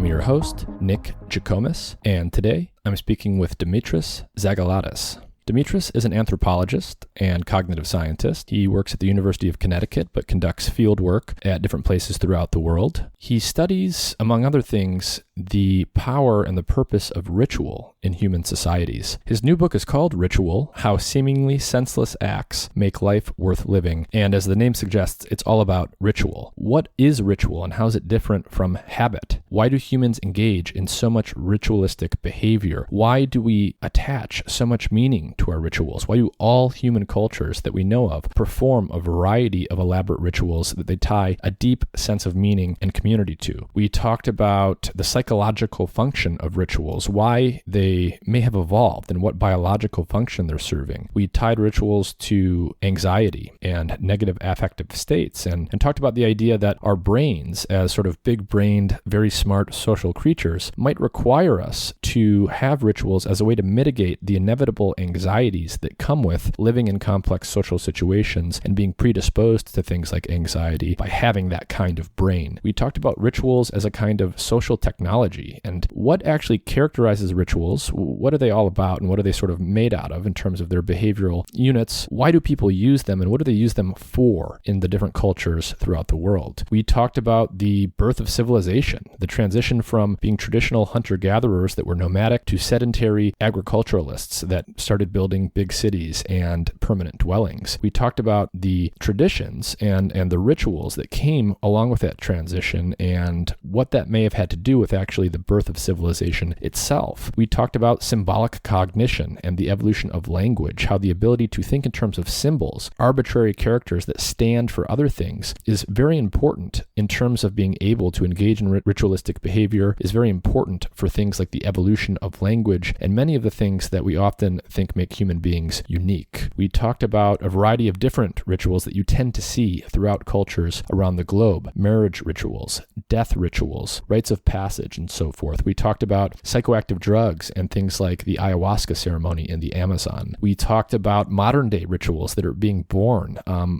I'm your host, Nick Jikomis, and today I'm speaking with Dimitris Xygalatas. Dimitris is an anthropologist and cognitive scientist. He works at the University of Connecticut, but conducts field work at different places throughout the world. He studies, among other things, the power and the purpose of ritual in human societies. His new book is called Ritual: How Seemingly Senseless Acts Make Life Worth Living. And as the name suggests, it's all about ritual. What is ritual and how is it different from habit? Why do humans engage in so much ritualistic behavior? Why do we attach so much meaning to our rituals? Why do all human cultures that we know of perform a variety of elaborate rituals that they tie a deep sense of meaning and community to? We talked about the psychological function of rituals, why they may have evolved and what biological function they're serving. We tied rituals to anxiety and negative affective states and talked about the idea that our brains, as sort of big-brained, very smart social creatures, might require us to have rituals as a way to mitigate the inevitable anxieties that come with living in complex social situations and being predisposed to things like anxiety by having that kind of brain. We talked about rituals as a kind of social technology and what actually characterizes rituals. What are they all about and what are they sort of made out of in terms of their behavioral units? Why do people use them and what do they use them for in the different cultures throughout the world? We talked about the birth of civilization, the transition from being traditional hunter-gatherers that were nomadic to sedentary agriculturalists that started building big cities and permanent dwellings. We talked about the traditions and the rituals that came along with that transition and what that may have had to do with actually the birth of civilization itself. We talked about symbolic cognition and the evolution of language, how the ability to think in terms of symbols, arbitrary characters that stand for other things, is very important in terms of being able to engage in ritualistic behavior, is very important for things like the evolution of language and many of the things that we often think make human beings unique. We talked about a variety of different rituals that you tend to see throughout cultures around the globe: marriage rituals, death rituals, rites of passage, and so forth. We talked about psychoactive drugs and things like the Ayahuasca ceremony in the Amazon. We talked about modern day rituals that are being born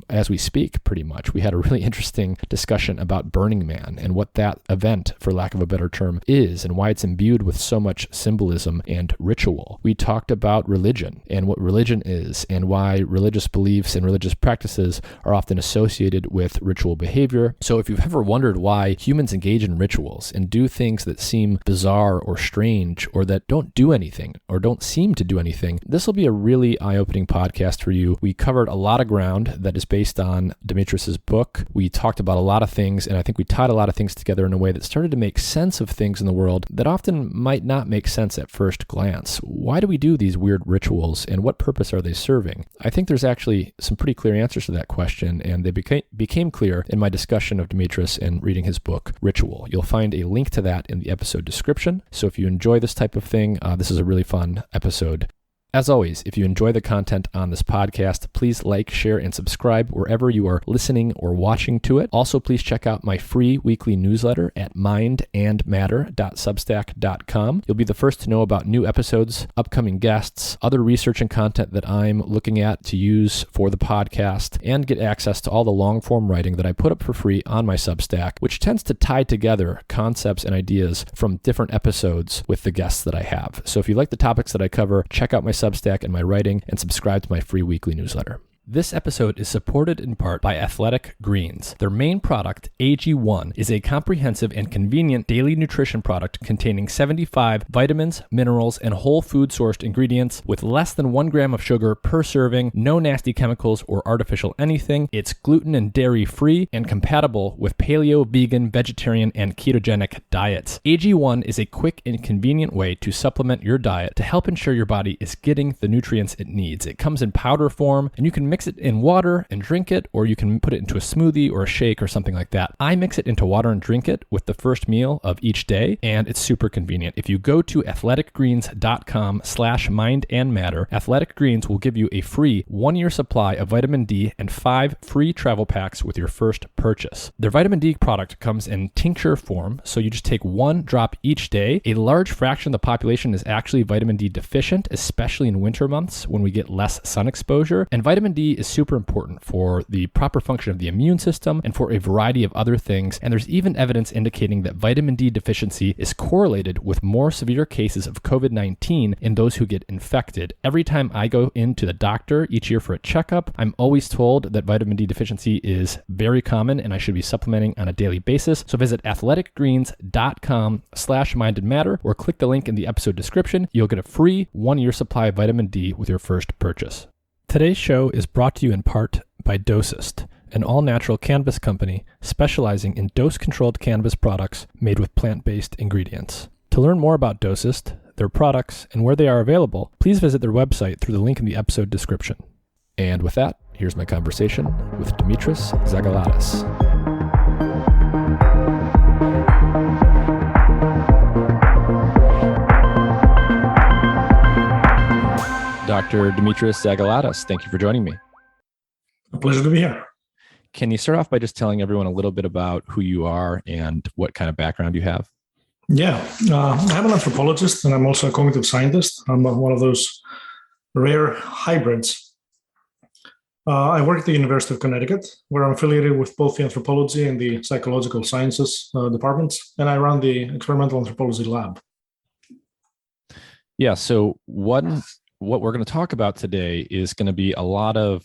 as we speak, pretty much. We had a really interesting discussion about Burning Man and what that event, for lack of a better term, is and why it's imbued with so much symbolism and ritual. We talked about religion and what religion is and why religious beliefs and religious practices are often associated with ritual behavior. So if you've ever wondered why humans engage in rituals and do things that seem bizarre or strange or that don't do anything or don't seem to do anything, this will be a really eye-opening podcast for you. We covered a lot of ground that is based on Dimitris's book. We talked about a lot of things, and I think we tied a lot of things together in a way that started to make sense of things in the world that often might not make sense at first glance. Why do we do these weird rituals, and what purpose are they serving? I think there's actually some pretty clear answers to that question, and they became clear in my discussion of Dimitris and reading his book, Ritual. You'll find a link to that in the episode description. So if you enjoy this type of thing, this is a really fun episode. As always, if you enjoy the content on this podcast, please like, share, and subscribe wherever you are listening or watching to it. Also, please check out my free weekly newsletter at mindandmatter.substack.com. You'll be the first to know about new episodes, upcoming guests, other research and content that I'm looking at to use for the podcast, and get access to all the long-form writing that I put up for free on my Substack, which tends to tie together concepts and ideas from different episodes with the guests that I have. So if you like the topics that I cover, check out my Substack and my writing, and subscribe to my free weekly newsletter. This episode is supported in part by Athletic Greens. Their main product, AG1, is a comprehensive and convenient daily nutrition product containing 75 vitamins, minerals, and whole food-sourced ingredients with less than 1 gram of sugar per serving, no nasty chemicals or artificial anything. It's gluten and dairy-free and compatible with paleo, vegan, vegetarian, and ketogenic diets. AG1 is a quick and convenient way to supplement your diet to help ensure your body is getting the nutrients it needs. It comes in powder form, and you can mix it in water and drink it, or you can put it into a smoothie or a shake or something like that. I mix it into water and drink it with the first meal of each day, and it's super convenient. If you go to athleticgreens.com/mindandmatter, Athletic Greens will give you a free 1-year supply of vitamin D and 5 free travel packs with your first purchase. Their vitamin D product comes in tincture form, so you just take 1 drop each day. A large fraction of the population is actually vitamin D deficient, especially in winter months when we get less sun exposure, and vitamin D D is super important for the proper function of the immune system and for a variety of other things. And there's even evidence indicating that vitamin D deficiency is correlated with more severe cases of COVID-19 in those who get infected. Every time I go into the doctor each year for a checkup, I'm always told that vitamin D deficiency is very common and I should be supplementing on a daily basis. So visit athleticgreens.com/mindedmatter or click the link in the episode description. You'll get a free 1-year supply of vitamin D with your first purchase. Today's show is brought to you in part by Dosist, an all-natural cannabis company specializing in dose-controlled cannabis products made with plant-based ingredients. To learn more about Dosist, their products, and where they are available, please visit their website through the link in the episode description. And with that, here's my conversation with Dimitris Xygalatas. Dr. Dimitris Xygalatas, thank you for joining me. A pleasure to be here. Can you start off by just telling everyone a little bit about who you are and what kind of background you have? Yeah, I'm an anthropologist and I'm also a cognitive scientist. I'm one of those rare hybrids. I work at the University of Connecticut, where I'm affiliated with both the anthropology and the psychological sciences departments, and I run the experimental anthropology lab. Yeah, so what we're going to talk about today is going to be a lot of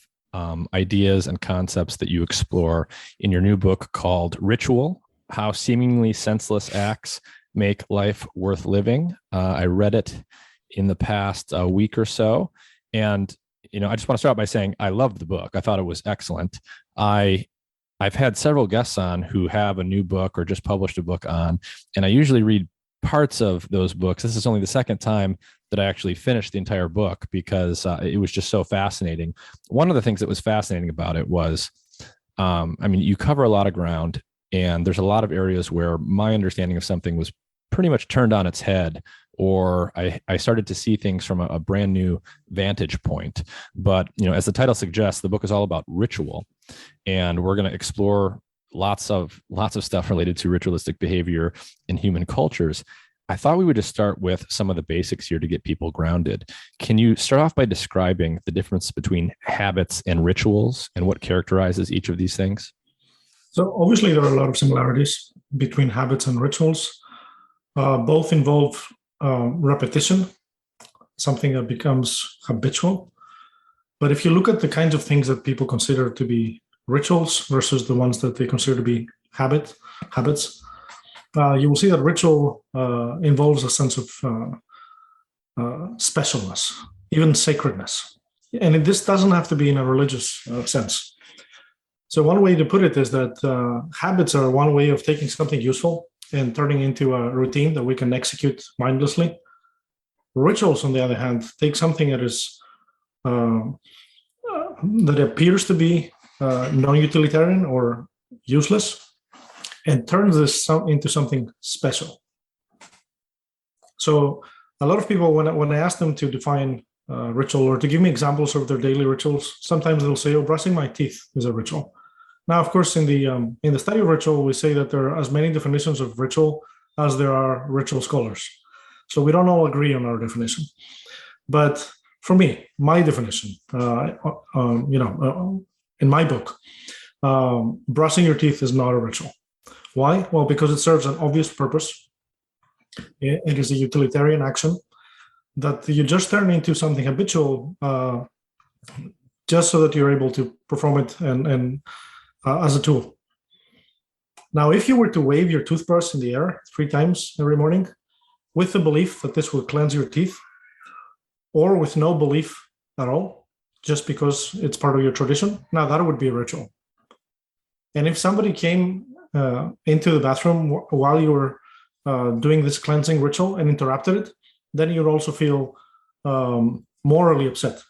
ideas and concepts that you explore in your new book called Ritual: How Seemingly Senseless Acts Make Life Worth Living. I read it in the past week or so. And, I just want to start out by saying I loved the book. I thought it was excellent. I've had several guests on who have a new book or just published a book on, and I usually read parts of those books. This is only the second time that I actually finished the entire book because it was just so fascinating. One of the things that was fascinating about it was, you cover a lot of ground, and there's a lot of areas where my understanding of something was pretty much turned on its head, or I started to see things from a brand new vantage point. But, as the title suggests, the book is all about ritual, and we're going to explore lots of stuff related to ritualistic behavior in human cultures. I thought we would just start with some of the basics here to get people grounded. Can you start off by describing the difference between habits and rituals and what characterizes each of these things? So obviously there are a lot of similarities between habits and rituals. Both involve repetition, something that becomes habitual. But if you look at the kinds of things that people consider to be rituals versus the ones that they consider to be habits, you will see that ritual involves a sense of specialness, even sacredness. And this doesn't have to be in a religious sense. So one way to put it is that habits are one way of taking something useful and turning into a routine that we can execute mindlessly. Rituals, on the other hand, take something that is that appears to be non-utilitarian or useless, and turns this into something special. So a lot of people, when I ask them to define ritual or to give me examples of their daily rituals, sometimes they'll say, "Oh, brushing my teeth is a ritual." Now, of course, in the study of ritual, we say that there are as many definitions of ritual as there are ritual scholars. So we don't all agree on our definition. But for me, my definition, in my book, brushing your teeth is not a ritual. Why? Well, because it serves an obvious purpose. It is a utilitarian action that you just turn into something habitual just so that you're able to perform it and as a tool. Now, if you were to wave your toothbrush in the air 3 times every morning with the belief that this will cleanse your teeth, or with no belief at all, just because it's part of your tradition, now that would be a ritual. And if somebody came into the bathroom while you were doing this cleansing ritual and interrupted it, then you'd also feel morally upset.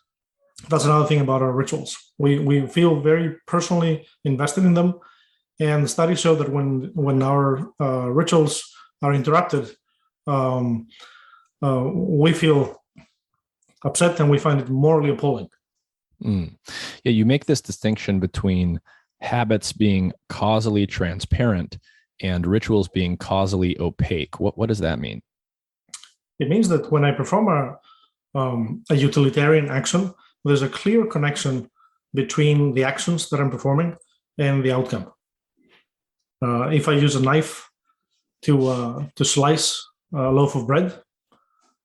That's another thing about our rituals. We feel very personally invested in them, and the studies show that when our rituals are interrupted, we feel upset and we find it morally appalling. Yeah, you make this distinction between habits being causally transparent and rituals being causally opaque. What does that mean? It means that when I perform a utilitarian action, there's a clear connection between the actions that I'm performing and the outcome. If I use a knife to slice a loaf of bread,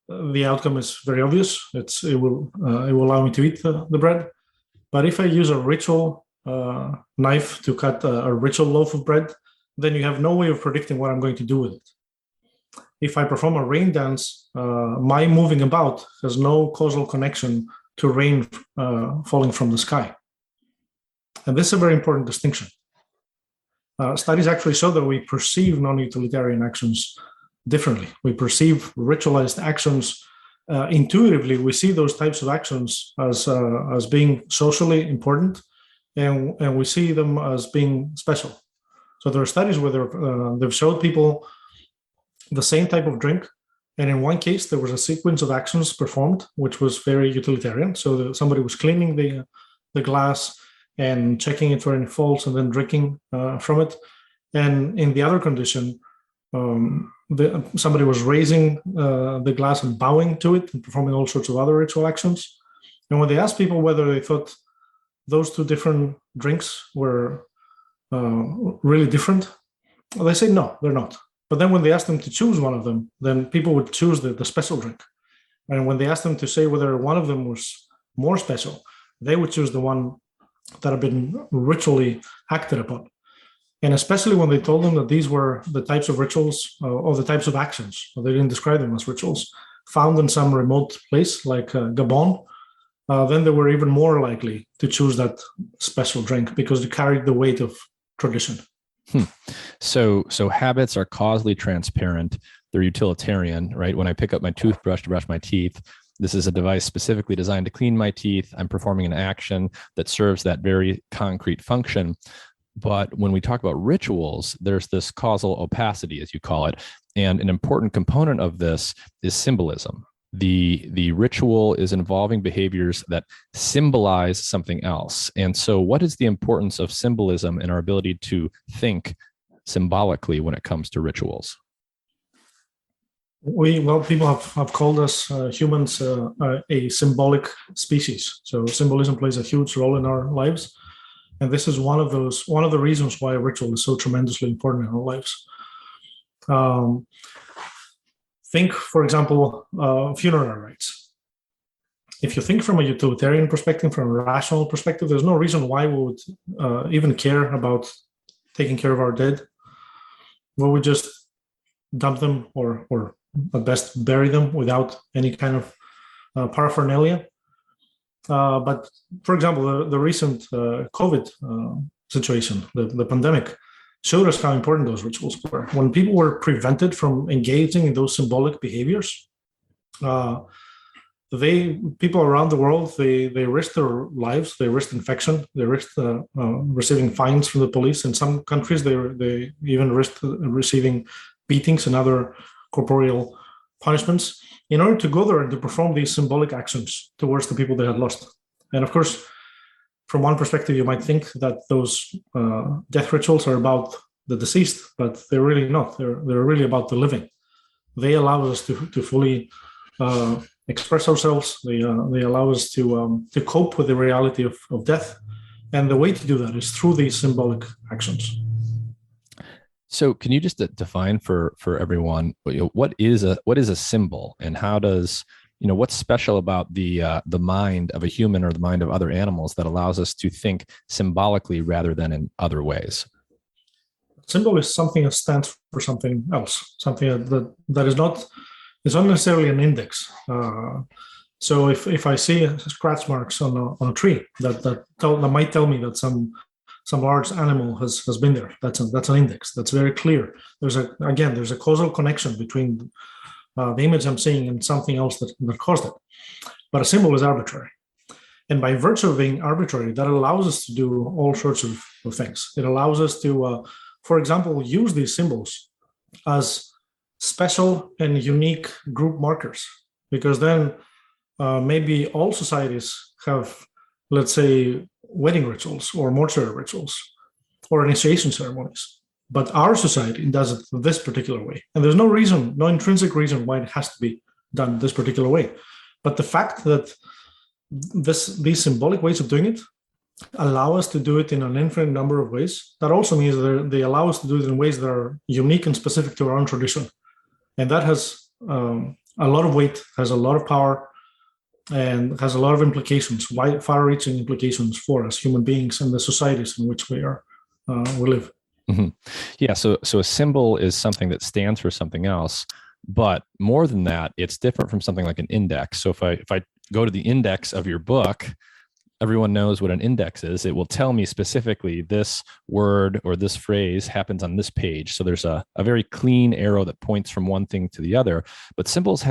the outcome is very obvious. It will allow me to eat the bread. But if I use a ritual knife to cut a ritual loaf of bread, then you have no way of predicting what I'm going to do with it. If I perform a rain dance, my moving about has no causal connection to rain falling from the sky. And this is a very important distinction. Studies actually show that we perceive non-utilitarian actions differently. We perceive ritualized actions intuitively. We see those types of actions as being socially important, and we see them as being special. So there are studies where they've showed people the same type of drink, and in one case there was a sequence of actions performed which was very utilitarian. So somebody was cleaning the glass and checking it for any faults and then drinking from it. And in the other condition, somebody was raising the glass and bowing to it and performing all sorts of other ritual actions. And when they asked people whether they thought those two different drinks were really different, well, they say no, they're not. But then when they asked them to choose one of them, then people would choose the special drink. And when they asked them to say whether one of them was more special, they would choose the one that had been ritually acted upon. And especially when they told them that these were the types of rituals or the types of actions, or they didn't describe them as rituals, found in some remote place like Gabon, then they were even more likely to choose that special drink because it carried the weight of tradition. So habits are causally transparent. They're utilitarian, right? When I pick up my toothbrush to brush my teeth, this is a device specifically designed to clean my teeth. I'm performing an action that serves that very concrete function. But when we talk about rituals, there's this causal opacity, as you call it. And an important component of this is symbolism. The ritual is involving behaviors that symbolize something else. And so what is the importance of symbolism in our ability to think symbolically when it comes to rituals? People have called us humans a symbolic species. So symbolism plays a huge role in our lives. And this is one of the reasons why a ritual is so tremendously important in our lives. Think, for example, funeral rites. If you think from a utilitarian perspective, from a rational perspective, there's no reason why we would even care about taking care of our dead. We would just dump them or at best bury them without any kind of paraphernalia. But for example, the recent COVID situation, the pandemic, showed us how important those rituals were. When people were prevented from engaging in those symbolic behaviors, people around the world, they risked their lives, they risked infection, they risked receiving fines from the police. In some countries, they even risked receiving beatings and other corporeal punishments in order to go there and to perform these symbolic actions towards the people they had lost. And of course, from one perspective, you might think that those death rituals are about the deceased, but they're really not. They're really about the living. They allow us to fully express ourselves. They allow us to cope with the reality of death. And the way to do that is through these symbolic actions. So can you just define for everyone, what is a symbol, and how does, what's special about the mind of a human or the mind of other animals that allows us to think symbolically rather than in other ways? Symbol is something that stands for something else, something that is not, it's not necessarily an index. So if I see scratch marks on a tree, that might tell me that some large animal has been there. That's an index. That's very clear. There's a causal connection between the image I'm seeing and something else that caused it. But a symbol is arbitrary. And by virtue of being arbitrary, that allows us to do all sorts of things. It allows us to, for example, use these symbols as special and unique group markers, because then maybe all societies have, let's say, wedding rituals or mortuary rituals or initiation ceremonies. But our society does it this particular way. And there's no intrinsic reason why it has to be done this particular way. But the fact that these symbolic ways of doing it allow us to do it in an infinite number of ways. That also means that they allow us to do it in ways that are unique and specific to our own tradition. And that has a lot of weight, has a lot of power, and has a lot of implications, far-reaching implications for us human beings and the societies in which we live. Mm-hmm. Yeah. So a symbol is something that stands for something else, but more than that, it's different from something like an index. So if I go to the index of your book, everyone knows what an index is. It will tell me specifically this word or this phrase happens on this page. So there's a very clean arrow that points from one thing to the other. But symbols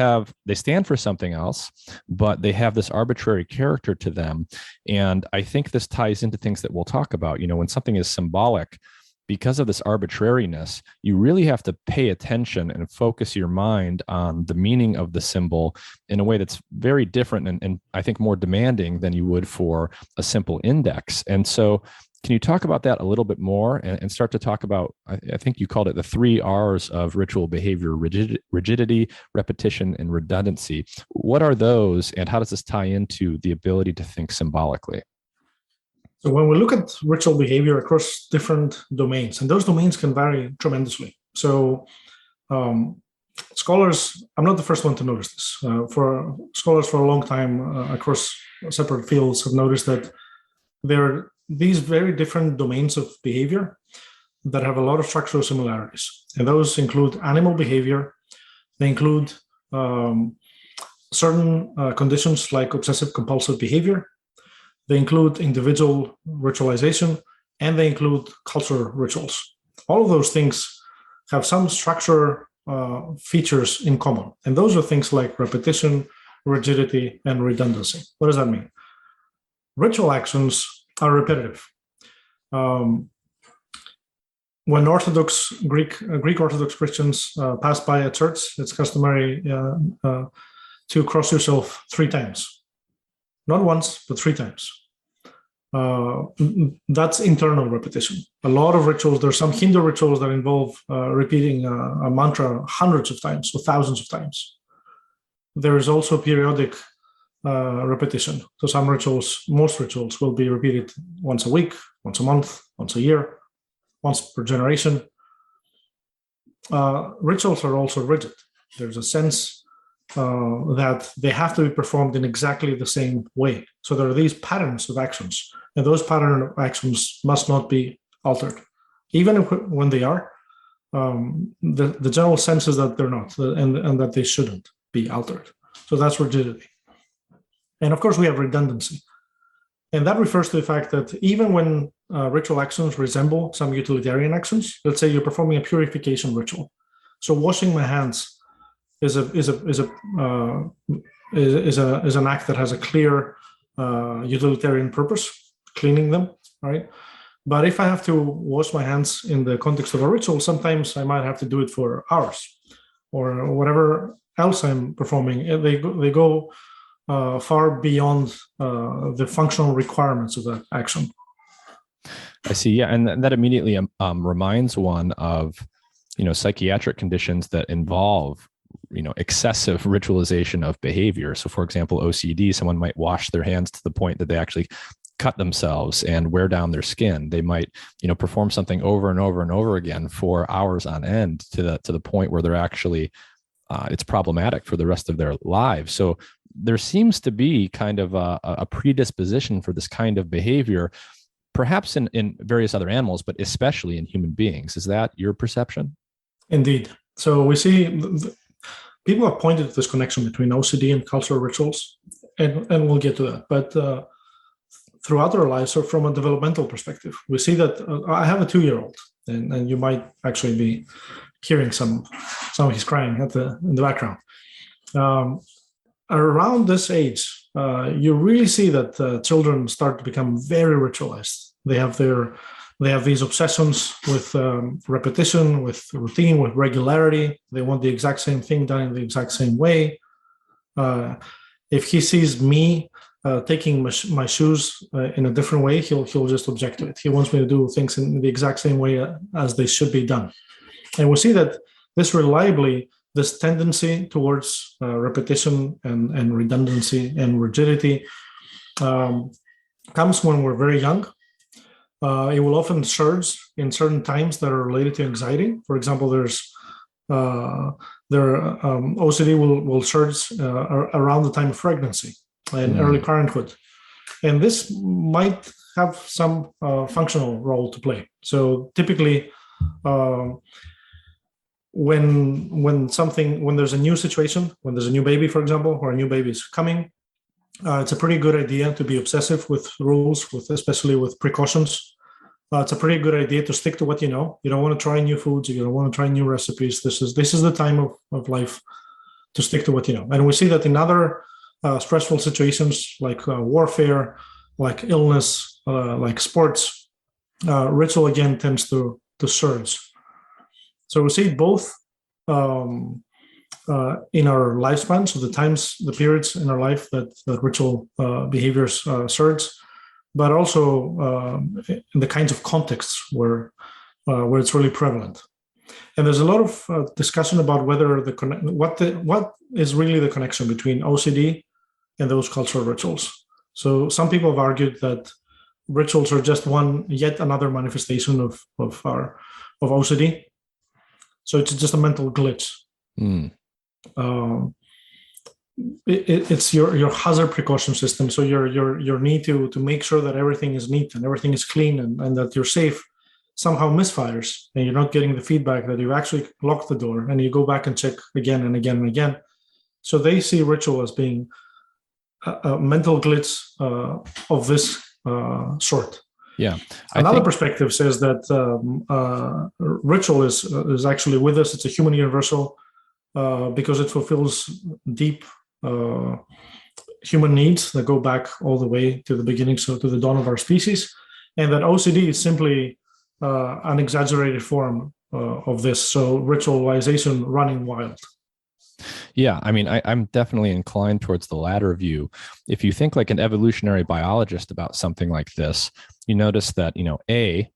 they stand for something else, but they have this arbitrary character to them. And I think this ties into things that we'll talk about. When something is symbolic, because of this arbitrariness, you really have to pay attention and focus your mind on the meaning of the symbol in a way that's very different and I think more demanding than you would for a simple index. And so can you talk about that a little bit more and start to talk about, I think you called it the 3 R's of ritual behavior: rigidity, repetition, and redundancy. What are those, and how does this tie into the ability to think symbolically? So when we look at ritual behavior across different domains, and those domains can vary tremendously. So scholars, I'm not the first one to notice this. For scholars for a long time across separate fields have noticed that there are these very different domains of behavior that have a lot of structural similarities. And those include animal behavior. They include certain conditions like obsessive compulsive behavior. They include individual ritualization, and they include cultural rituals. All of those things have some structure features in common. And those are things like repetition, rigidity, and redundancy. What does that mean? Ritual actions are repetitive. When Greek Orthodox Christians pass by a church, it's customary to cross yourself 3 times. Not once, but 3 times. That's internal repetition. A lot of rituals, there's some Hindu rituals that involve repeating a mantra hundreds of times or thousands of times. There is also periodic repetition. So some rituals, most rituals will be repeated once a week, once a month, once a year, once per generation. Rituals are also rigid. There's a sense that they have to be performed in exactly the same way. So there are these patterns of actions, and those pattern of actions must not be altered. Even when they are, the general sense is that they're not, and that they shouldn't be altered. So that's rigidity. And of course, we have redundancy. And that refers to the fact that even when ritual actions resemble some utilitarian actions, let's say you're performing a purification ritual. So washing my hands is an act that has a clear utilitarian purpose, cleaning them, right? But if I have to wash my hands in the context of a ritual, sometimes I might have to do it for hours or whatever else I'm performing. They go far beyond the functional requirements of that action. I see. Yeah, and that immediately reminds one of psychiatric conditions that involve excessive ritualization of behavior. So for example, OCD, someone might wash their hands to the point that they actually cut themselves and wear down their skin. They might, perform something over and over and over again for hours on end to the point where they're actually, it's problematic for the rest of their lives. So there seems to be kind of a predisposition for this kind of behavior, perhaps in various other animals, but especially in human beings. Is that your perception? Indeed. So we see people have pointed to this connection between OCD and cultural rituals, and we'll get to that. But throughout our lives, or from a developmental perspective, we see that I have a 2-year-old, and you might actually be hearing some of his crying in the background. Around this age, you really see that children start to become very ritualized. They have these obsessions with repetition, with routine, with regularity. They want the exact same thing done in the exact same way. If he sees me taking my shoes in a different way, he'll just object to it. He wants me to do things in the exact same way as they should be done. And we see that this tendency towards repetition and redundancy and rigidity comes when we're very young. It will often surge in certain times that are related to anxiety. For example, OCD will surge around the time of pregnancy and early parenthood, and this might have some functional role to play. So typically, when there's a new situation, when there's a new baby, for example, or a new baby is coming, it's a pretty good idea to be obsessive with rules, especially with precautions. It's a pretty good idea to stick to what you know. You don't want to try new foods. You don't want to try new recipes. This is the time of life to stick to what you know. And we see that in other stressful situations like warfare, like illness, like sports, ritual again tends to surge. So we see both in our lifespan, so the periods in our life that ritual behaviors surge, but also in the kinds of contexts where it's really prevalent. And there's a lot of discussion about whether what is really the connection between OCD and those cultural rituals. So some people have argued that rituals are just yet another manifestation of OCD. So it's just a mental glitch. It's your hazard precaution system. So your need to make sure that everything is neat and everything is clean and that you're safe somehow misfires, and you're not getting the feedback that you actually locked the door, and you go back and check again and again and again. So they see ritual as being a mental glitch of this sort. Yeah. Another perspective says that ritual is actually with us. It's a human universal because it fulfills deep human needs that go back all the way to the beginning, so to the dawn of our species, and that OCD is simply an exaggerated form of this. So ritualization running wild. Yeah, I mean, I'm definitely inclined towards the latter view. If you think like an evolutionary biologist about something like this, you notice that,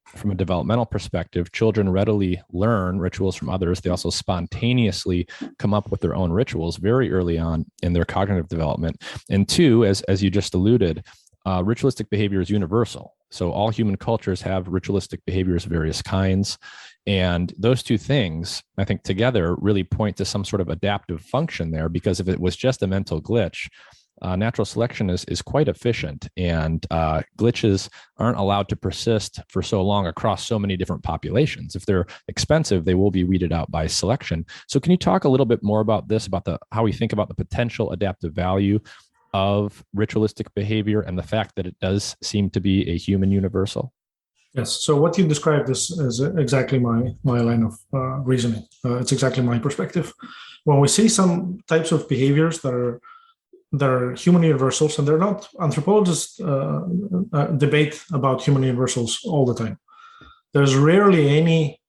from a developmental perspective, children readily learn rituals from others. They also spontaneously come up with their own rituals very early on in their cognitive development. And two, as you just alluded, ritualistic behavior is universal. So all human cultures have ritualistic behaviors of various kinds. And those two things, I think, together really point to some sort of adaptive function there, because if it was just a mental glitch, natural selection is quite efficient, and glitches aren't allowed to persist for so long across so many different populations. If they're expensive, they will be weeded out by selection. So can you talk a little bit more about this, about how we think about the potential adaptive value of ritualistic behavior and the fact that it does seem to be a human universal? Yes. So what you described is exactly my line of reasoning. It's exactly my perspective. When we see some types of behaviors that are human universals, and they're not, anthropologists debate about human universals all the time. There's rarely any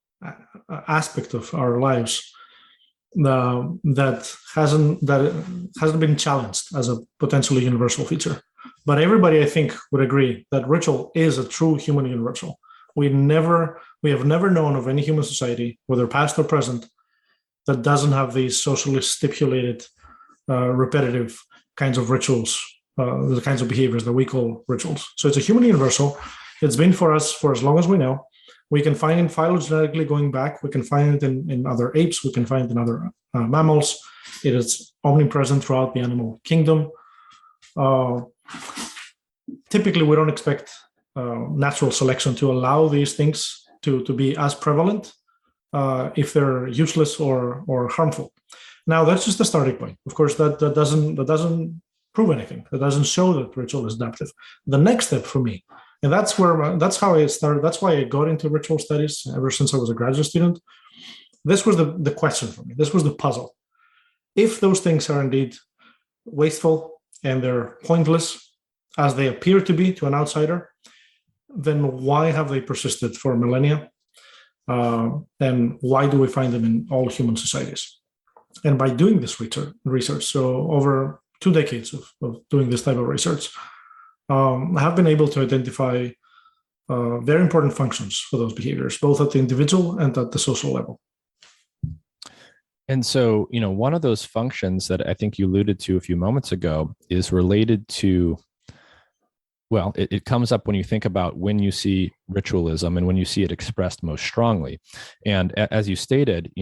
aspect of our lives that hasn't been challenged as a potentially universal feature. But everybody, I think, would agree that ritual is a true human universal. We have never known of any human society, whether past or present, that doesn't have these socially stipulated, repetitive kinds of rituals, the kinds of behaviors that we call rituals. So it's a human universal. It's been for us for as long as we know. We can find it phylogenetically going back. We can find it in other apes. We can find it in other mammals. It is omnipresent throughout the animal kingdom. Typically, we don't expect natural selection to allow these things to be as prevalent if they're useless or harmful. Now, that's just the starting point. Of course, that doesn't prove anything. That doesn't show that ritual is adaptive. The next step for me, and that's how I started. That's why I got into ritual studies ever since I was a graduate student. This was the question for me. This was the puzzle. If those things are indeed wasteful and they're pointless, as they appear to be to an outsider, then why have they persisted for millennia? And why do we find them in all human societies? And by doing this research, so over 2 decades of doing this type of research, I have been able to identify very important functions for those behaviors, both at the individual and at the social level. And so, one of those functions that I think you alluded to a few moments ago is related to Well, it comes up when you think about when you see ritualism and when you see it expressed most strongly. And as you stated,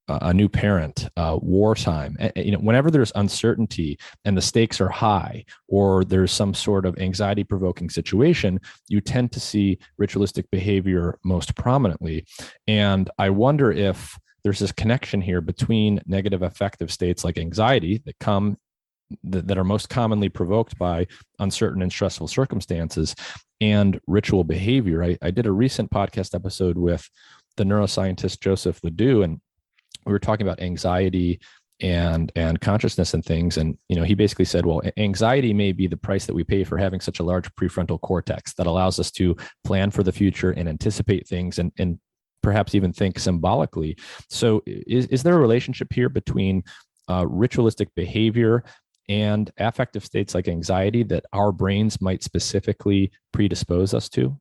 a new parent, wartime, whenever there's uncertainty and the stakes are high, or there's some sort of anxiety provoking situation, you tend to see ritualistic behavior most prominently. And I wonder if there's this connection here between negative affective states like anxiety that are most commonly provoked by uncertain and stressful circumstances and ritual behavior. I did a recent podcast episode with the neuroscientist Joseph Ledoux, and we were talking about anxiety and consciousness and things. And, he basically said, well, anxiety may be the price that we pay for having such a large prefrontal cortex that allows us to plan for the future and anticipate things and perhaps even think symbolically. So is there a relationship here between ritualistic behavior and affective states like anxiety that our brains might specifically predispose us to?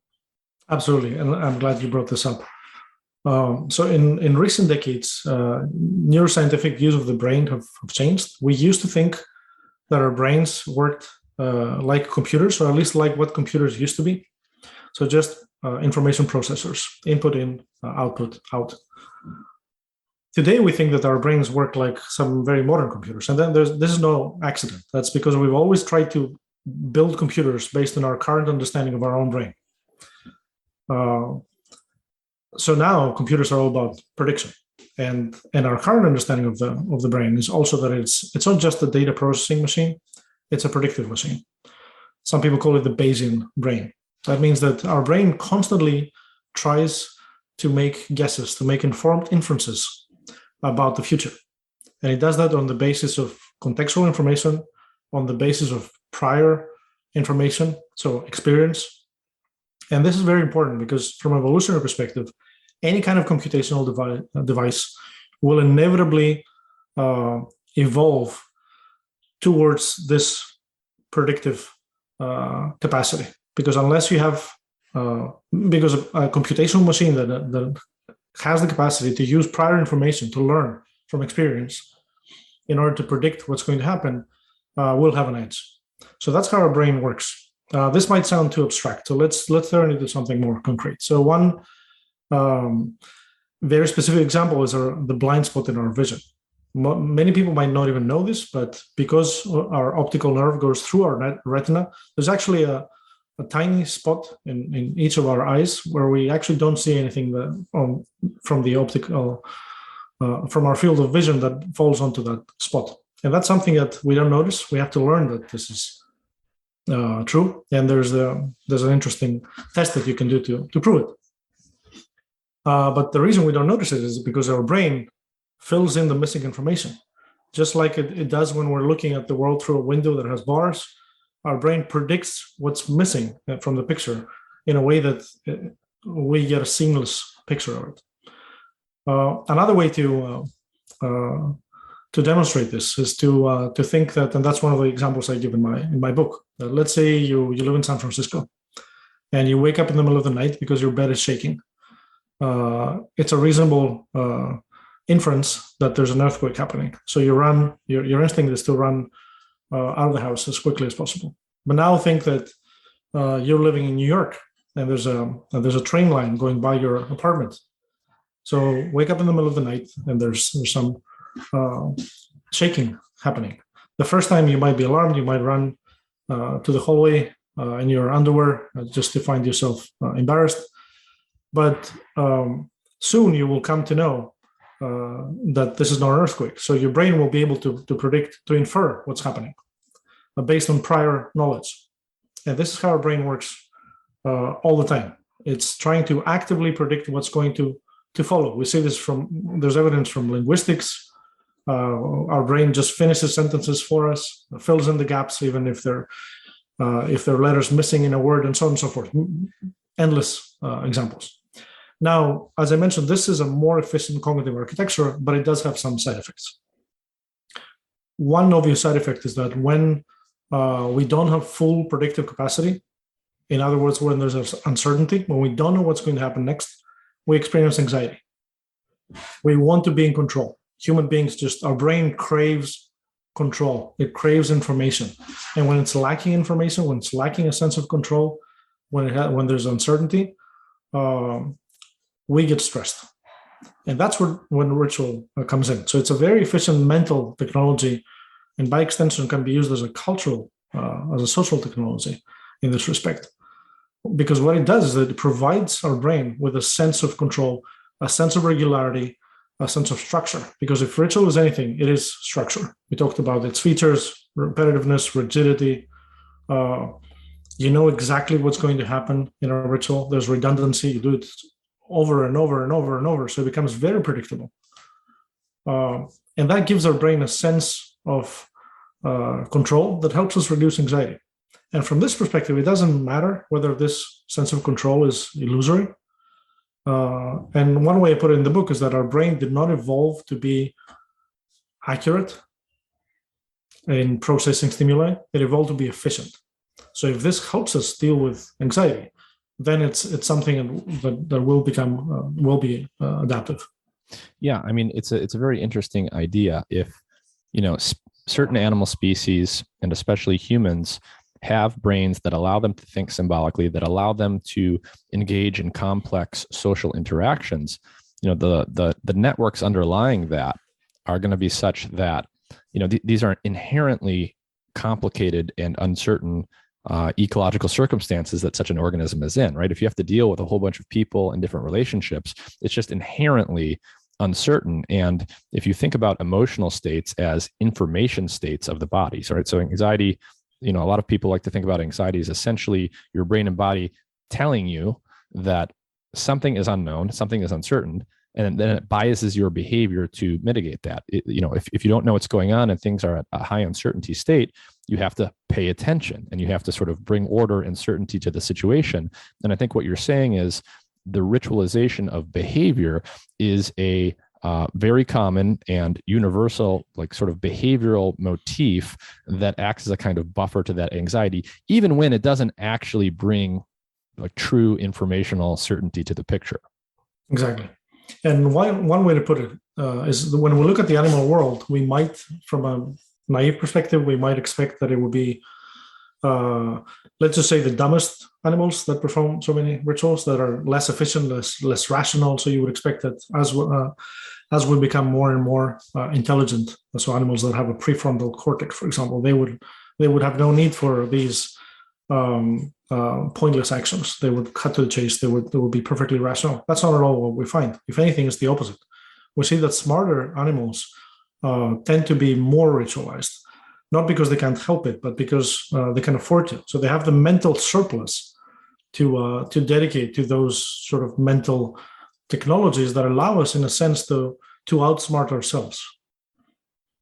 Absolutely. And I'm glad you brought this up. So in recent decades, neuroscientific views of the brain have changed. We used to think that our brains worked like computers, or at least like what computers used to be. So just information processors, input in, output out. Today, we think that our brains work like some very modern computers. And then this is no accident. That's because we've always tried to build computers based on our current understanding of our own brain. So now computers are all about prediction. And our current understanding of the brain is also that it's not just a data processing machine, it's a predictive machine. Some people call it the Bayesian brain. That means that our brain constantly tries to make guesses, to make informed inferences about the future. And it does that on the basis of contextual information, on the basis of prior information, so experience. And this is very important because from an evolutionary perspective, any kind of computational device will inevitably evolve towards this predictive capacity. Because unless you have, because a computational machine that has the capacity to use prior information to learn from experience in order to predict what's going to happen, will have an edge. So that's how our brain works. This might sound too abstract, so let's turn it into something more concrete. So one very specific example is the blind spot in our vision. Many people might not even know this, but because our optical nerve goes through our retina, there's actually a tiny spot in each of our eyes where we actually don't see anything from the optical, from our field of vision that falls onto that spot. And that's something that we don't notice. We have to learn that this is true. And there's an interesting test that you can do to prove it. But the reason we don't notice it is because our brain fills in the missing information. Just like it does when we're looking at the world through a window that has bars, our brain predicts what's missing from the picture in a way that we get a seamless picture of it. Another way to demonstrate this is to think that, and that's one of the examples I give in my book. Let's say you live in San Francisco and you wake up in the middle of the night because your bed is shaking. It's a reasonable inference that there's an earthquake happening. So your instinct is to run out of the house as quickly as possible. But now think that you're living in New York and there's a train line going by your apartment. So wake up in the middle of the night and there's some shaking happening. The first time you might be alarmed, you might run to the hallway in your underwear just to find yourself embarrassed. But soon you will come to know that this is not an earthquake. So your brain will be able to predict, to infer what's happening based on prior knowledge. And this is how our brain works all the time. It's trying to actively predict what's going to follow. We see this there's evidence from linguistics. Our brain just finishes sentences for us, fills in the gaps, even if there are letters missing in a word, and so on and so forth. Endless examples. Now, as I mentioned, this is a more efficient cognitive architecture, but it does have some side effects. One obvious side effect is that when we don't have full predictive capacity, in other words, when there's uncertainty, when we don't know what's going to happen next, we experience anxiety. We want to be in control. Human beings our brain craves control. It craves information. And when it's lacking information, when it's lacking a sense of control, when there's uncertainty, we get stressed. And that's when ritual comes in. So it's a very efficient mental technology, and by extension can be used as a cultural, as a social technology in this respect. Because what it does is that it provides our brain with a sense of control, a sense of regularity, a sense of structure. Because if ritual is anything, it is structure. We talked about its features, repetitiveness, rigidity. You know exactly what's going to happen in a ritual. There's redundancy. You do it over and over and over and over. So it becomes very predictable. And that gives our brain a sense of control that helps us reduce anxiety. And from this perspective, it doesn't matter whether this sense of control is illusory. And one way I put it in the book is that our brain did not evolve to be accurate in processing stimuli. It evolved to be efficient. So if this helps us deal with anxiety, then it's something that will be adaptive. Yeah, I mean, it's a very interesting idea. If certain animal species, and especially humans, have brains that allow them to think symbolically, that allow them to engage in complex social interactions, the networks underlying that are going to be such that these are inherently complicated and uncertain ecological circumstances that such an organism is in, right? If you have to deal with a whole bunch of people and different relationships, it's just inherently uncertain. And if you think about emotional states as information states of the body, right? So anxiety, a lot of people like to think about anxiety as essentially your brain and body telling you that something is unknown, something is uncertain, and then it biases your behavior to mitigate that. If you don't know what's going on and things are at a high uncertainty state, you have to pay attention and you have to sort of bring order and certainty to the situation. And I think what you're saying is the ritualization of behavior is a very common and universal, like sort of behavioral motif that acts as a kind of buffer to that anxiety, even when it doesn't actually bring like true informational certainty to the picture. Exactly. And one way to put it is when we look at the animal world, we might, from a naive perspective, we might expect that it would be, let's just say, the dumbest animals that perform so many rituals, that are less efficient, less rational. So you would expect that as we become more and more intelligent, so animals that have a prefrontal cortex, for example, they would have no need for these pointless actions. They would cut to the chase. They would be perfectly rational. That's not at all what we find. If anything, it's the opposite. We see that smarter animals tend to be more ritualized, not because they can't help it, but because they can afford to. So they have the mental surplus to dedicate to those sort of mental technologies that allow us, in a sense, to outsmart ourselves.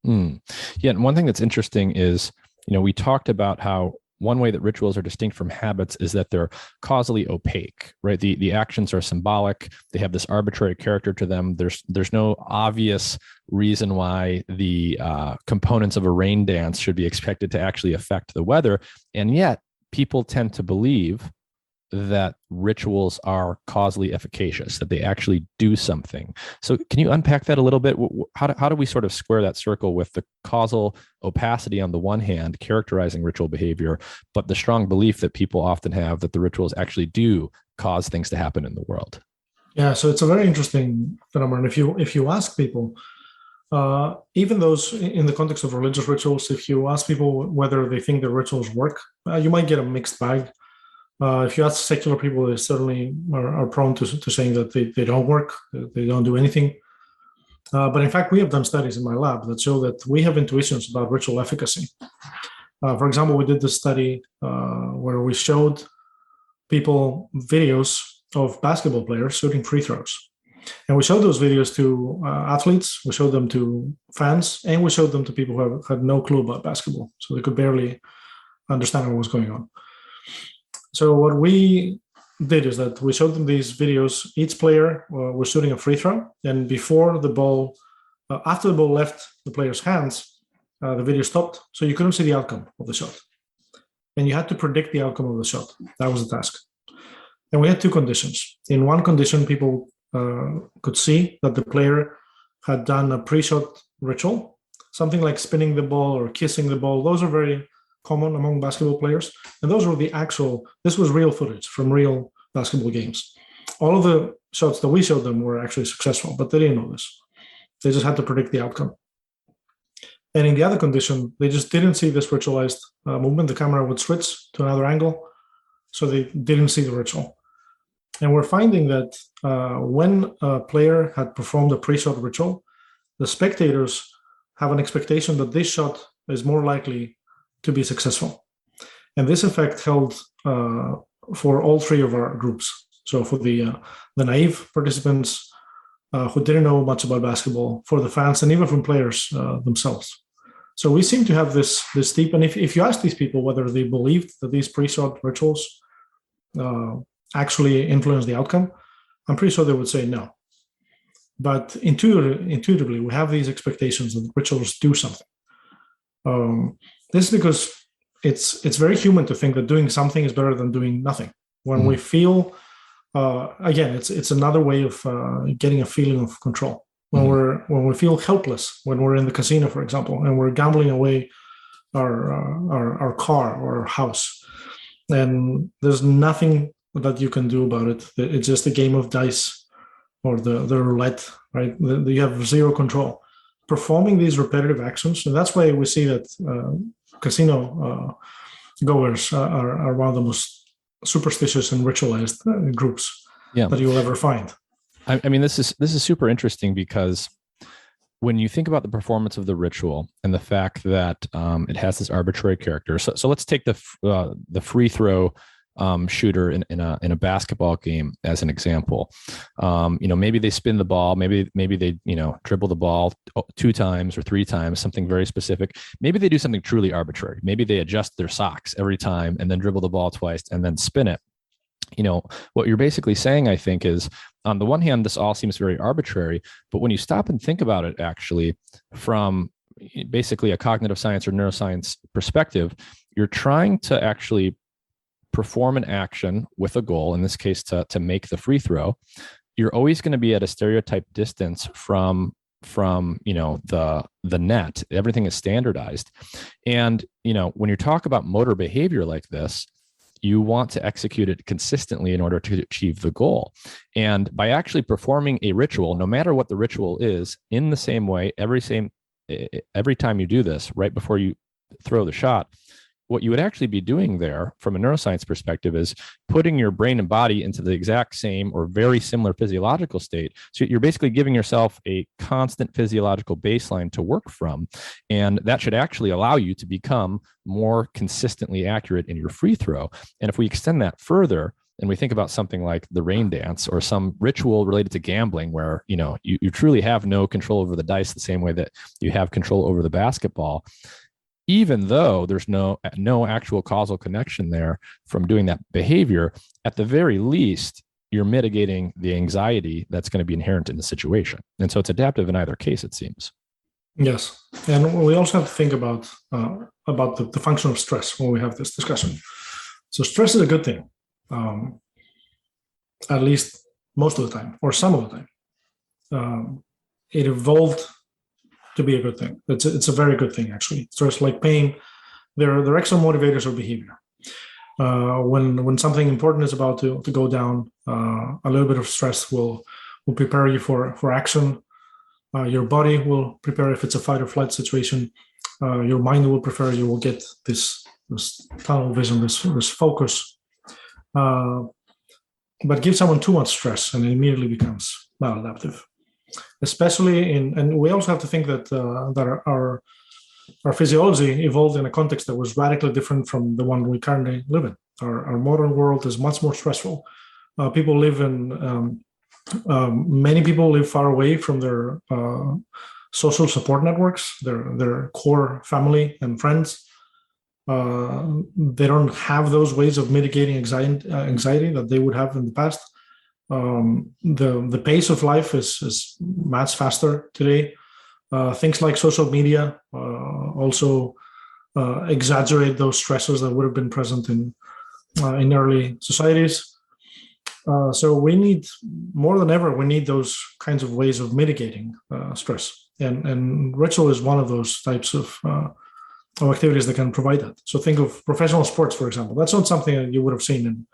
Yeah, and one thing that's interesting is, we talked about how one way that rituals are distinct from habits is that they're causally opaque, right? The actions are symbolic. They have this arbitrary character to them. There's no obvious reason why the components of a rain dance should be expected to actually affect the weather. And yet people tend to believe that rituals are causally efficacious, that they actually do something. So can you unpack that a little bit? How do we sort of square that circle with the causal opacity on the one hand, characterizing ritual behavior, but the strong belief that people often have that the rituals actually do cause things to happen in the world? Yeah, so it's a very interesting phenomenon. If you ask people, even those in the context of religious rituals, if you ask people whether they think the rituals work, you might get a mixed bag. If you ask secular people, they certainly are prone to saying that they don't work, they don't do anything. But in fact, we have done studies in my lab that show that we have intuitions about ritual efficacy. For example, we did this study where we showed people videos of basketball players shooting free throws. And we showed those videos to athletes, we showed them to fans, and we showed them to people who had no clue about basketball. So they could barely understand what was going on. So what we did is that we showed them these videos. Each player was shooting a free throw, and before the ball, after the ball left the player's hands, the video stopped, so you couldn't see the outcome of the shot. And you had to predict the outcome of the shot. That was the task. And we had two conditions. In one condition, people could see that the player had done a pre-shot ritual, something like spinning the ball or kissing the ball. Those are very common among basketball players. And those were this was real footage from real basketball games. All of the shots that we showed them were actually successful, but they didn't know this. They just had to predict the outcome. And in the other condition, they just didn't see this ritualized movement. The camera would switch to another angle, so they didn't see the ritual. And we're finding that when a player had performed a pre-shot ritual, the spectators have an expectation that this shot is more likely to be successful. And this effect held for all three of our groups. So for the naive participants who didn't know much about basketball, for the fans, and even from players themselves. So we seem to have this deep, and if you ask these people whether they believed that these pre-shot rituals actually influence the outcome, I'm pretty sure they would say no. But intuitively, we have these expectations that rituals do something. This is because it's very human to think that doing something is better than doing nothing. When we feel, again, it's another way of getting a feeling of control. When we feel helpless, when we're in the casino, for example, and we're gambling away our car or our house, and there's nothing that you can do about it. It's just a game of dice or the roulette, right? You have zero control. Performing these repetitive actions, and that's why we see that casino goers are one of the most superstitious and ritualized groups that you'll ever find. I mean, this is super interesting because when you think about the performance of the ritual and the fact that it has this arbitrary character. So let's take the free throw shooter in a basketball game as an example. Maybe they spin the ball, maybe they dribble the ball 2 times or 3 times, something very specific. Maybe they do something truly arbitrary. Maybe they adjust their socks every time and then dribble the ball twice and then spin it. What you're basically saying, I think, is on the one hand, this all seems very arbitrary, but when you stop and think about it, actually, from basically a cognitive science or neuroscience perspective, you're trying to actually perform an action with a goal, in this case, to make the free throw. You're always going to be at a stereotype distance from the net. Everything is standardized. And, when you talk about motor behavior like this, you want to execute it consistently in order to achieve the goal. And by actually performing a ritual, no matter what the ritual is, in the same way, every time you do this, right before you throw the shot, what you would actually be doing there from a neuroscience perspective is putting your brain and body into the exact same or very similar physiological state. So you're basically giving yourself a constant physiological baseline to work from. And that should actually allow you to become more consistently accurate in your free throw. And if we extend that further, and we think about something like the rain dance or some ritual related to gambling where, you truly have no control over the dice the same way that you have control over the basketball, even though there's no actual causal connection there from doing that behavior, at the very least, you're mitigating the anxiety that's going to be inherent in the situation. And so it's adaptive in either case, it seems. Yes. And we also have to think about the function of stress when we have this discussion. So stress is a good thing, at least most of the time, or some of the time. It evolved to be a good thing. It's a very good thing, actually. Stress, like pain, they're external motivators of behavior. When something important is about to go down, a little bit of stress will prepare you for action. Your body will prepare if it's a fight or flight situation. Your mind will prepare. You will get this tunnel vision, this focus. But give someone too much stress, and it immediately becomes maladaptive. Especially and we also have to think that our physiology evolved in a context that was radically different from the one we currently live in. Our modern world is much more stressful. People live in many people live far away from their social support networks, their core family and friends. They don't have those ways of mitigating anxiety that they would have in the past. The pace of life is much faster today. Things like social media also exaggerate those stressors that would have been present in early societies. So we need, more than ever, we need those kinds of ways of mitigating stress. and ritual is one of those types of activities that can provide that. So think of professional sports, for example. That's not something that you would have seen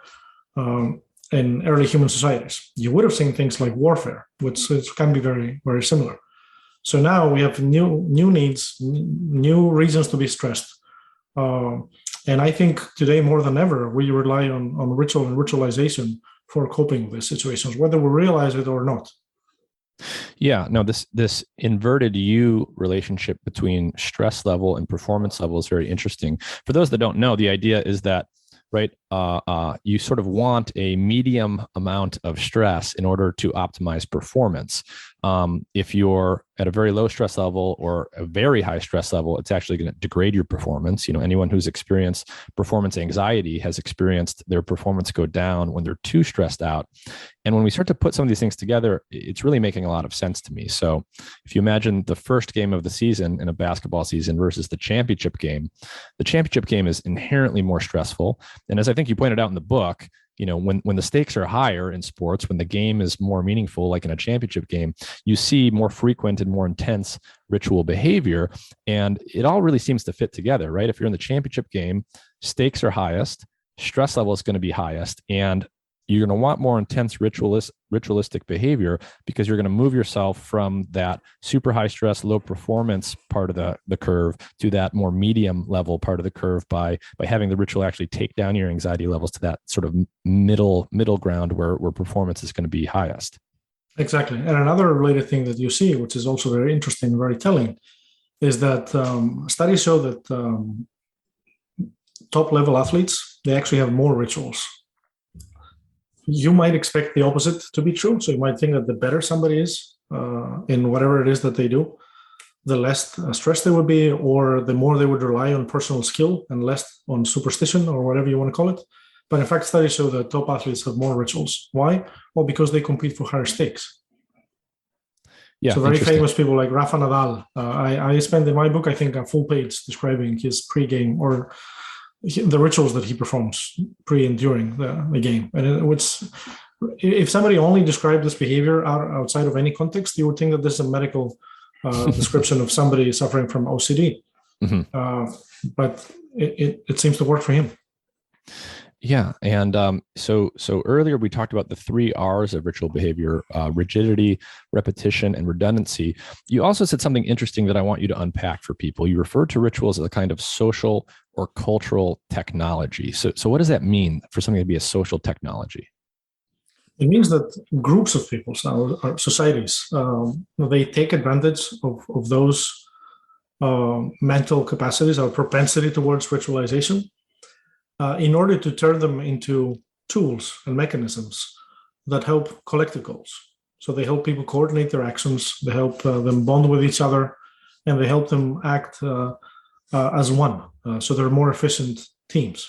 in early human societies. You would have seen things like warfare, which can be very, very similar. So now we have new needs, new reasons to be stressed. And I think today more than ever, we rely on ritual and ritualization for coping with these situations, whether we realize it or not. Yeah, no, this inverted U relationship between stress level and performance level is very interesting. For those that don't know, the idea is that, right, you sort of want a medium amount of stress in order to optimize performance. If you're at a very low stress level or a very high stress level, it's actually going to degrade your performance. Anyone who's experienced performance anxiety has experienced their performance go down when they're too stressed out. And when we start to put some of these things together, it's really making a lot of sense to me. So if you imagine the first game of the season in a basketball season versus the championship game is inherently more stressful. And as I think you pointed out in the book, when the stakes are higher in sports, when the game is more meaningful, like in a championship game, you see more frequent and more intense ritual behavior. And it all really seems to fit together, right? If you're in the championship game, stakes are highest, stress level is going to be highest, and you're going to want more intense ritualistic behavior because you're going to move yourself from that super high stress, low performance part of the curve to that more medium level part of the curve by having the ritual actually take down your anxiety levels to that sort of middle ground where performance is going to be highest. Exactly. And another related thing that you see, which is also very interesting and very telling, is that studies show that top level athletes, they actually have more rituals. You might expect the opposite to be true. So you might think that the better somebody is in whatever it is that they do, the less stressed they would be, or the more they would rely on personal skill and less on superstition or whatever you want to call it. But in fact, studies show that top athletes have more rituals. Why? Well, because they compete for higher stakes. Yeah, so very famous people like Rafa Nadal. I spent in my book, I think, a full page describing his pre-game or the rituals that he performs pre and during the game. And if somebody only described this behavior outside of any context, you would think that this is a medical description of somebody suffering from OCD. Mm-hmm. But it seems to work for him. Yeah. And so earlier we talked about the 3 R's of ritual behavior: rigidity, repetition, and redundancy. You also said something interesting that I want you to unpack for people. You referred to rituals as a kind of social or cultural technology. So what does that mean for something to be a social technology? It means that groups of people, or societies, they take advantage of those mental capacities or propensity towards ritualization in order to turn them into tools and mechanisms that help collective goals. So they help people coordinate their actions, they help them bond with each other, and they help them act as one. So they're more efficient teams.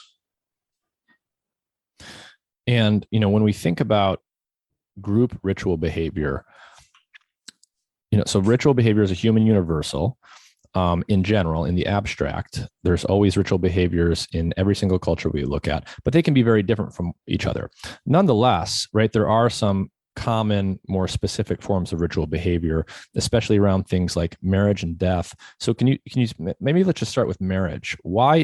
And, when we think about group ritual behavior, so ritual behavior is a human universal. In general, in the abstract, there's always ritual behaviors in every single culture we look at, but they can be very different from each other. Nonetheless, right, there are some common, more specific forms of ritual behavior, especially around things like marriage and death. So can you maybe let's just start with marriage. Why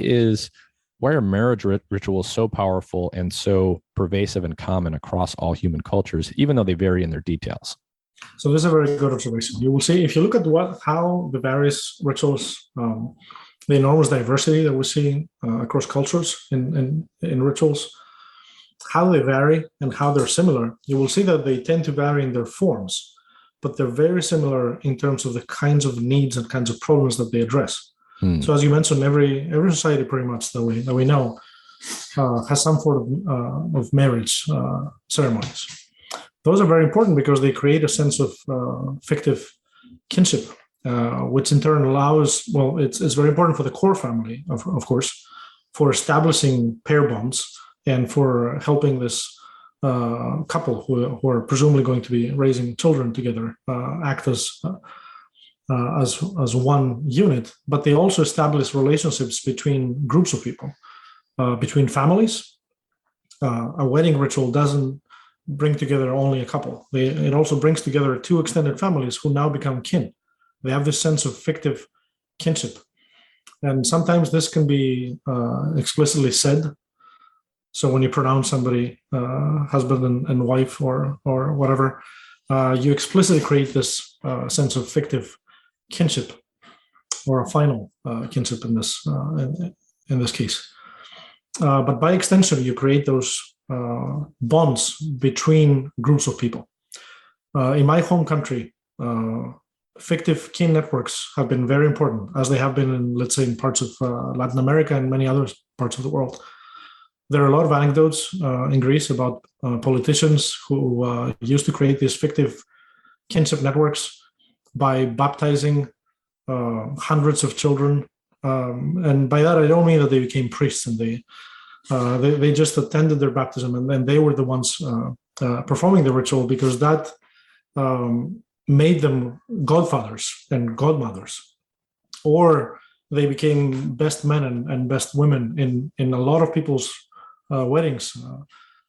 are marriage rituals so powerful and so pervasive and common across all human cultures, even though they vary in their details? So this is a very good observation. You will see, if you look at how the various rituals, the enormous diversity that we see across cultures in rituals, how they vary and how they're similar, you will see that they tend to vary in their forms, but they're very similar in terms of the kinds of needs and kinds of problems that they address. So as you mentioned, every society pretty much that we know has some form of marriage ceremonies. Those are very important because they create a sense of fictive kinship, which in turn allows, it's very important for the core family, of course, for establishing pair bonds and for helping this couple who are presumably going to be raising children together act as one unit. But they also establish relationships between groups of people, between families. A wedding ritual doesn't bring together only a couple. It also brings together 2 extended families who now become kin. They have this sense of fictive kinship. And sometimes this can be explicitly said. So when you pronounce somebody husband and wife or whatever, you explicitly create this sense of fictive kinship, or a final kinship in this case. But by extension, you create those bonds between groups of people. In my home country, fictive kin networks have been very important, as they have been in, let's say, in parts of Latin America and many other parts of the world. There are a lot of anecdotes in Greece about politicians who used to create these fictive kinship networks by baptizing hundreds of children. And by that, I don't mean that they became priests and they just attended their baptism, and then they were the ones performing the ritual, because that made them godfathers and godmothers, or they became best men and best women in a lot of people's weddings,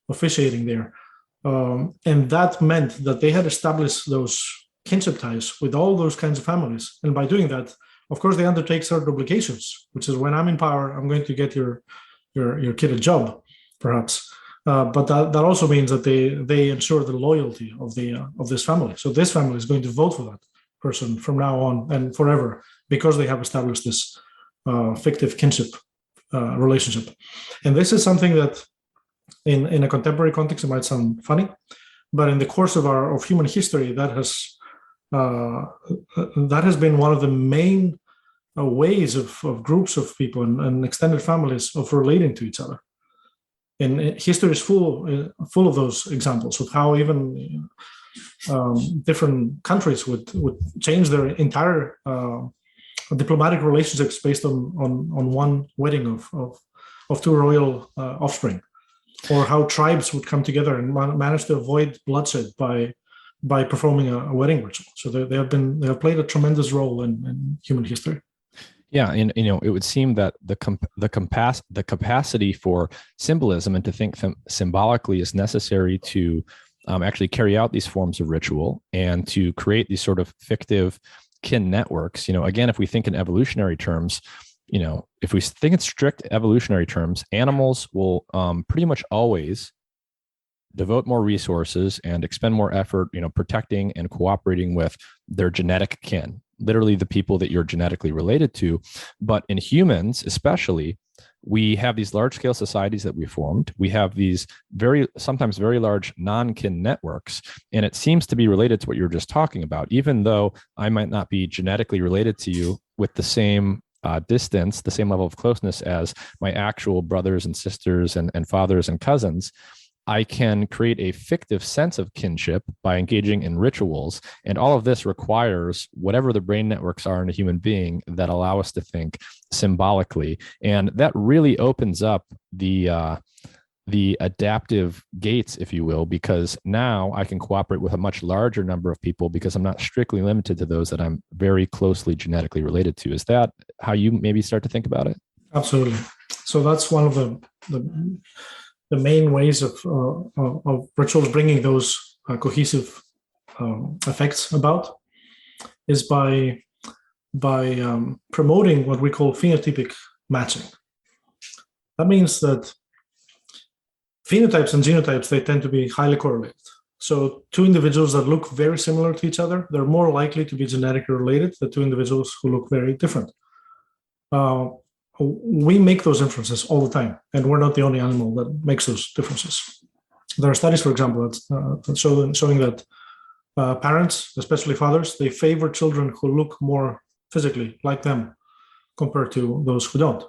officiating there. And that meant that they had established those kinship ties with all those kinds of families. And by doing that, of course, they undertake certain obligations, which is, when I'm in power, I'm going to get your kid a job, perhaps. But that also means that they ensure the loyalty of this family. So this family is going to vote for that person from now on and forever, because they have established this fictive kinship relationship. And this is something that, in a contemporary context, it might sound funny, but in the course of human history, that has been one of the main ways of groups of people and extended families of relating to each other. And history is full of those examples of how even different countries would change their entire diplomatic relationships based on one wedding of two royal offspring, or how tribes would come together and manage to avoid bloodshed by performing a wedding ritual. So they have played a tremendous role in human history. Yeah, and it would seem that the capacity for symbolism and to think symbolically is necessary to actually carry out these forms of ritual and to create these sort of fictive kin networks. Again, if we think in evolutionary terms, if we think in strict evolutionary terms, animals will pretty much always devote more resources and expend more effort, protecting and cooperating with their genetic kin, literally the people that you're genetically related to. But in humans, especially, we have these large-scale societies that we formed. We have these sometimes very large non-kin networks, and it seems to be related to what you were just talking about. Even though I might not be genetically related to you with the same distance, the same level of closeness as my actual brothers and sisters and fathers and cousins, I can create a fictive sense of kinship by engaging in rituals. And all of this requires whatever the brain networks are in a human being that allow us to think symbolically. And that really opens up the adaptive gates, if you will, because now I can cooperate with a much larger number of people because I'm not strictly limited to those that I'm very closely genetically related to. Is that how you maybe start to think about it? Absolutely. So that's one of the main ways of rituals bringing those cohesive effects about, is by promoting what we call phenotypic matching. That means that phenotypes and genotypes, they tend to be highly correlated. So two individuals that look very similar to each other, they're more likely to be genetically related than two individuals who look very different. We make those inferences all the time, and we're not the only animal that makes those differences. There are studies, for example, showing that parents, especially fathers, they favor children who look more physically like them compared to those who don't.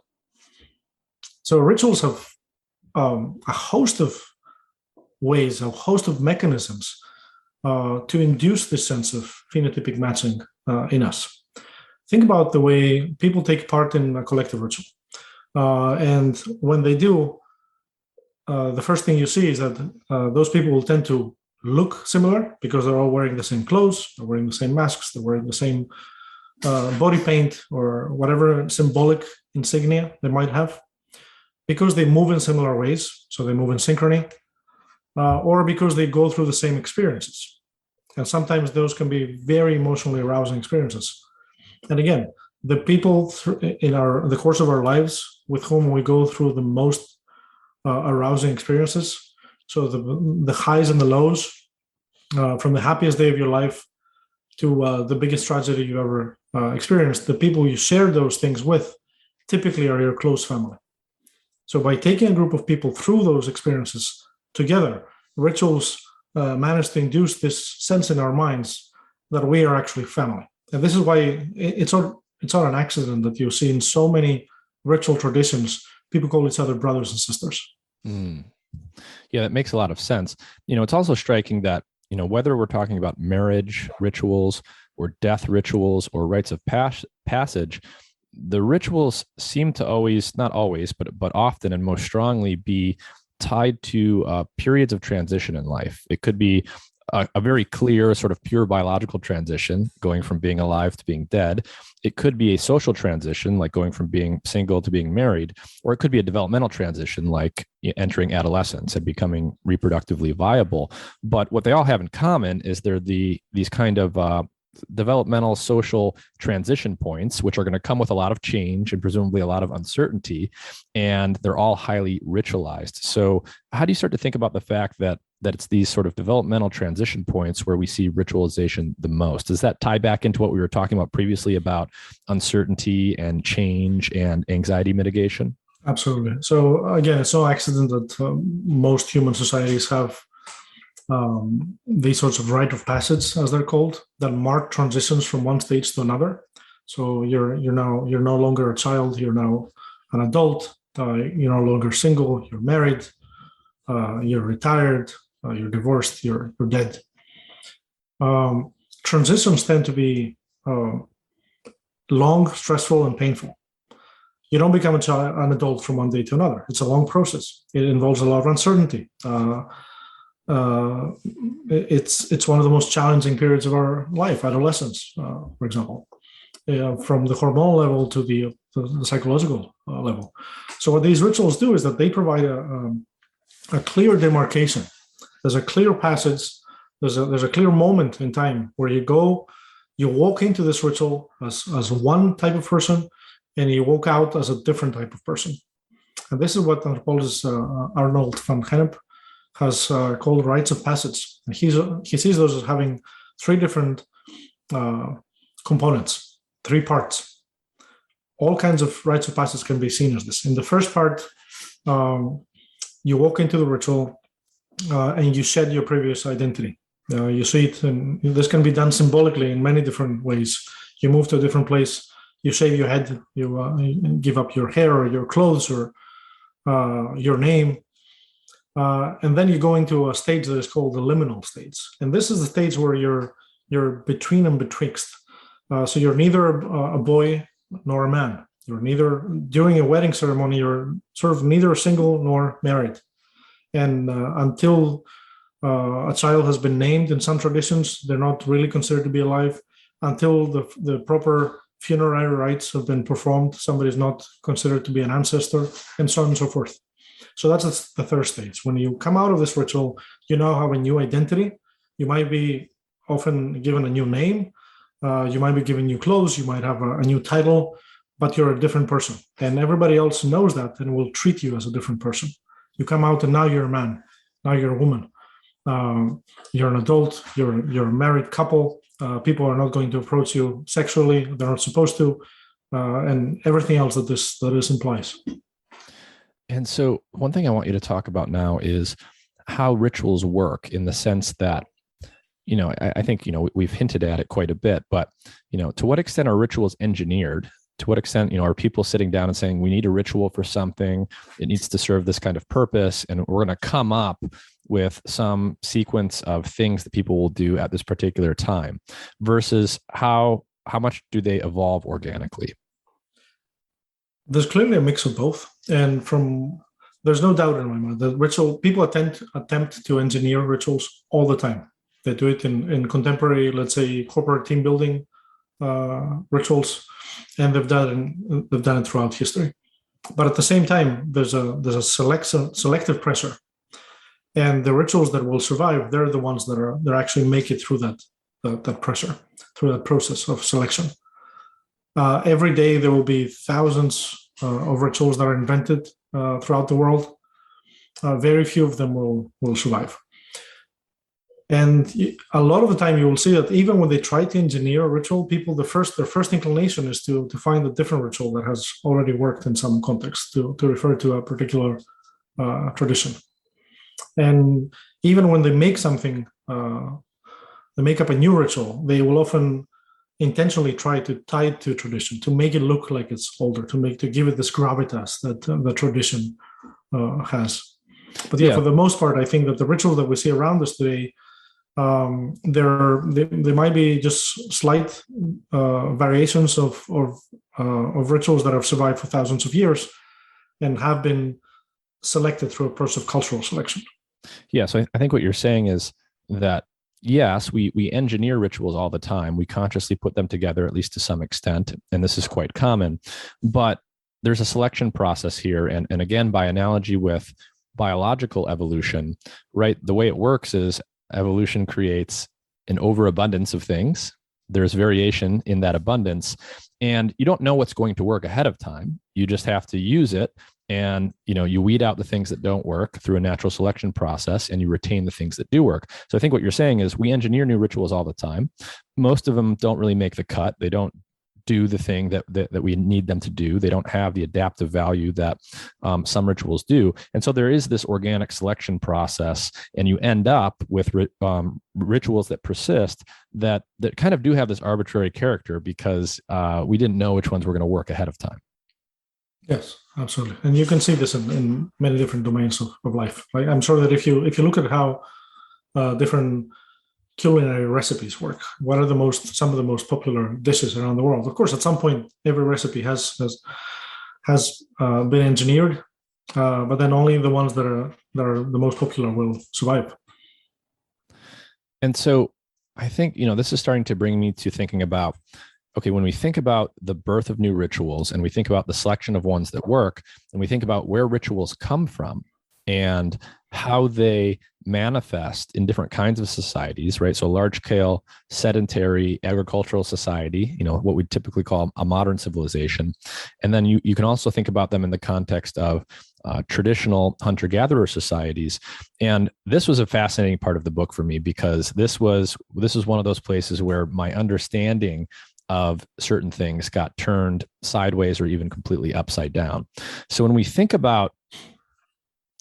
So rituals have a host of ways, a host of mechanisms to induce this sense of phenotypic matching in us. Think about the way people take part in a collective ritual. And when they do, the first thing you see is that those people will tend to look similar because they're all wearing the same clothes, they're wearing the same masks, they're wearing the same body paint or whatever symbolic insignia they might have, because they move in similar ways, so they move in synchrony, or because they go through the same experiences. And sometimes those can be very emotionally arousing experiences. And again, the people in the course of our lives with whom we go through the most arousing experiences, so the highs and the lows, from the happiest day of your life to the biggest tragedy you ever experienced, the people you share those things with typically are your close family. So by taking a group of people through those experiences together, rituals manage to induce this sense in our minds that we are actually family. And this is why it's not an accident that you see in so many ritual traditions, people call each other brothers and sisters. Mm. Yeah, that makes a lot of sense. It's also striking that, whether we're talking about marriage rituals or death rituals or rites of passage, the rituals seem to always, not always, but often and most strongly be tied to periods of transition in life. It could be a very clear sort of pure biological transition, going from being alive to being dead. It could be a social transition, like going from being single to being married, or it could be a developmental transition, like entering adolescence and becoming reproductively viable. But what they all have in common is they're these kind of developmental social transition points, which are going to come with a lot of change and presumably a lot of uncertainty, and they're all highly ritualized. So how do you start to think about the fact that it's these sort of developmental transition points where we see ritualization the most? Does that tie back into what we were talking about previously about uncertainty and change and anxiety mitigation? Absolutely. So again, it's no accident that most human societies have these sorts of rite of passage, as they're called, that mark transitions from one stage to another. So you're no longer a child. You're now an adult. You're no longer single. You're married. You're retired. You're divorced. You're dead. Transitions tend to be long, stressful, and painful. You don't become an adult from one day to another. It's a long process. It involves a lot of uncertainty. It's one of the most challenging periods of our life, adolescence, for example, from the hormonal level to the psychological level. So what these rituals do is that they provide a clear demarcation. There's a clear passage. There's a clear moment in time where you walk into this ritual as one type of person, and you walk out as a different type of person. And this is what anthropologist Arnold van Gennep has called rites of passage. And he sees those as having three different components, three parts. All kinds of rites of passage can be seen as this. In the first part, you walk into the ritual and you shed your previous identity. You see it, and this can be done symbolically in many different ways. You move to a different place, you shave your head, you give up your hair or your clothes or your name. And then you go into a stage that is called the liminal stage. And this is the stage where you're between and betwixt. So you're neither a boy nor a man. You're neither, during a wedding ceremony, you're sort of neither single nor married. And until a child has been named in some traditions, they're not really considered to be alive. Until the proper funerary rites have been performed, somebody is not considered to be an ancestor, and so on and so forth. So that's the third stage. When you come out of this ritual, you now have a new identity. You might be often given a new name. You might be given new clothes. You might have a new title, but you're a different person. And everybody else knows that and will treat you as a different person. You come out and now you're a man. Now you're a woman. You're an adult. You're a married couple. People are not going to approach you sexually. They're not supposed to. And everything else that this implies. And so one thing I want you to talk about now is how rituals work, in the sense that, I think, we've hinted at it quite a bit, but, to what extent are rituals engineered? To what extent, are people sitting down and saying, we need a ritual for something, it needs to serve this kind of purpose, and we're going to come up with some sequence of things that people will do at this particular time, versus how much do they evolve organically? There's clearly a mix of both. And there's no doubt in my mind that people attempt to engineer rituals all the time. They do it in contemporary, let's say, corporate team building rituals, and they've done it throughout history. But at the same time, there's a selective pressure, and the rituals that will survive, they're the ones that actually make it through that pressure, through that process of selection. Every day there will be thousands of rituals that are invented throughout the world. Very few of them will survive. And a lot of the time you will see that even when they try to engineer a ritual, people, their first inclination is to find a different ritual that has already worked in some context, to refer to a particular tradition. And even when they make something, they make up a new ritual, they will often intentionally try to tie it to tradition, to make it look like it's older, to give it this gravitas that the tradition has. But yeah, for the most part, I think that the ritual that we see around us today, there might be just slight variations of rituals that have survived for thousands of years and have been selected through a process of cultural selection. Yeah, so I think what you're saying is that, yes, we engineer rituals all the time. We consciously put them together, at least to some extent, and this is quite common. But there's a selection process here. And again, by analogy with biological evolution, right? The way it works is evolution creates an overabundance of things. There's variation in that abundance, and you don't know what's going to work ahead of time. You just have to use it. And, you weed out the things that don't work through a natural selection process, and you retain the things that do work. So I think what you're saying is we engineer new rituals all the time. Most of them don't really make the cut. They don't do the thing that we need them to do. They don't have the adaptive value that some rituals do. And so there is this organic selection process, and you end up with rituals that persist that kind of do have this arbitrary character because we didn't know which ones were going to work ahead of time. Yes, absolutely. And you can see this in many different domains of life. Right? I'm sure that if you look at how different culinary recipes work, what are some of the most popular dishes around the world? Of course, at some point, every recipe has been engineered, but then only the ones that are the most popular will survive. And so I think, this is starting to bring me to thinking about, okay, when we think about the birth of new rituals and we think about the selection of ones that work, and we think about where rituals come from and how they manifest in different kinds of societies, right? So large scale, sedentary, agricultural society, what we typically call a modern civilization. And then you can also think about them in the context of traditional hunter-gatherer societies. And this was a fascinating part of the book for me, because this was one of those places where my understanding of certain things got turned sideways or even completely upside down. So when we think about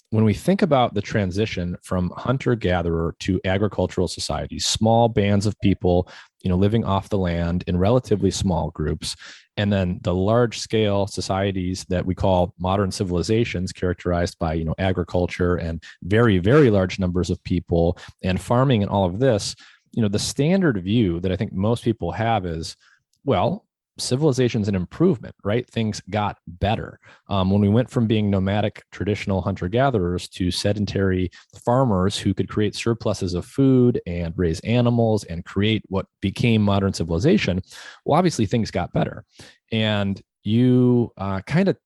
the transition from hunter-gatherer to agricultural societies, small bands of people, living off the land in relatively small groups, and then the large-scale societies that we call modern civilizations, characterized by agriculture and very, very large numbers of people and farming and all of this, the standard view that I think most people have is, well, civilization's an improvement, right? Things got better. When we went from being nomadic, traditional hunter-gatherers to sedentary farmers who could create surpluses of food and raise animals and create what became modern civilization, well, obviously things got better. And you kind of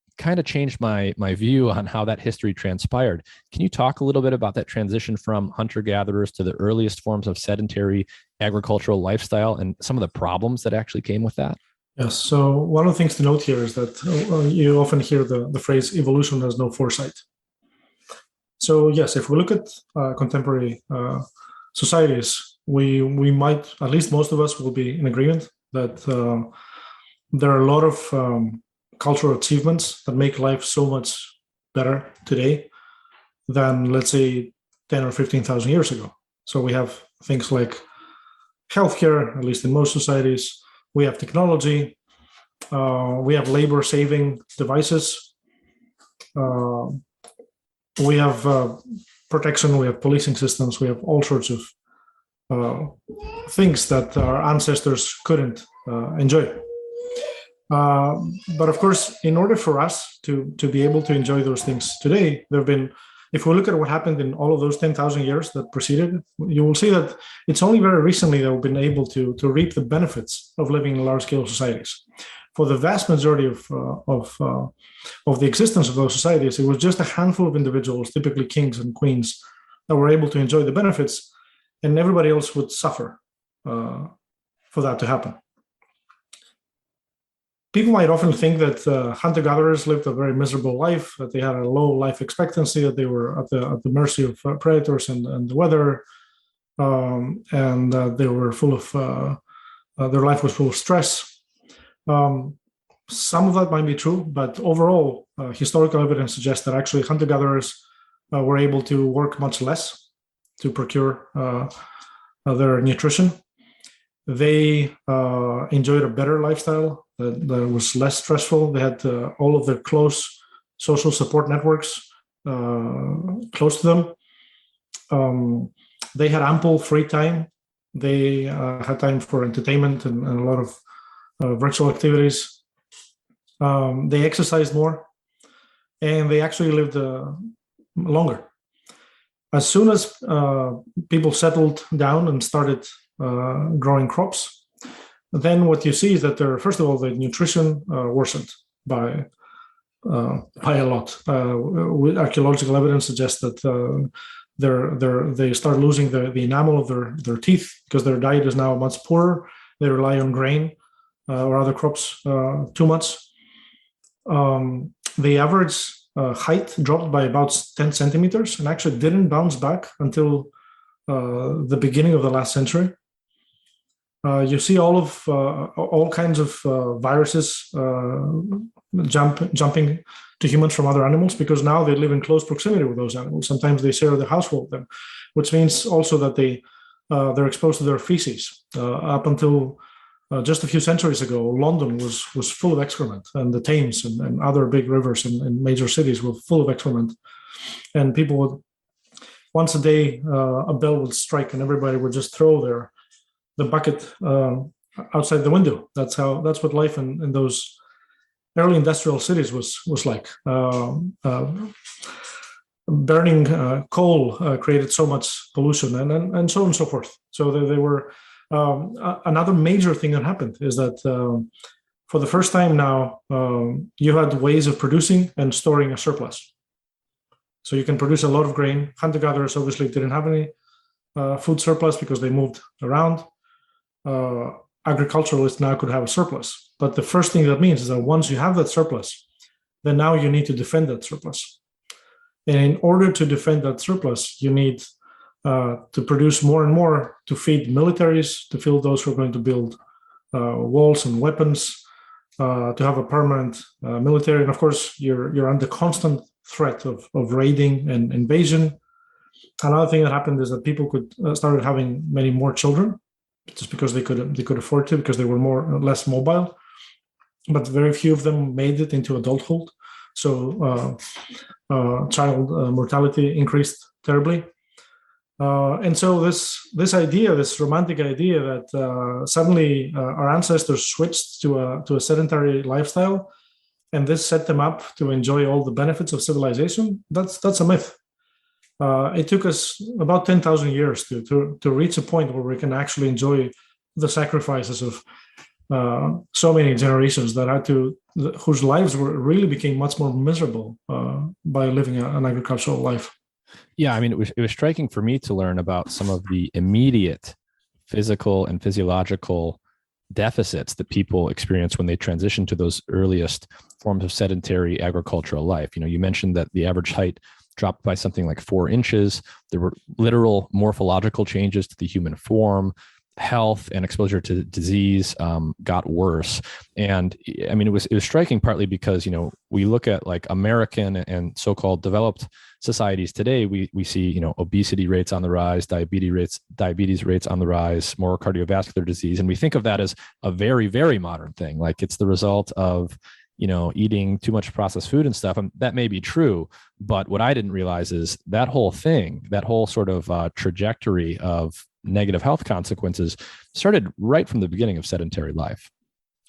changed my view on how that history transpired. Can you talk a little bit about that transition from hunter-gatherers to the earliest forms of sedentary agricultural lifestyle and some of the problems that actually came with that? Yes. So one of the things to note here is that you often hear the phrase "evolution has no foresight." So yes, if we look at contemporary societies, we might, at least most of us, will be in agreement that there are a lot of cultural achievements that make life so much better today than, let's say, 10 or 15,000 years ago. So we have things like healthcare, at least in most societies. We have technology. We have labor-saving devices. We have protection. We have policing systems. We have all sorts of things that our ancestors couldn't enjoy. But of course, in order for us to be able to enjoy those things today, there have been, if we look at what happened in all of those 10,000 years that preceded, you will see that it's only very recently that we've been able to reap the benefits of living in large-scale societies. For the vast majority of the existence of those societies, it was just a handful of individuals, typically kings and queens, that were able to enjoy the benefits, and everybody else would suffer for that to happen. people might often think that hunter-gatherers lived a very miserable life, that they had a low life expectancy, that they were at the mercy of predators and the weather, and they were full of their life was full of stress. Some of that might be true, but overall, historical evidence suggests that actually hunter-gatherers were able to work much less to procure their nutrition. They enjoyed a better lifestyle that was less stressful. They had all of their close social support networks close to them. They had ample free time. They had time for entertainment and a lot of virtual activities. They exercised more, and they actually lived longer. As soon as people settled down and started growing crops, then what you see is that first of all, the nutrition worsened by a lot. Archaeological evidence suggests that they start losing the enamel of their teeth because their diet is now much poorer. They rely on grain or other crops too much. The average height dropped by about 10 centimeters and actually didn't bounce back until the beginning of the last century. You see all kinds of viruses jumping to humans from other animals because now they live in close proximity with those animals. Sometimes they share the household with them, which means also that they're exposed to their feces. Up until just a few centuries ago, London was full of excrement, and the Thames and other big rivers and major cities were full of excrement. And people would, once a day, a bell would strike and everybody would just throw the bucket outside the window. That's what life in those early industrial cities was like. Burning coal created so much pollution, and so on and so forth. So they were another major thing that happened is that for the first time now, you had ways of producing and storing a surplus. So you can produce a lot of grain. Hunter-gatherers obviously didn't have any food surplus because they moved around. Agriculturalists now could have a surplus. But the first thing that means is that once you have that surplus, then now you need to defend that surplus. And in order to defend that surplus, you need to produce more and more to feed militaries, to feed those who are going to build walls and weapons, to have a permanent military. And of course, you're under constant threat of raiding and invasion. Another thing that happened is that people started having many more children, just because they could afford to, because they were more or less mobile. But very few of them made it into adulthood. So child mortality increased terribly. And so this romantic idea that suddenly our ancestors switched to a sedentary lifestyle, and this set them up to enjoy all the benefits of civilization, that's a myth. It took us about 10,000 years to reach a point where we can actually enjoy the sacrifices of so many generations whose lives really became much more miserable by living an agricultural life. Yeah, I mean, it was striking for me to learn about some of the immediate physical and physiological deficits that people experience when they transition to those earliest forms of sedentary agricultural life. You know, you mentioned that the average height dropped by something like 4 inches. There were literal morphological changes to the human form. Health and exposure to disease got worse. And I mean, it was striking partly because, you know, we look at like American and so-called developed societies today, we see, you know, obesity rates on the rise, diabetes rates on the rise, more cardiovascular disease. And we think of that as a very, very modern thing. Like it's the result of, you know, eating too much processed food and stuff. And that may be true, but what I didn't realize is that whole thing, that whole sort of trajectory of negative health consequences started right from the beginning of sedentary life.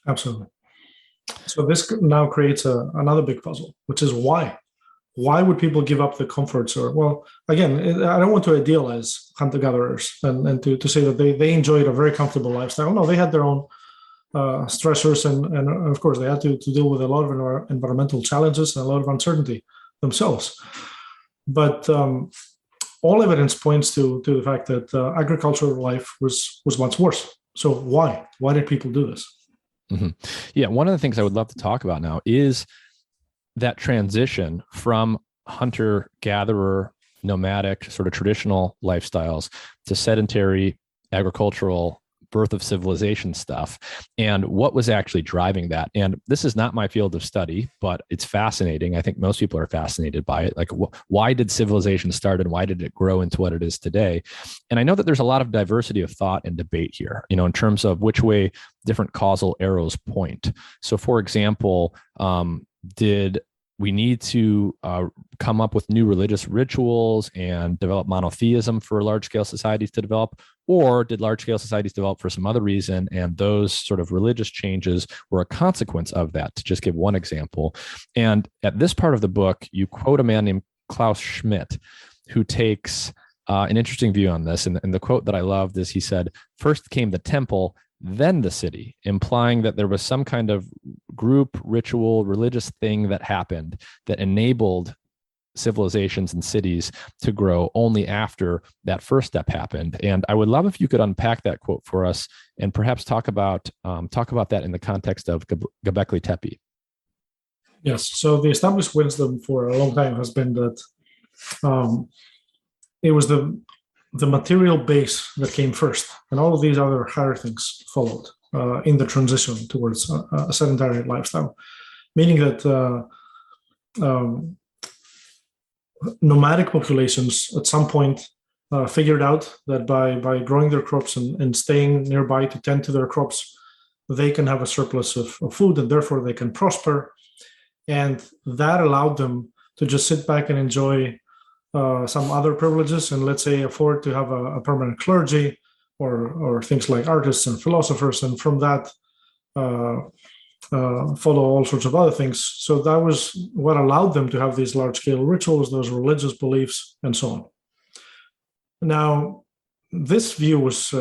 Absolutely. So this now creates another big puzzle, which is why? Why would people give up the comforts? Or, well, again, I don't want to idealize hunter-gatherers and to say that they enjoyed a very comfortable lifestyle. No, they had their own stressors, and of course, they had to deal with a lot of environmental challenges and a lot of uncertainty themselves. But all evidence points to the fact that agricultural life was much worse. So why? Why did people do this? Mm-hmm. Yeah, one of the things I would love to talk about now is that transition from hunter-gatherer, nomadic, sort of traditional lifestyles to sedentary, agricultural, birth of civilization stuff, and what was actually driving that. And this is not my field of study, but it's fascinating. I think most people are fascinated by it. Like, why did civilization start and why did it grow into what it is today? And I know that there's a lot of diversity of thought and debate here, in terms of which way different causal arrows point. So, for example, did we need to come up with new religious rituals and develop monotheism for large-scale societies to develop? Or did large-scale societies develop for some other reason, and those sort of religious changes were a consequence of that, to just give one example? And at this part of the book, you quote a man named Klaus Schmidt, who takes an interesting view on this. And the quote that I loved is, he said, "First came the temple, then the city," implying that there was some kind of group, ritual, religious thing that happened that enabled civilizations and cities to grow only after that first step happened. And I would love if you could unpack that quote for us and perhaps talk about that in the context of Göbekli Tepe. Yes. So the established wisdom for a long time has been that it was the material base that came first, and all of these other higher things followed in the transition towards a sedentary lifestyle, meaning that nomadic populations at some point figured out that by growing their crops and staying nearby to tend to their crops, they can have a surplus of food, and therefore they can prosper. And that allowed them to just sit back and enjoy some other privileges, and let's say afford to have a permanent clergy or things like artists and philosophers, and from that follow all sorts of other things. So that was what allowed them to have these large-scale rituals, those religious beliefs, and so on. Now, this view was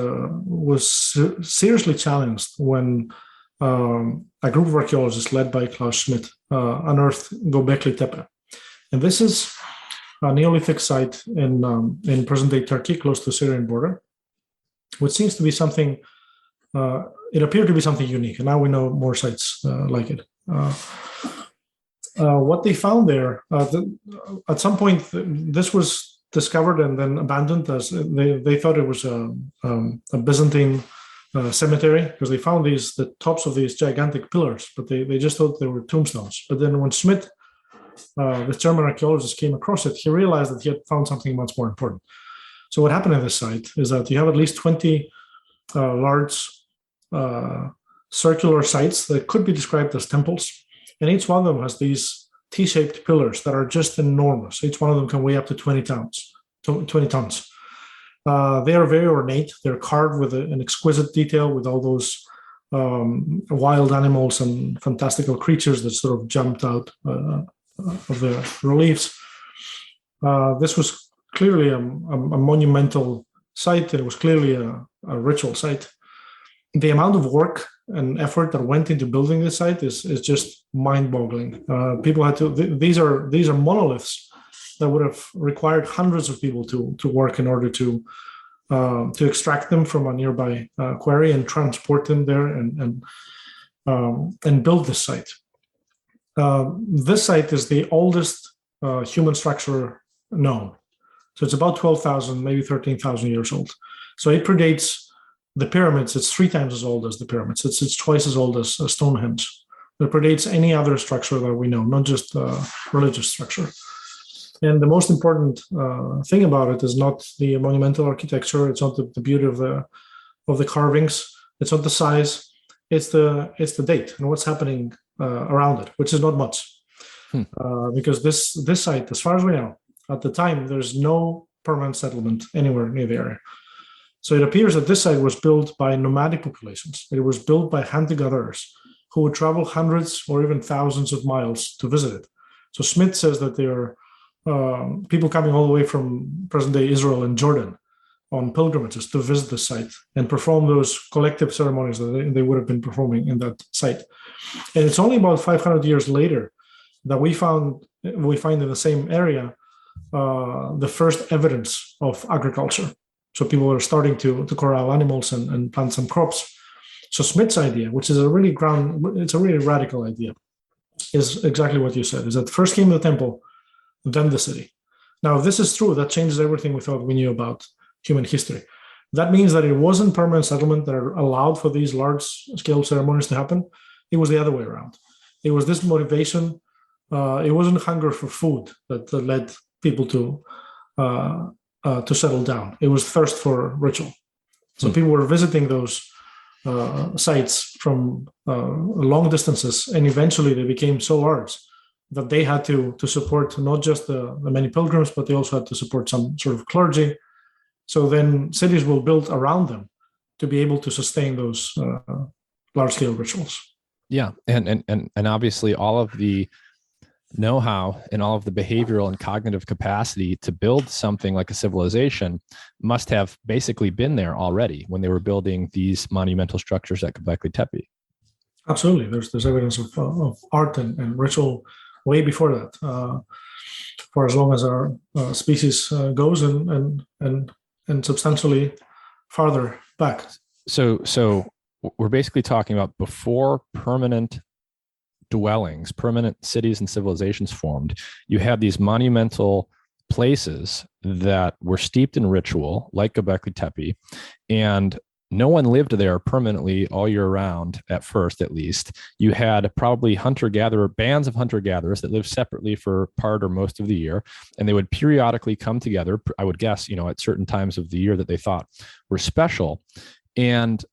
seriously challenged when a group of archaeologists led by Klaus Schmidt unearthed Göbekli Tepe, and this is a Neolithic site in present-day Turkey, close to the Syrian border, which seems to be something. It appeared to be something unique, and now we know more sites like it. What they found there, at some point, this was discovered and then abandoned, as they thought it was a Byzantine cemetery, because they found the tops of these gigantic pillars, but they just thought they were tombstones. But then when Schmidt, this German archaeologist, came across it, he realized that he had found something much more important. So what happened in this site is that you have at least 20 large circular sites that could be described as temples, and each one of them has these T-shaped pillars that are just enormous. Each one of them can weigh up to 20 tons. They are very ornate. They're carved with an exquisite detail, with all those wild animals and fantastical creatures that sort of jumped out of the reliefs. This was clearly a monumental site. It was clearly a ritual site. The amount of work and effort that went into building this site is just mind-boggling. People had to. These are monoliths that would have required hundreds of people to work in order to extract them from a nearby quarry and transport them there and build this site. This site is the oldest human structure known. So it's about 12,000, maybe 13,000 years old. So it predates the pyramids. It's 3 times as old as the pyramids. It's twice as old as Stonehenge. It predates any other structure that we know, not just religious structure. And the most important thing about it is not the monumental architecture. It's not the beauty of the carvings. It's not the size. It's the date and what's happening around it, which is not much. Because this site, as far as we know, at the time, there's no permanent settlement anywhere near the area. So it appears that this site was built by nomadic populations. It was built by hunter-gatherers who would travel hundreds or even thousands of miles to visit it. So Schmidt says that there are people coming all the way from present-day Israel and Jordan on pilgrimages to visit the site and perform those collective ceremonies that they would have been performing in that site. And it's only about 500 years later that we find in the same area the first evidence of agriculture. So people are starting to corral animals and plant some crops. So Smith's idea, which is it's a really radical idea, is exactly what you said, is that first came the temple, then the city. Now, if this is true, that changes everything we thought we knew about human history. That means that it wasn't permanent settlement that allowed for these large-scale ceremonies to happen. It was the other way around. It was this motivation. It wasn't hunger for food that led people to settle down. It was thirst for ritual. So people were visiting those sites from long distances, and eventually they became so large that they had to support not just the many pilgrims, but they also had to support some sort of clergy. So then cities were built around them to be able to sustain those large-scale rituals. Yeah, and obviously all of the know-how and all of the behavioral and cognitive capacity to build something like a civilization must have basically been there already when they were building these monumental structures at Göbekli Tepe. Absolutely, there's evidence of art and ritual way before that, for as long as our species goes, and substantially farther back. So we're basically talking about before permanent dwellings, permanent cities and civilizations formed. You had these monumental places that were steeped in ritual, like Göbekli Tepe, and no one lived there permanently all year round, at first at least. You had probably bands of hunter-gatherers that lived separately for part or most of the year, and they would periodically come together, I would guess, at certain times of the year that they thought were special. And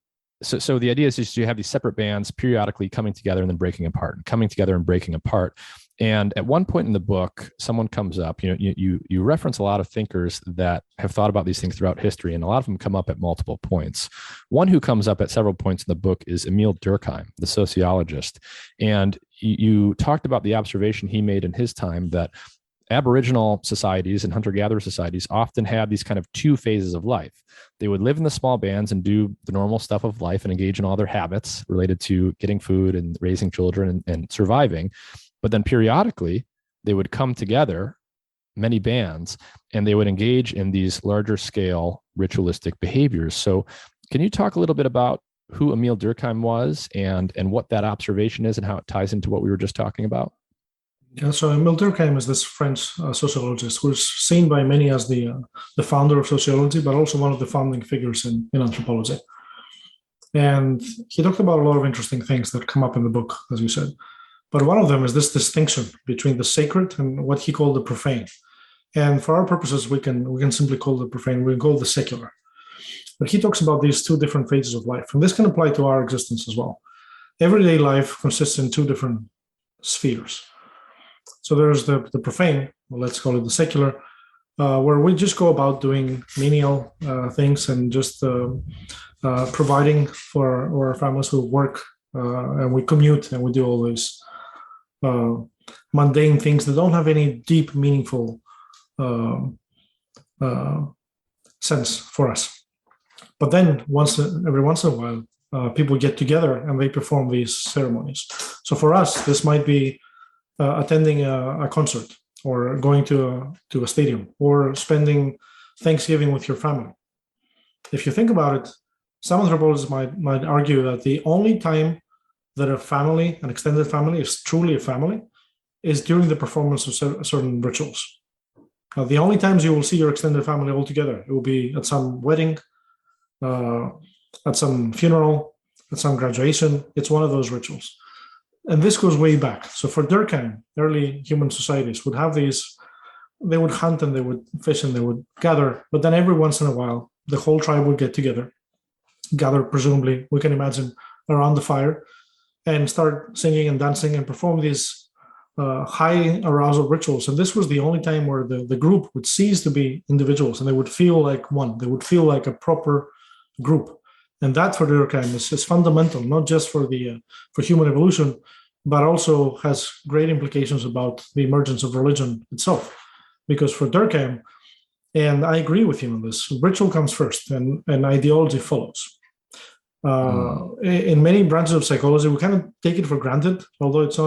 so the idea is just you have these separate bands periodically coming together and then breaking apart, and coming together and breaking apart. And at one point in the book, someone comes up, you reference a lot of thinkers that have thought about these things throughout history, and a lot of them come up at multiple points. One who comes up at several points in the book is Emil Durkheim, the sociologist. And you talked about the observation he made in his time that Aboriginal societies and hunter-gatherer societies often had these kind of two phases of life. They would live in the small bands and do the normal stuff of life and engage in all their habits related to getting food and raising children and surviving. But then periodically, they would come together, many bands, and they would engage in these larger scale ritualistic behaviors. So can you talk a little bit about who Emil Durkheim was and what that observation is and how it ties into what we were just talking about? Yeah, so Emil Durkheim is this French sociologist who's seen by many as the founder of sociology, but also one of the founding figures in anthropology. And he talked about a lot of interesting things that come up in the book, as you said. But one of them is this distinction between the sacred and what he called the profane. And for our purposes, we can simply call the profane, we can call it the secular. But he talks about these two different phases of life, and this can apply to our existence as well. Everyday life consists in two different spheres. So there's the profane, well, let's call it the secular, where we just go about doing menial things and just providing for our families who work, and we commute and we do all these mundane things that don't have any deep, meaningful sense for us. But then every once in a while, people get together and they perform these ceremonies. So for us, this might be attending a concert, or going to a stadium, or spending Thanksgiving with your family. If you think about it, some anthropologists might argue that the only time that a family, an extended family, is truly a family is during the performance of certain rituals. Now, the only times you will see your extended family all together, it will be at some wedding, at some funeral, at some graduation. It's one of those rituals. And this goes way back. So for Durkheim, early human societies would have these, they would hunt and they would fish and they would gather, but then every once in a while, the whole tribe would get together, gather presumably, we can imagine, around the fire, and start singing and dancing and perform these high arousal rituals. And this was the only time where the group would cease to be individuals and they would feel like one. They would feel like a proper group. And that for Durkheim is fundamental, not just for human evolution, but also has great implications about the emergence of religion itself. Because for Durkheim, and I agree with him on this, ritual comes first and ideology follows. In many branches of psychology, we kind of take it for granted, although it's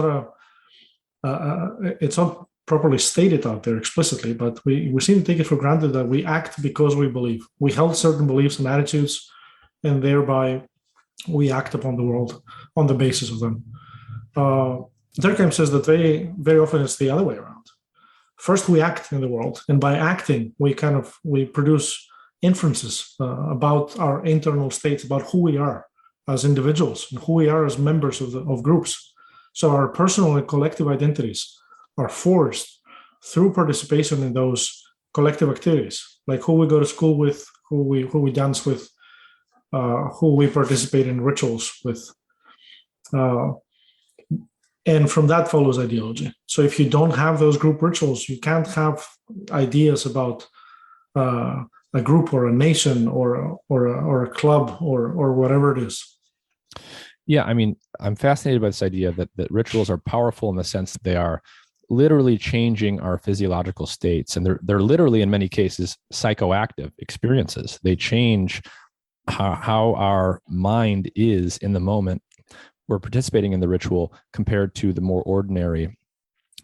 not properly stated out there explicitly, but we seem to take it for granted that we act because we believe. We held certain beliefs and attitudes, and thereby we act upon the world on the basis of them. Durkheim says that very often it's the other way around. First, we act in the world, and by acting, we produce inferences about our internal states, about who we are as individuals and who we are as members of groups. So our personal and collective identities are forged through participation in those collective activities, like who we go to school with, who we dance with, who we participate in rituals with. And from that follows ideology. So if you don't have those group rituals, you can't have ideas about a group or a nation or a club or whatever it is. Yeah, I mean, I'm fascinated by this idea that rituals are powerful in the sense that they are literally changing our physiological states, and they're literally in many cases psychoactive experiences. They change how our mind is in the moment we're participating in the ritual compared to the more ordinary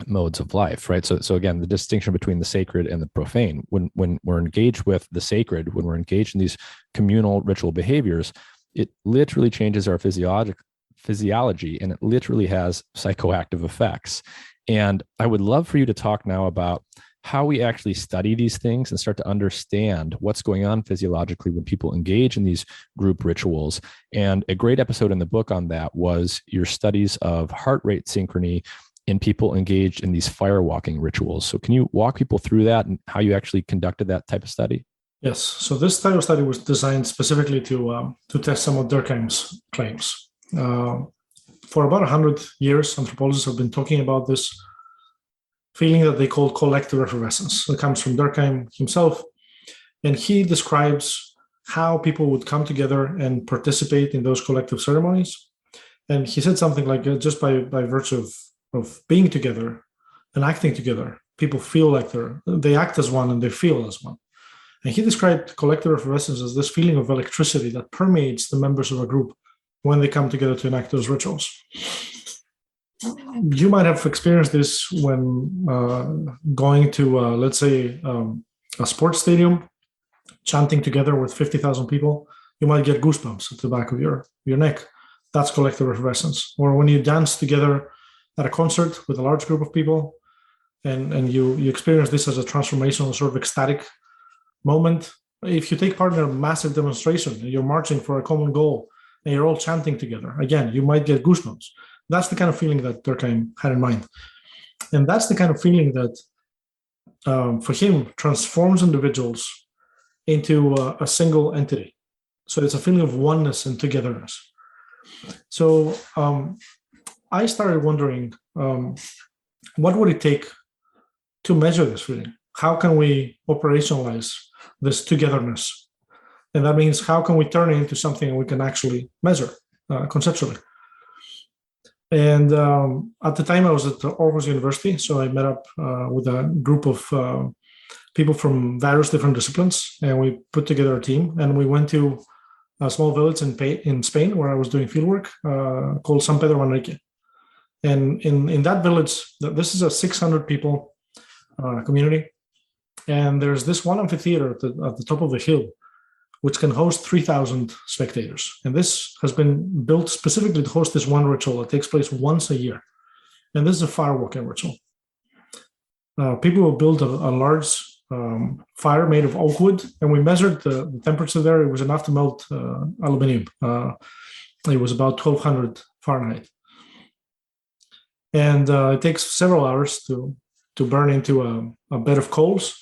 modes of life, right? So again, the distinction between the sacred and the profane. When we're engaged with the sacred, when we're engaged in these communal ritual behaviors, it literally changes our physiology, and it literally has psychoactive effects. And I would love for you to talk now about how we actually study these things and start to understand what's going on physiologically when people engage in these group rituals. And a great episode in the book on that was your studies of heart rate synchrony in people engaged in these firewalking rituals. So can you walk people through that and how you actually conducted that type of study? Yes. So this type of study was designed specifically to test some of Durkheim's claims. For about 100 years, anthropologists have been talking about this feeling that they call collective effervescence. It comes from Durkheim himself, and he describes how people would come together and participate in those collective ceremonies. And he said something like, just by virtue of being together and acting together, people feel like they act as one and they feel as one. And he described collective effervescence as this feeling of electricity that permeates the members of a group when they come together to enact those rituals. You might have experienced this when going to, let's say, a sports stadium, chanting together with 50,000 people. You might get goosebumps at the back of your neck. That's collective effervescence. Or when you dance together at a concert with a large group of people, and you experience this as a transformational, sort of ecstatic moment. If you take part in a massive demonstration, and you're marching for a common goal, and you're all chanting together, again, you might get goosebumps. That's the kind of feeling that Durkheim had in mind. And that's the kind of feeling that, for him, transforms individuals into a single entity. So it's a feeling of oneness and togetherness. So I started wondering, what would it take to measure this feeling? How can we operationalize this togetherness? And that means, how can we turn it into something we can actually measure conceptually? And at the time, I was at Aarhus University, so I met up with a group of people from various different disciplines, and we put together a team, and we went to a small village in Spain where I was doing fieldwork called San Pedro Manrique. And in that village, this is a 600 people community, and there's this one amphitheater at the top of the hill, which can host 3,000 spectators. And this has been built specifically to host this one ritual that takes place once a year. And this is a firewalking ritual. People will build a large fire made of oak wood, and we measured the temperature there. It was enough to melt aluminum. It was about 1,200 Fahrenheit. And it takes several hours to burn into a bed of coals.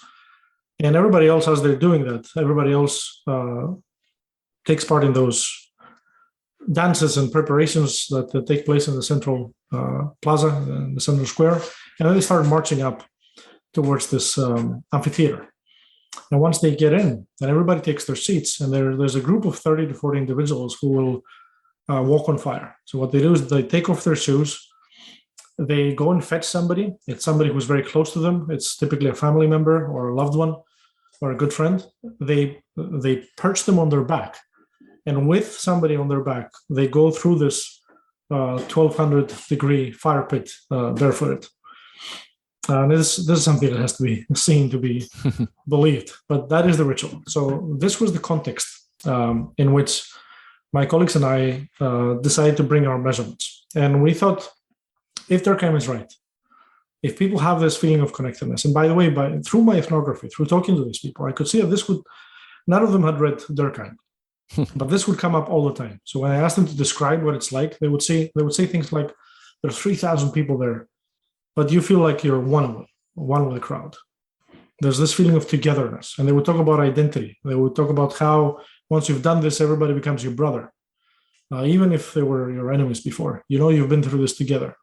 And everybody else, as they're doing that, everybody else takes part in those dances and preparations that take place in the central plaza, in the central square. And then they start marching up towards this amphitheater. And once they get in, then everybody takes their seats, and there's a group of 30 to 40 individuals who will walk on fire. So what they do is they take off their shoes, they go and fetch somebody. It's somebody who's very close to them. It's typically a family member or a loved one or a good friend. They perch them on their back, and with somebody on their back, they go through this 1,200 degree fire pit barefooted. This is something that has to be seen to be believed, but that is the ritual. So this was the context in which my colleagues and I decided to bring our measurements. And we thought, if Durkheim is right, if people have this feeling of connectedness, and by the way, through my ethnography, through talking to these people, I could see that none of them had read Durkheim, but this would come up all the time. So when I asked them to describe what it's like, they would say things like, "There's 3,000 people there, but you feel like you're one with the crowd." There's this feeling of togetherness, and they would talk about identity. They would talk about how once you've done this, everybody becomes your brother, even if they were your enemies before. You've been through this together.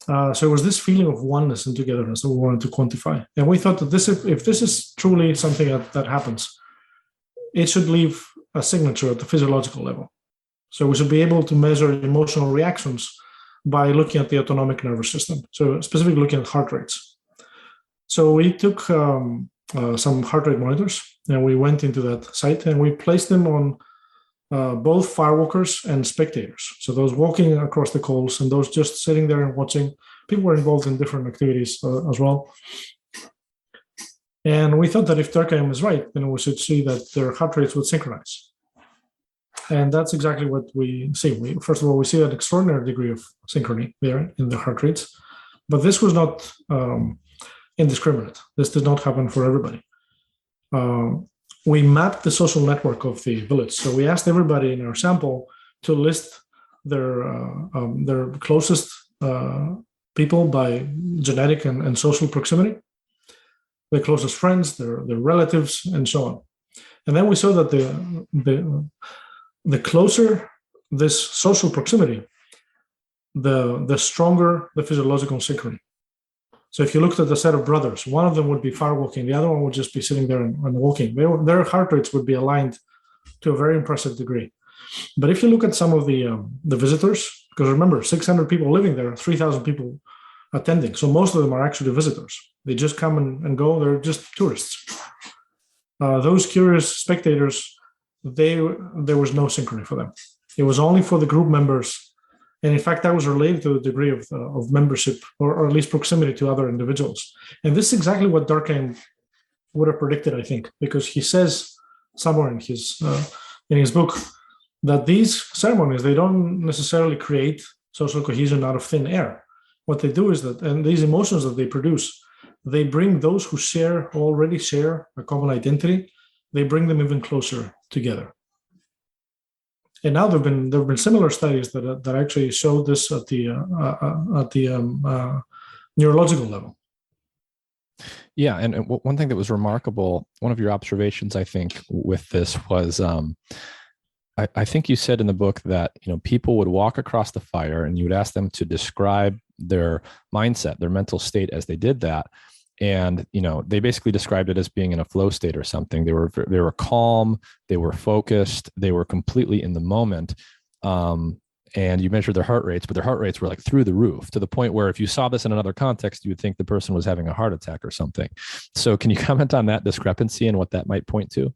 So it was this feeling of oneness and togetherness that we wanted to quantify. And we thought that if this is truly something that happens, it should leave a signature at the physiological level. So we should be able to measure emotional reactions by looking at the autonomic nervous system. So specifically looking at heart rates. So we took some heart rate monitors, and we went into that site, and we placed them on both firewalkers and spectators. So those walking across the coals and those just sitting there and watching. People were involved in different activities as well. And we thought that if Durkheim is right, then we should see that their heart rates would synchronize. And that's exactly what we see. First of all, we see an extraordinary degree of synchrony there in the heart rates. But this was not indiscriminate. This did not happen for everybody. We mapped the social network of the village. So we asked everybody in our sample to list their closest people by genetic and social proximity, their closest friends, their relatives, and so on. And then we saw that the closer this social proximity, the stronger the physiological synchrony. So if you looked at the set of brothers, one of them would be firewalking, the other one would just be sitting there and walking. Their heart rates would be aligned to a very impressive degree. But if you look at some of the visitors, because remember, 600 people living there, 3,000 people attending. So most of them are actually visitors. They just come and go. They're just tourists. Those curious spectators, there was no synchrony for them. It was only for the group members. And in fact, that was related to the degree of membership or at least proximity to other individuals. And this is exactly what Durkheim would have predicted, I think, because he says somewhere in his book that these ceremonies, they don't necessarily create social cohesion out of thin air. What they do is that, and these emotions that they produce, they bring those who already share a common identity, they bring them even closer together. And now there have been similar studies that actually show this at the neurological level. Yeah, and one thing that was remarkable, one of your observations, I think, with this was, I think you said in the book that people would walk across the fire, and you would ask them to describe their mindset, their mental state as they did that. And, they basically described it as being in a flow state or something. They were calm, they were focused, they were completely in the moment. And you measured their heart rates, but their heart rates were like through the roof, to the point where if you saw this in another context, you would think the person was having a heart attack or something. So can you comment on that discrepancy and what that might point to?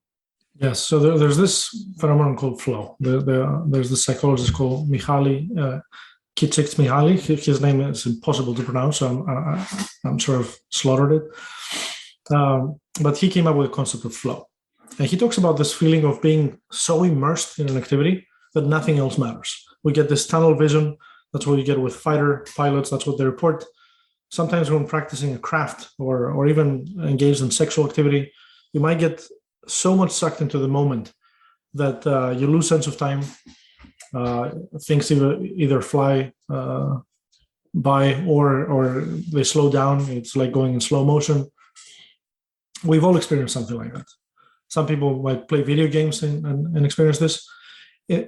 Yes. So there's this phenomenon called flow. There's this psychologist called Mihaly Csikszentmihalyi. His name is impossible to pronounce, so I'm sure I've slaughtered it. But he came up with the concept of flow. And he talks about this feeling of being so immersed in an activity that nothing else matters. We get this tunnel vision. That's what you get with fighter pilots. That's what they report. Sometimes when practicing a craft or even engaged in sexual activity, you might get so much sucked into the moment that you lose sense of time. Things either fly by or they slow down. It's like going in slow motion. We've all experienced something like that. Some people might play video games and experience this.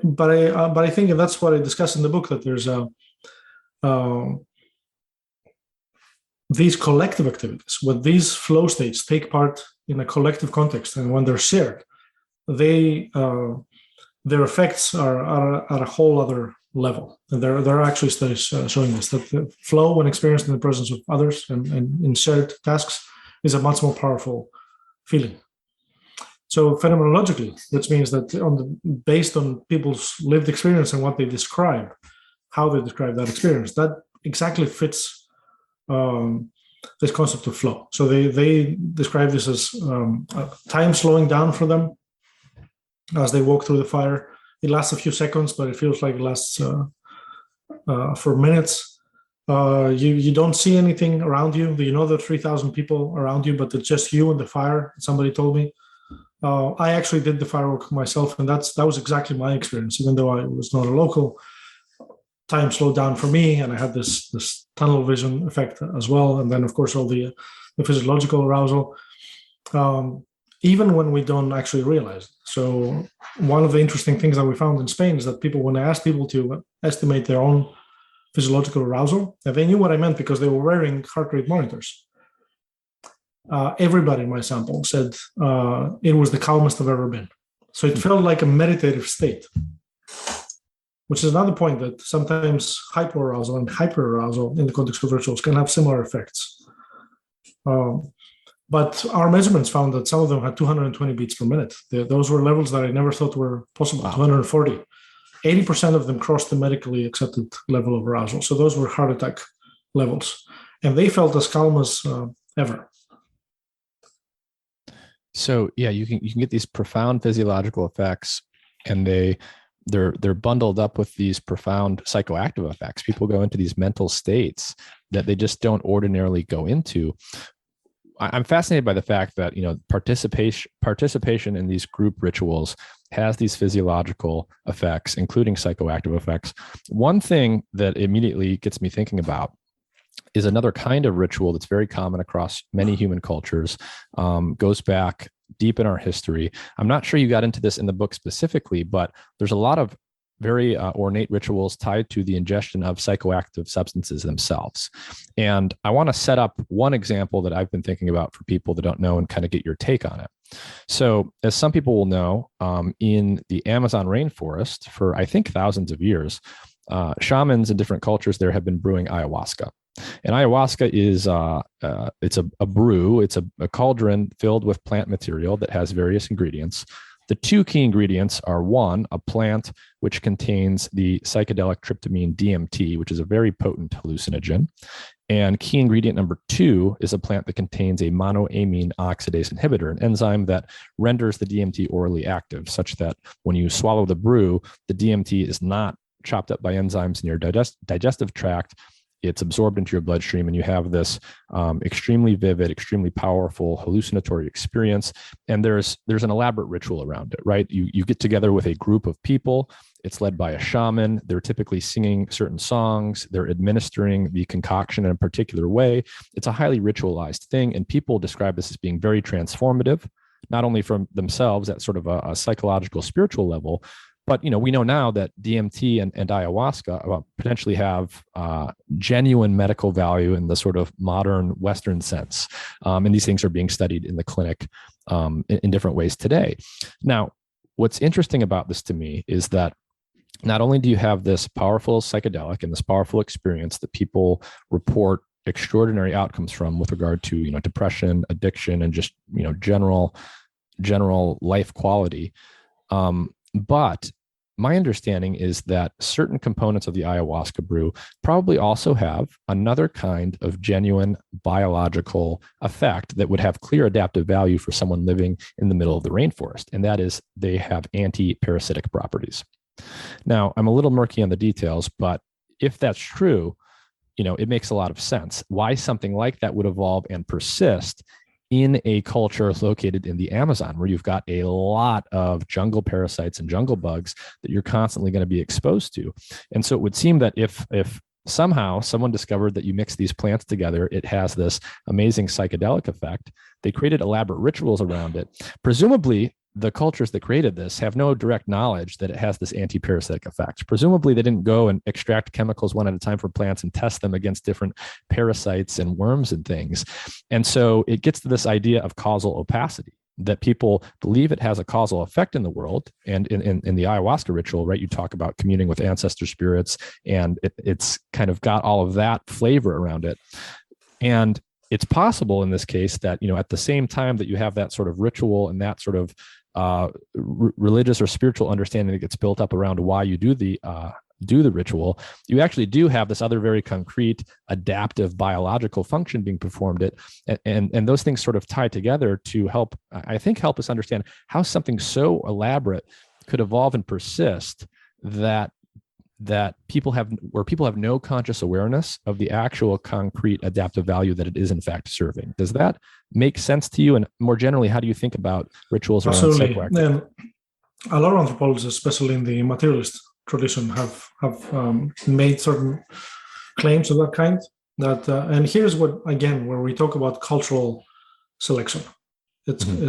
But I think that's what I discuss in the book, that there's these collective activities, when these flow states take part in a collective context, and when they're shared, their effects are at a whole other level. And there are actually studies showing this, that the flow, when experienced in the presence of others and in shared tasks, is a much more powerful feeling. So phenomenologically, which means that based on people's lived experience and what they describe, how they describe that experience, that exactly fits this concept of flow. So they describe this as time slowing down for them as they walk through the fire, it lasts a few seconds, but it feels like it lasts for minutes. You don't see anything around you. You know there are 3,000 people around you, but it's just you and the fire. Somebody told me. I actually did the firework myself, and that was exactly my experience. Even though I was not a local, time slowed down for me, and I had this tunnel vision effect as well. And then, of course, all the physiological arousal, even when we don't actually realize it. So one of the interesting things that we found in Spain is that people, when I asked people to estimate their own physiological arousal, and they knew what I meant because they were wearing heart rate monitors. Everybody in my sample said it was the calmest I've ever been. So it felt like a meditative state, which is another point that sometimes hypoarousal and hyperarousal in the context of rituals can have similar effects. But our measurements found that some of them had 220 beats per minute. Those were levels that I never thought were possible, wow. 240. 80% of them crossed the medically accepted level of arousal. So those were heart attack levels. And they felt as calm as ever. So yeah, you can get these profound physiological effects, and they're bundled up with these profound psychoactive effects. People go into these mental states that they just don't ordinarily go into. I'm fascinated by the fact that, you know, participation in these group rituals has these physiological effects, including psychoactive effects. One thing that immediately gets me thinking about is another kind of ritual that's very common across many human cultures, goes back deep in our history. I'm not sure you got into this in the book specifically, but there's a lot of very ornate rituals tied to the ingestion of psychoactive substances themselves. And I want to set up one example that I've been thinking about for people that don't know and kind of get your take on it. So as some people will know, in the Amazon rainforest for, I think, thousands of years, shamans in different cultures there have been brewing ayahuasca. And ayahuasca is it's a brew. It's a cauldron filled with plant material that has various ingredients. The two key ingredients are, one, a plant which contains the psychedelic tryptamine DMT, which is a very potent hallucinogen. And key ingredient number two is a plant that contains a monoamine oxidase inhibitor, an enzyme that renders the DMT orally active, such that when you swallow the brew, the DMT is not chopped up by enzymes in your digestive tract. It's absorbed into your bloodstream, and you have this extremely vivid, extremely powerful hallucinatory experience. And there's an elaborate ritual around it, right? You get together with a group of people. It's led by a shaman. They're typically singing certain songs. They're administering the concoction in a particular way. It's a highly ritualized thing, and people describe this as being very transformative, not only from themselves at sort of a psychological, spiritual level, but, you know, we know now that DMT and ayahuasca potentially have genuine medical value in the sort of modern Western sense. And these things are being studied in the clinic in different ways today. Now, what's interesting about this to me is that not only do you have this powerful psychedelic and this powerful experience that people report extraordinary outcomes from with regard to, you know, depression, addiction, and just, you know, general life quality, but my understanding is that certain components of the ayahuasca brew probably also have another kind of genuine biological effect that would have clear adaptive value for someone living in the middle of the rainforest. And that is, they have anti-parasitic properties. Now, I'm a little murky on the details, but if that's true, you know, it makes a lot of sense why something like that would evolve and persist in a culture located in the Amazon, where you've got a lot of jungle parasites and jungle bugs that you're constantly going to be exposed to. And so it would seem that if somehow someone discovered that you mix these plants together, it has this amazing psychedelic effect. They created elaborate rituals around it. Presumably, the cultures that created this have no direct knowledge that it has this anti-parasitic effect. Presumably, they didn't go and extract chemicals one at a time from plants and test them against different parasites and worms and things. And so it gets to this idea of causal opacity, that people believe it has a causal effect in the world. And in the ayahuasca ritual, right, you talk about communing with ancestor spirits, and it's kind of got all of that flavor around it. And it's possible in this case that, you know, at the same time that you have that sort of ritual and that sort of religious or spiritual understanding that gets built up around why you do the ritual, you actually do have this other very concrete adaptive biological function being performed and those things sort of tie together to help us understand how something so elaborate could evolve and persist that people have no conscious awareness of the actual concrete adaptive value that it is in fact serving. Does that make sense to you? And more generally, how do you think about rituals around psychoactive? And a lot of anthropologists, especially in the materialist tradition, have made certain claims of that kind. And here's what, again, where we talk about cultural selection.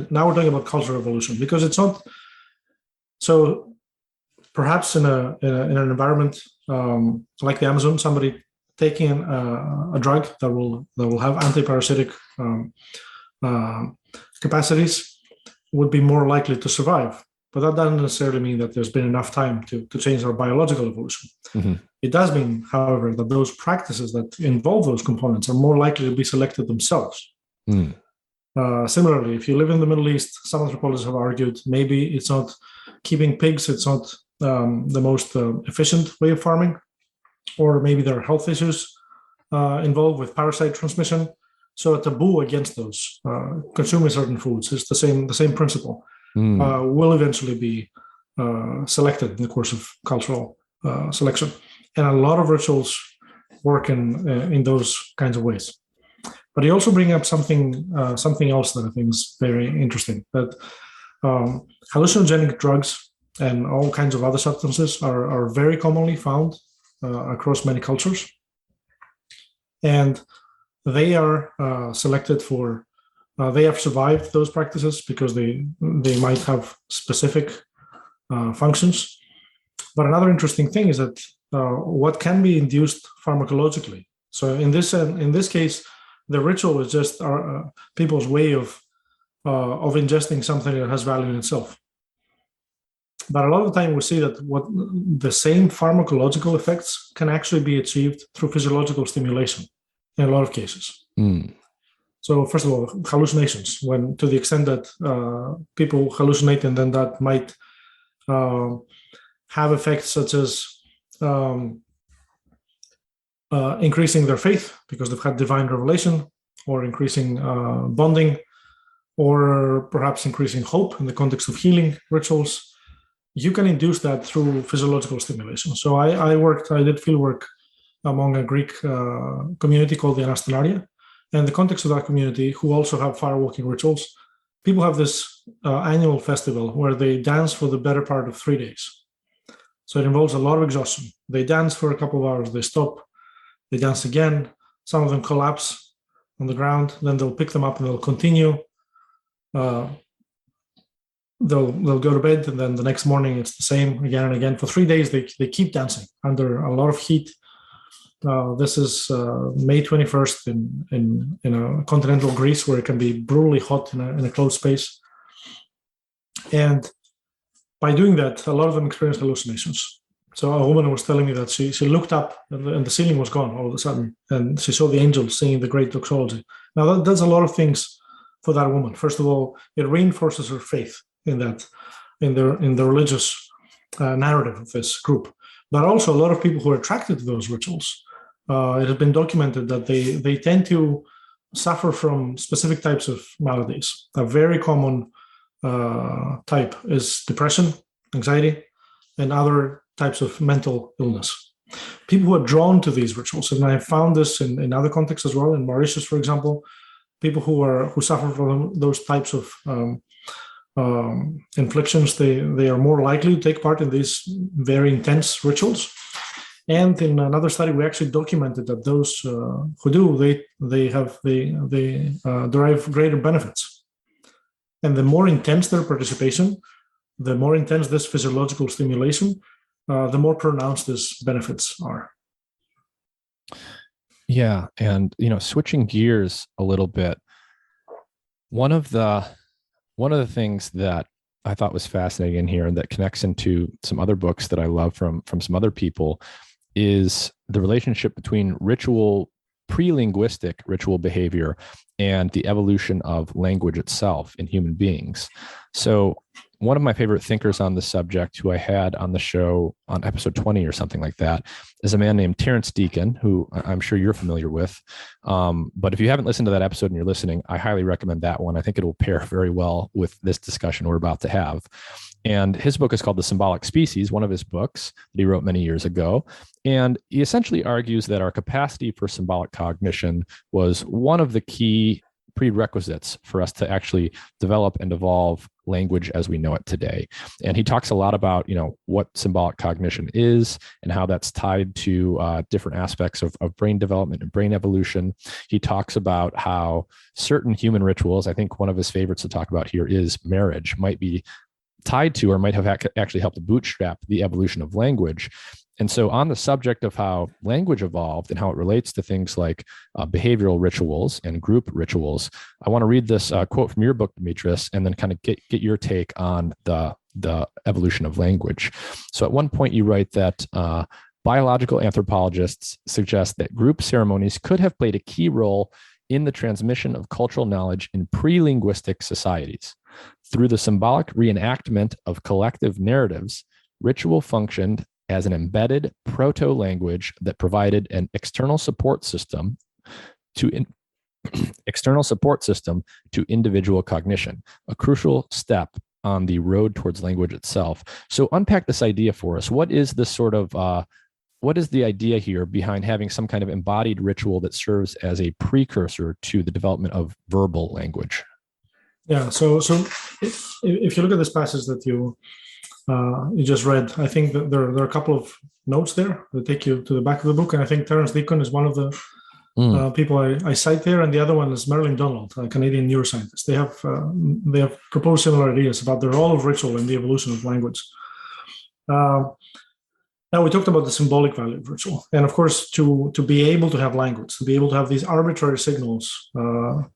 Now we're talking about cultural evolution, because it's not so. Perhaps in an environment like the Amazon, somebody taking a drug that will have antiparasitic capacities would be more likely to survive. But that doesn't necessarily mean that there's been enough time to change our biological evolution. Mm-hmm. It does mean, however, that those practices that involve those components are more likely to be selected themselves. Mm. Similarly, if you live in the Middle East, some anthropologists have argued maybe it's not keeping pigs, it's not the most efficient way of farming, or maybe there are health issues involved with parasite transmission. So a taboo against those consuming certain foods is the same principle. Will eventually be selected in the course of cultural selection, and a lot of rituals work in those kinds of ways. But you also bring up something else that I think is very interesting, that hallucinogenic drugs and all kinds of other substances are very commonly found across many cultures. And they are selected for, they have survived those practices because they might have specific functions. But another interesting thing is that what can be induced pharmacologically. So in this case, the ritual is just people's way of ingesting something that has value in itself. But a lot of the time we see that what the same pharmacological effects can actually be achieved through physiological stimulation in a lot of cases. Mm. So first of all, hallucinations, when to the extent that people hallucinate, and then that might have effects such as increasing their faith because they've had divine revelation, or increasing bonding, or perhaps increasing hope in the context of healing rituals. You can induce that through physiological stimulation. So I did field work among a Greek community called the Anastenaria. And in the context of that community, who also have firewalking rituals, people have this annual festival where they dance for the better part of 3 days. So it involves a lot of exhaustion. They dance for a couple of hours, they stop, they dance again. Some of them collapse on the ground, then they'll pick them up and they'll continue. They'll go to bed, and then the next morning it's the same again and again. For 3 days, they keep dancing under a lot of heat. This is May 21st in continental Greece, where it can be brutally hot in a closed space. And by doing that, a lot of them experience hallucinations. So a woman was telling me that she looked up and the ceiling was gone all of a sudden, and she saw the angels singing the great doxology. Now that does a lot of things for that woman. First of all, it reinforces her faith in the religious narrative of this group. But also a lot of people who are attracted to those rituals, it has been documented that they tend to suffer from specific types of maladies. A very common type is depression, anxiety, and other types of mental illness. People who are drawn to these rituals, and I found this in other contexts as well, in Mauritius, for example, people who suffer from those types of inflictions, they are more likely to take part in these very intense rituals. And in another study, we actually documented that those who do, they derive greater benefits. And the more intense their participation, the more intense this physiological stimulation, the more pronounced these benefits are. Yeah, and switching gears a little bit, one of the things that I thought was fascinating in here, and that connects into some other books that I love from some other people, is the relationship between pre-linguistic ritual behavior and the evolution of language itself in human beings. So one of my favorite thinkers on the subject, who I had on the show on episode 20 or something like that, is a man named Terrence Deacon, who I'm sure you're familiar with. But if you haven't listened to that episode and you're listening, I highly recommend that one. I think it will pair very well with this discussion we're about to have. And his book is called The Symbolic Species, one of his books that he wrote many years ago. And he essentially argues that our capacity for symbolic cognition was one of the key prerequisites for us to actually develop and evolve language as we know it today. And he talks a lot about, what symbolic cognition is and how that's tied to different aspects of brain development and brain evolution. He talks about how certain human rituals, I think one of his favorites to talk about here is marriage, might be tied to or might have actually helped to bootstrap the evolution of language. And so on the subject of how language evolved and how it relates to things like behavioral rituals and group rituals, I want to read this quote from your book, Dimitris, and then kind of get your take on the evolution of language. So at one point you write that biological anthropologists suggest that group ceremonies could have played a key role in the transmission of cultural knowledge in pre-linguistic societies. Through the symbolic reenactment of collective narratives, ritual functioned as an embedded proto-language that provided an external support system to individual cognition, a crucial step on the road towards language itself. So unpack this idea for us. What is this sort of what is the idea here behind having some kind of embodied ritual that serves as a precursor to the development of verbal language? Yeah. So if you look at this passage that you just read, I think that there are a couple of notes there that take you to the back of the book. And I think Terrence Deacon is one of the people I cite there. And the other one is Merlin Donald, a Canadian neuroscientist. They have proposed similar ideas about the role of ritual in the evolution of language. Now, we talked about the symbolic value of ritual. And of course, to be able to have language, to be able to have these arbitrary signals,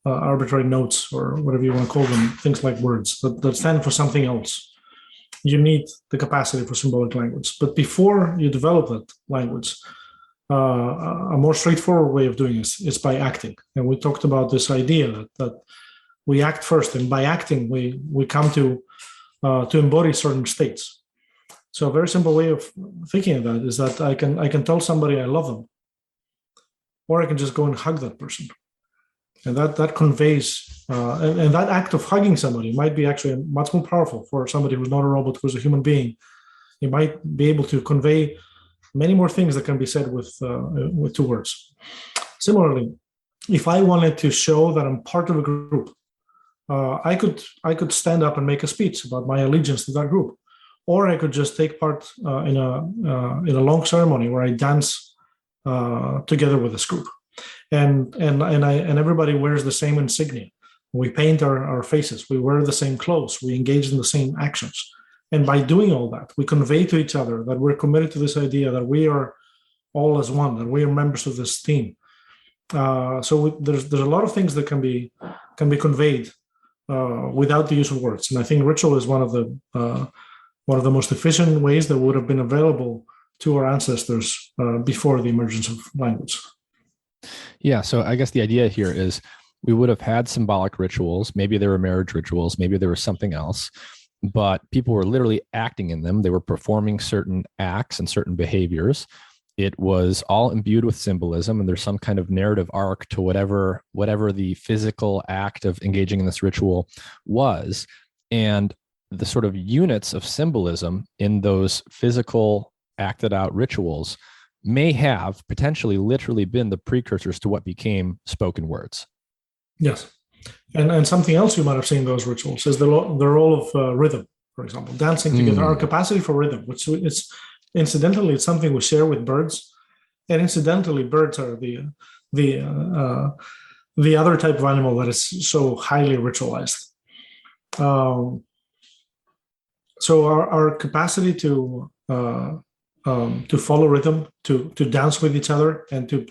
arbitrary notes, or whatever you want to call them, things like words that stand for something else, you need the capacity for symbolic language. But before you develop that language, a more straightforward way of doing this is by acting. And we talked about this idea that we act first, and by acting, we come to embody certain states. So a very simple way of thinking of that is that I can tell somebody I love them, or I can just go and hug that person. And that conveys, and that act of hugging somebody might be actually much more powerful for somebody who's not a robot, who's a human being. You might be able to convey many more things that can be said with 2 words. Similarly, if I wanted to show that I'm part of a group, I could stand up and make a speech about my allegiance to that group, or I could just take part in a long ceremony where I dance together with this group. And everybody wears the same insignia. We paint our faces. We wear the same clothes. We engage in the same actions. And by doing all that, we convey to each other that we're committed to this idea that we are all as one, that we are members of this team. So there's a lot of things that can be conveyed without the use of words. And I think ritual is one of the most efficient ways that would have been available to our ancestors before the emergence of language. Yeah, so I guess the idea here is we would have had symbolic rituals. Maybe there were marriage rituals. Maybe there was something else. But people were literally acting in them. They were performing certain acts and certain behaviors. It was all imbued with symbolism, and there's some kind of narrative arc to whatever the physical act of engaging in this ritual was. And the sort of units of symbolism in those physical acted out rituals may have potentially literally been the precursors to what became spoken words. Yes. And something else you might have seen in those rituals is the role of rhythm, for example, dancing together, our capacity for rhythm, which is incidentally, it's something we share with birds. And incidentally, birds are the other type of animal that is so highly ritualized. So our capacity to follow rhythm, to dance with each other, and to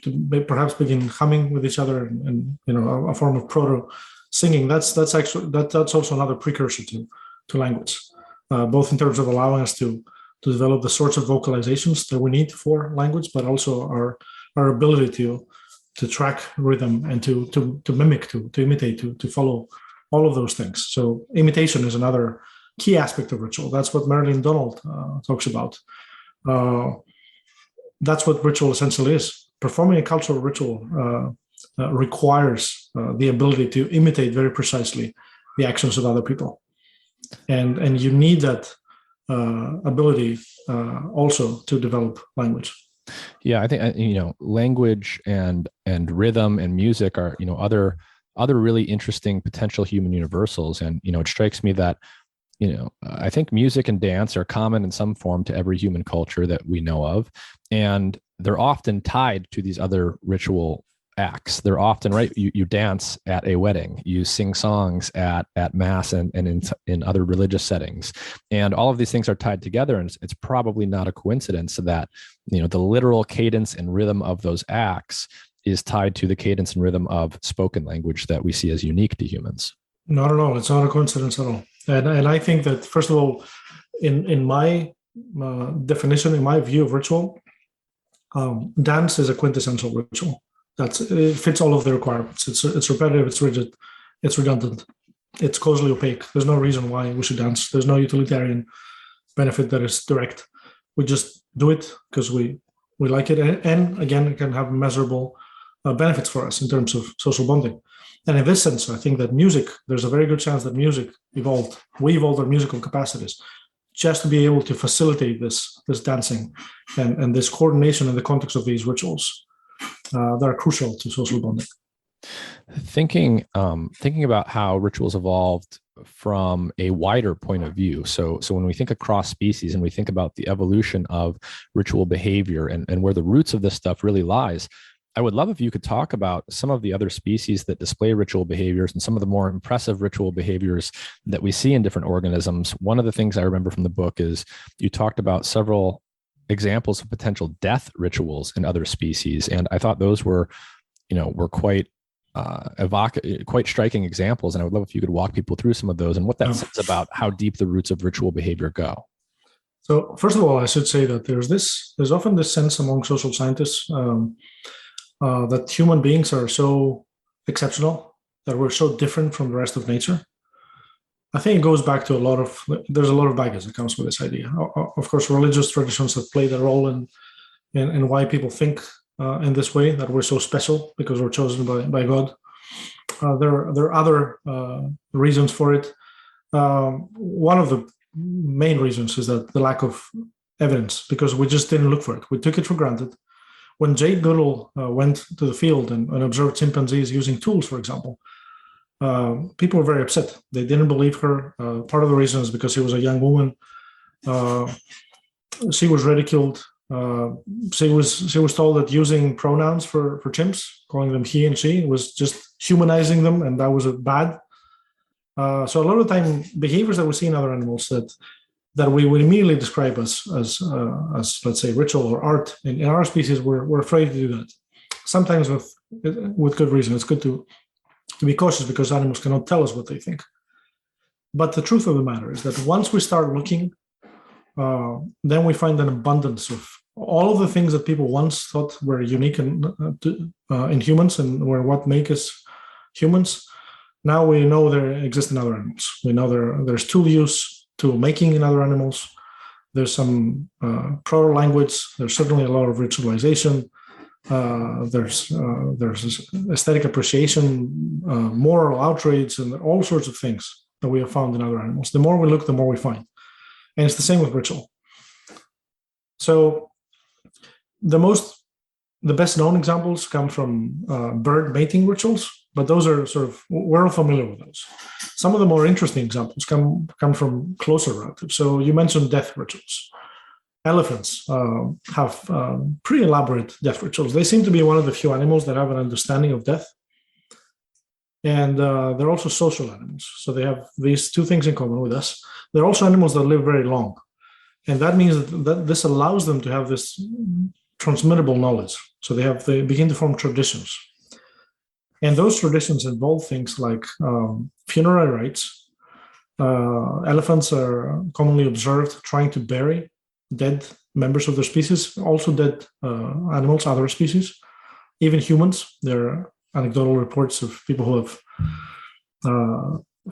perhaps begin humming with each other, and a form of proto singing. That's also another precursor to language, both in terms of allowing us to develop the sorts of vocalizations that we need for language, but also our ability to track rhythm and to mimic, to imitate, to follow all of those things. So imitation is another key aspect of ritual. That's what Marilyn Donald talks about. That's what ritual essentially is. Performing a cultural ritual requires the ability to imitate very precisely the actions of other people, and you need that ability also to develop language. Yeah, I think language and rhythm and music are other really interesting potential human universals, and it strikes me that I think music and dance are common in some form to every human culture that we know of, and they're often tied to these other ritual acts. They're often, right, you dance at a wedding, you sing songs at mass and in other religious settings, and all of these things are tied together, and it's probably not a coincidence that the literal cadence and rhythm of those acts is tied to the cadence and rhythm of spoken language that we see as unique to humans. Not at all. It's not a coincidence at all. And I think that, first of all, in my definition, in my view of ritual, dance is a quintessential ritual. It fits all of the requirements. It's repetitive, it's rigid, it's redundant, it's causally opaque. There's no reason why we should dance. There's no utilitarian benefit that is direct. We just do it because we like it. And again, it can have measurable benefits for us in terms of social bonding. And in this sense, I think that music, there's a very good chance that music evolved. We evolved our musical capacities just to be able to facilitate this dancing and this coordination in the context of these rituals that are crucial to social bonding. Thinking about how rituals evolved from a wider point of view. So when we think across species and we think about the evolution of ritual behavior and where the roots of this stuff really lies, I would love if you could talk about some of the other species that display ritual behaviors and some of the more impressive ritual behaviors that we see in different organisms. One of the things I remember from the book is you talked about several examples of potential death rituals in other species, and I thought those were quite quite striking examples. And I would love if you could walk people through some of those and what that says about how deep the roots of ritual behavior go. So first of all, I should say that there's often this sense among social scientists that human beings are so exceptional, that we're so different from the rest of nature. I think it goes back to there's a lot of baggage that comes with this idea. Of course, religious traditions have played a role in why people think in this way, that we're so special because we're chosen by God. There are other reasons for it. One of the main reasons is that the lack of evidence, because we just didn't look for it. We took it for granted. When Jade Goodall went to the field and observed chimpanzees using tools, for example, people were very upset. They didn't believe her. Part of the reason is because she was a young woman. She was ridiculed. She was told that using pronouns for chimps, calling them he and she, was just humanizing them, and that was bad. So a lot of the time, behaviors that we see in other animals that we would immediately describe as let's say ritual or art, in our species, we're afraid to do that. Sometimes with good reason. It's good to be cautious because animals cannot tell us what they think. But the truth of the matter is that once we start looking, then we find an abundance of all of the things that people once thought were unique in humans and were what make us humans. Now we know there exist in other animals. We know there's tool use, tool making in other animals. There's some proto language. There's certainly a lot of ritualization. There's aesthetic appreciation, moral outrage, and all sorts of things that we have found in other animals. The more we look, the more we find. And it's the same with ritual. So the best known examples come from bird mating rituals, but those are we're all familiar with those. Some of the more interesting examples come from closer relatives. So you mentioned death rituals. Elephants have pretty elaborate death rituals. They seem to be one of the few animals that have an understanding of death. And they're also social animals. So they have these two things in common with us. They're also animals that live very long. And that means that this allows them to have this transmittable knowledge. So they begin to form traditions. And those traditions involve things like funerary rites. Elephants are commonly observed trying to bury dead members of their species, also dead animals, other species, even humans. There are anecdotal reports of people who have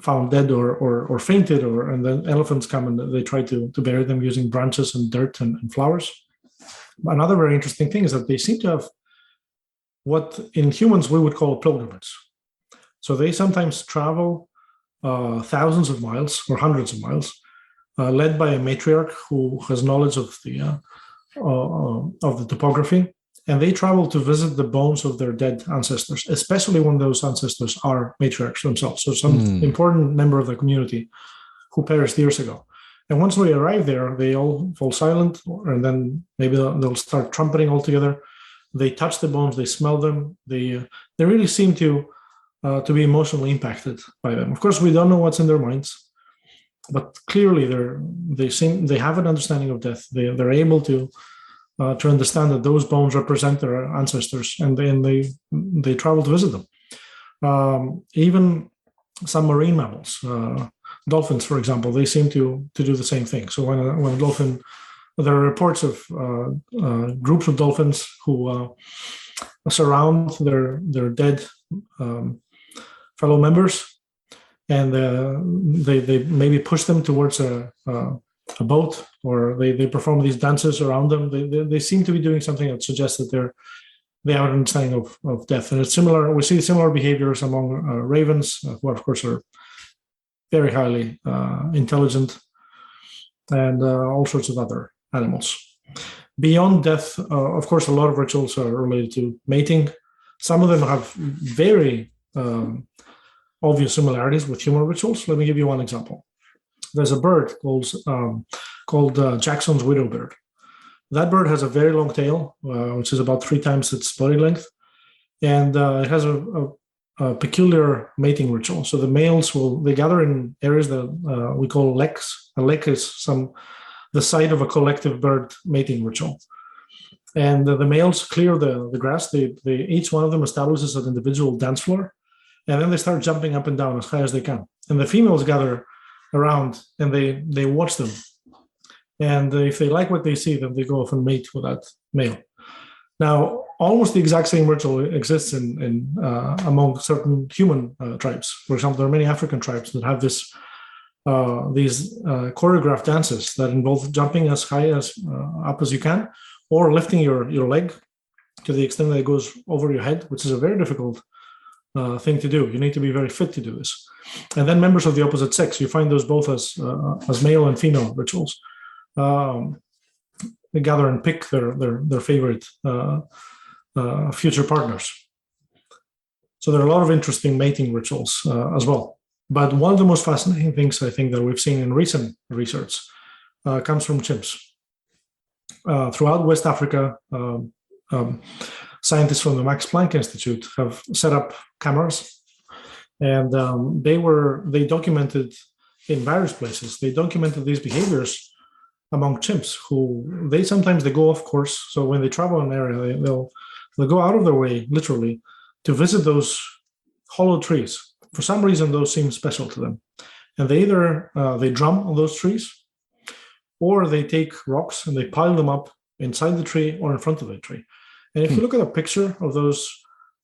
found dead or fainted, and then elephants come and they try to bury them using branches and dirt and flowers. Another very interesting thing is that they seem to have what in humans we would call a pilgrimage. So they sometimes travel thousands of miles or hundreds of miles, led by a matriarch who has knowledge of the topography, and they travel to visit the bones of their dead ancestors, especially when those ancestors are matriarchs themselves, so some important member of the community who perished years ago. And once we arrive there, they all fall silent, and then maybe they'll start trumpeting all together. They touch the bones, they smell them. They really seem to be emotionally impacted by them. Of course, we don't know what's in their minds, but clearly they have an understanding of death. They're able to understand that those bones represent their ancestors, and then they travel to visit them. Even some marine mammals, dolphins, for example, they seem to do the same thing. So when a dolphin, there are reports of groups of dolphins who surround their dead fellow members, and they maybe push them towards a boat, or they perform these dances around them. They seem to be doing something that suggests that they have an understanding of death. And it's similar. We see similar behaviors among ravens, who of course are very highly intelligent, and all sorts of other animals. Beyond death, of course, a lot of rituals are related to mating. Some of them have very obvious similarities with human rituals. Let me give you one example. There's a bird called Jackson's widow bird. That bird has a very long tail, which is about 3 times its body length, and it has a peculiar mating ritual. So the males they gather in areas that we call leks. A lek is the site of a collective bird mating ritual. And the males clear the grass. They each one of them establishes an individual dance floor, and then they start jumping up and down as high as they can. And the females gather around and they watch them. And if they like what they see, then they go off and mate with that male. Now, almost the exact same ritual exists in among certain human tribes. For example, there are many African tribes that have these choreographed dances that involve jumping as high up as you can, or lifting your leg to the extent that it goes over your head, which is a very difficult thing to do. You need to be very fit to do this. And then members of the opposite sex, you find those both as male and female rituals. They gather and pick their favorite future partners. So there are a lot of interesting mating rituals as well. But one of the most fascinating things I think that we've seen in recent research comes from chimps. Throughout West Africa, scientists from the Max Planck Institute have set up cameras, and they documented in various places. They documented these behaviors among chimps who they go off course. So when they travel an area, they'll go out of their way, literally, to visit those hollow trees. For some reason, those seem special to them, and they either they drum on those trees, or they take rocks and they pile them up inside the tree or in front of the tree. And if you look at a picture of those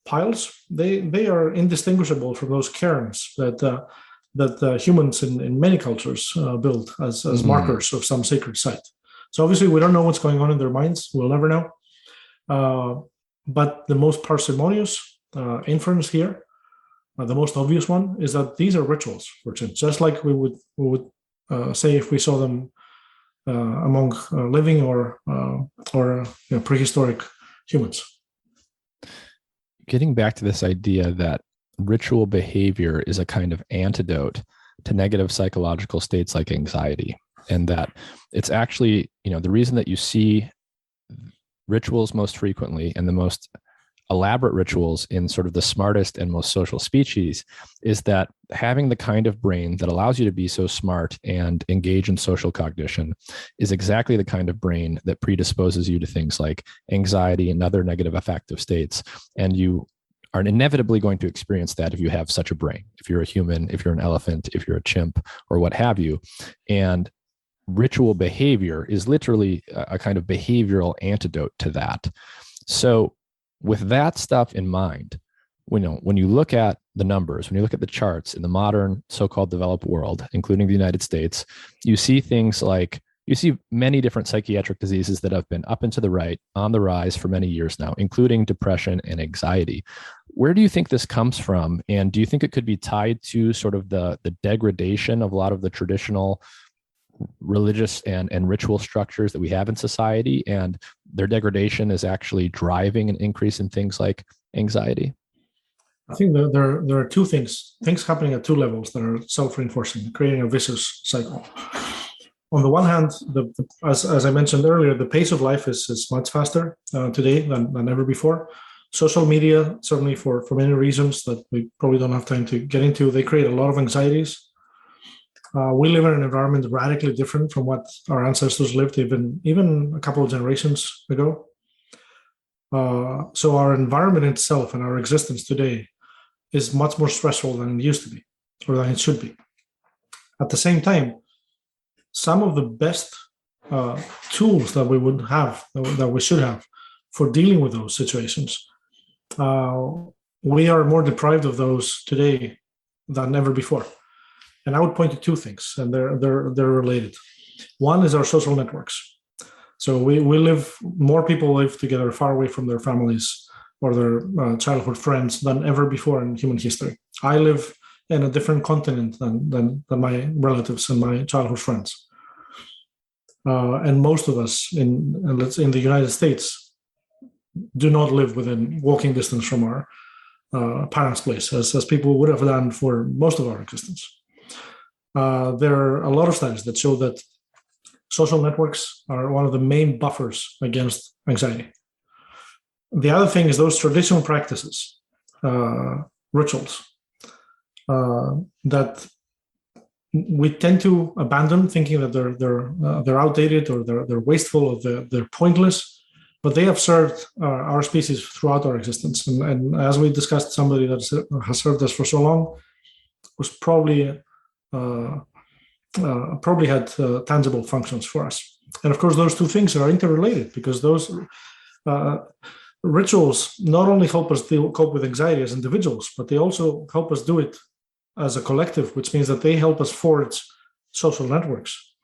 piles, they are indistinguishable from those cairns that humans in many cultures build as markers of some sacred site. So obviously, we don't know what's going on in their minds. We'll never know. But the most parsimonious inference here, the most obvious one, is that these are rituals for chimps, just like we would say if we saw them among living or prehistoric humans. Getting back to this idea that ritual behavior is a kind of antidote to negative psychological states like anxiety, and that it's actually, the reason that you see rituals most frequently and the most elaborate rituals in sort of the smartest and most social species is that having the kind of brain that allows you to be so smart and engage in social cognition is exactly the kind of brain that predisposes you to things like anxiety and other negative affective states. And you are inevitably going to experience that if you have such a brain, if you're a human, if you're an elephant, if you're a chimp, or what have you. And ritual behavior is literally a kind of behavioral antidote to that. So with that stuff in mind, when you look at the numbers, when you look at the charts in the modern so-called developed world, including the United States, you see things like, you see many different psychiatric diseases that have been up and to the right, on the rise for many years now, including depression and anxiety. Where do you think this comes from? And do you think it could be tied to sort of the degradation of a lot of the traditional religious and ritual structures that we have in society, and their degradation is actually driving an increase in things like anxiety? I think there are two things happening at two levels that are self-reinforcing, creating a vicious cycle. On the one hand, as I mentioned earlier, the pace of life is much faster today than ever before. Social media, certainly for many reasons that we probably don't have time to get into, they create a lot of anxieties. We live in an environment radically different from what our ancestors lived even a couple of generations ago. So our environment itself and our existence today is much more stressful than it used to be, or than it should be. At the same time, some of the best tools that we would have, that we should have for dealing with those situations, we are more deprived of those today than ever before. And I would point to two things, and they're related. One is our social networks. So more people live together far away from their families or their childhood friends than ever before in human history. I live in a different continent than my relatives and my childhood friends. And most of us in the United States do not live within walking distance from our parents' place, as people would have done for most of our existence. There are a lot of studies that show that social networks are one of the main buffers against anxiety. The other thing is those traditional practices, rituals, that we tend to abandon, thinking that they're outdated or they're wasteful or they're pointless, but they have served our species throughout our existence. And as we discussed, somebody that has served us for so long was probably had tangible functions for us. And of course, those two things are interrelated, because those rituals not only help us cope with anxiety as individuals, but they also help us do it as a collective, which means that they help us forge social networks.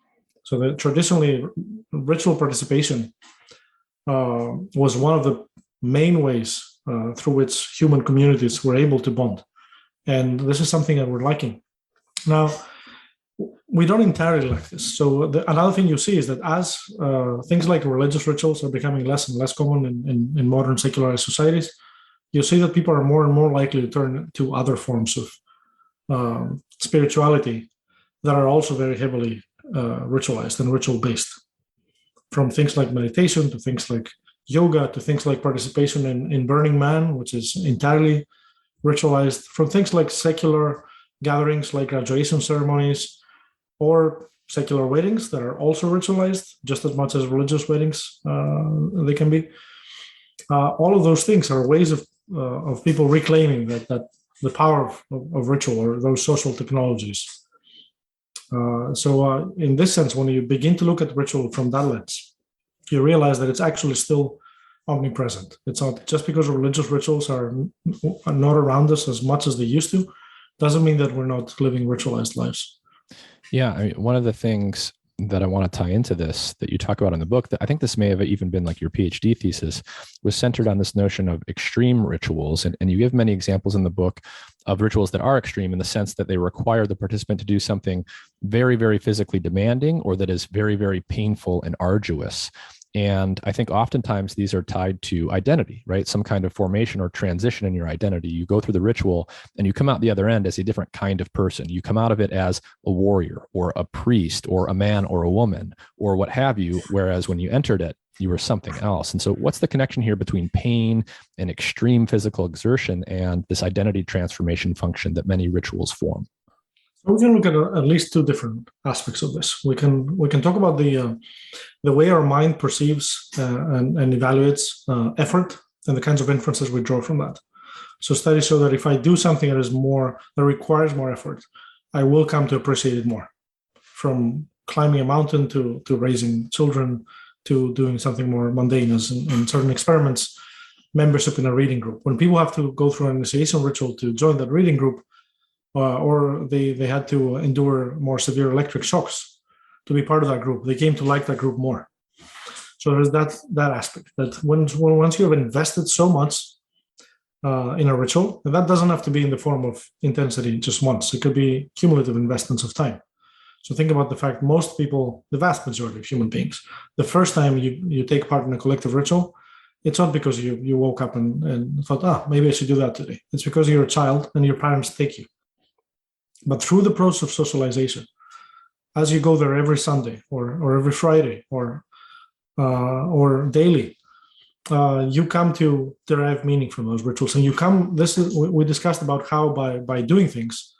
So that traditionally, ritual participation was one of the main ways through which human communities were able to bond. And this is something that we're lacking. Now, we don't entirely like this. So another thing you see is that as things like religious rituals are becoming less and less common in modern secularized societies, you see that people are more and more likely to turn to other forms of spirituality that are also very heavily ritualized and ritual-based. From things like meditation to things like yoga to things like participation in Burning Man, which is entirely ritualized, from things like secular gatherings like graduation ceremonies or secular weddings that are also ritualized just as much as religious weddings they can be. All of those things are ways of people reclaiming that the power of ritual or those social technologies. So in this sense, when you begin to look at ritual from that lens, you realize that it's actually still omnipresent. It's not just because religious rituals are not around us as much as they used to, doesn't mean that we're not living ritualized lives. Yeah, I mean, one of the things that I want to tie into this that you talk about in the book, that I think this may have even been like your PhD thesis, was centered on this notion of extreme rituals. And you give many examples in the book of rituals that are extreme in the sense that they require the participant to do something very, very physically demanding, or that is very, very painful and arduous. And I think oftentimes these are tied to identity, right? Some kind of formation or transition in your identity. You go through the ritual and you come out the other end as a different kind of person. You come out of it as a warrior or a priest or a man or a woman or what have you, whereas when you entered it, you were something else. And so what's the connection here between pain and extreme physical exertion and this identity transformation function that many rituals form? We can look at least two different aspects of this. We can talk about the way our mind perceives and evaluates effort and the kinds of inferences we draw from that. So studies show that if I do something that requires more effort, I will come to appreciate it more. From climbing a mountain to raising children to doing something more mundane, as in certain experiments, membership in a reading group. When people have to go through an initiation ritual to join that reading group, or they had to endure more severe electric shocks to be part of that group, they came to like that group more. So there's that aspect, that once you have invested so much in a ritual, and that doesn't have to be in the form of intensity just once. It could be cumulative investments of time. So think about the fact most people, the vast majority of human beings, the first time you take part in a collective ritual, it's not because you woke up and thought, maybe I should do that today. It's because you're a child and your parents take you. But through the process of socialization, as you go there every Sunday or every Friday or daily, you come to derive meaning from those rituals. And we discussed about how by doing things,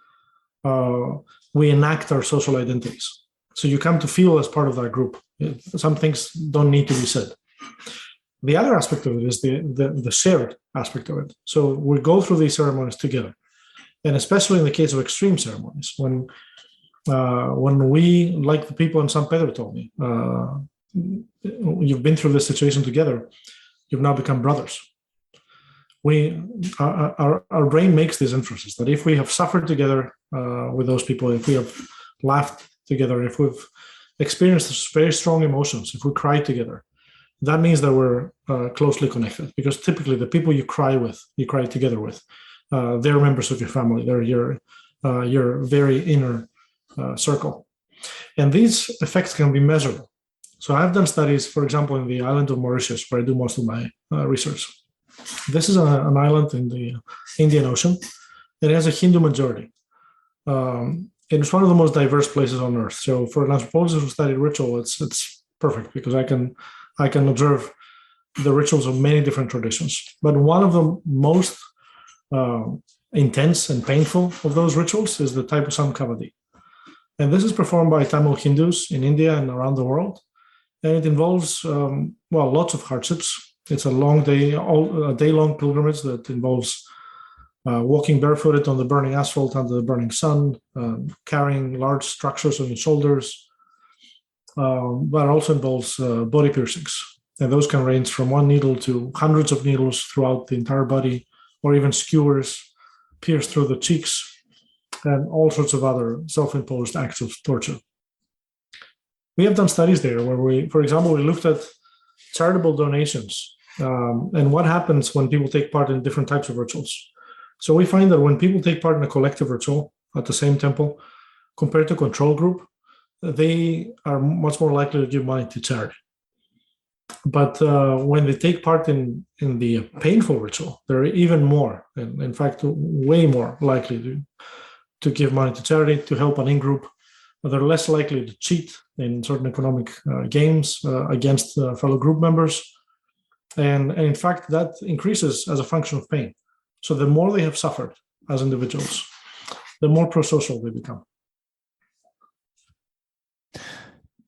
we enact our social identities. So you come to feel as part of that group. Some things don't need to be said. The other aspect of it is the shared aspect of it. So we go through these ceremonies together. And especially in the case of extreme ceremonies, when we, like the people in San Pedro told me, you've been through this situation together, you've now become brothers. Our brain makes these inferences that if we have suffered together with those people, if we have laughed together, if we've experienced very strong emotions, if we cry together, that means that we're closely connected. Because typically the people you cry together with, they're members of your family. They're your very inner circle. And these effects can be measurable. So I've done studies, for example, in the island of Mauritius, where I do most of my research. This is an island in the Indian Ocean. It has a Hindu majority. It's one of the most diverse places on earth. So for an anthropologist who studied ritual, it's perfect, because I can observe the rituals of many different traditions. But one of the most intense and painful of those rituals is the Taipusam Kavadi. And this is performed by Tamil Hindus in India and around the world. And it involves, lots of hardships. It's a long day, a day-long pilgrimage that involves walking barefooted on the burning asphalt under the burning sun, carrying large structures on your shoulders, but also involves body piercings. And those can range from one needle to hundreds of needles throughout the entire body, or even skewers pierced through the cheeks, and all sorts of other self-imposed acts of torture. We have done studies there where for example, we looked at charitable donations and what happens when people take part in different types of rituals. So we find that when people take part in a collective ritual at the same temple, compared to a control group, they are much more likely to give money to charity. But when they take part in the painful ritual, they're even more, and in fact, way more likely to give money to charity, to help an in-group. They're less likely to cheat in certain economic games against fellow group members. And in fact, that increases as a function of pain. So the more they have suffered as individuals, the more pro-social they become.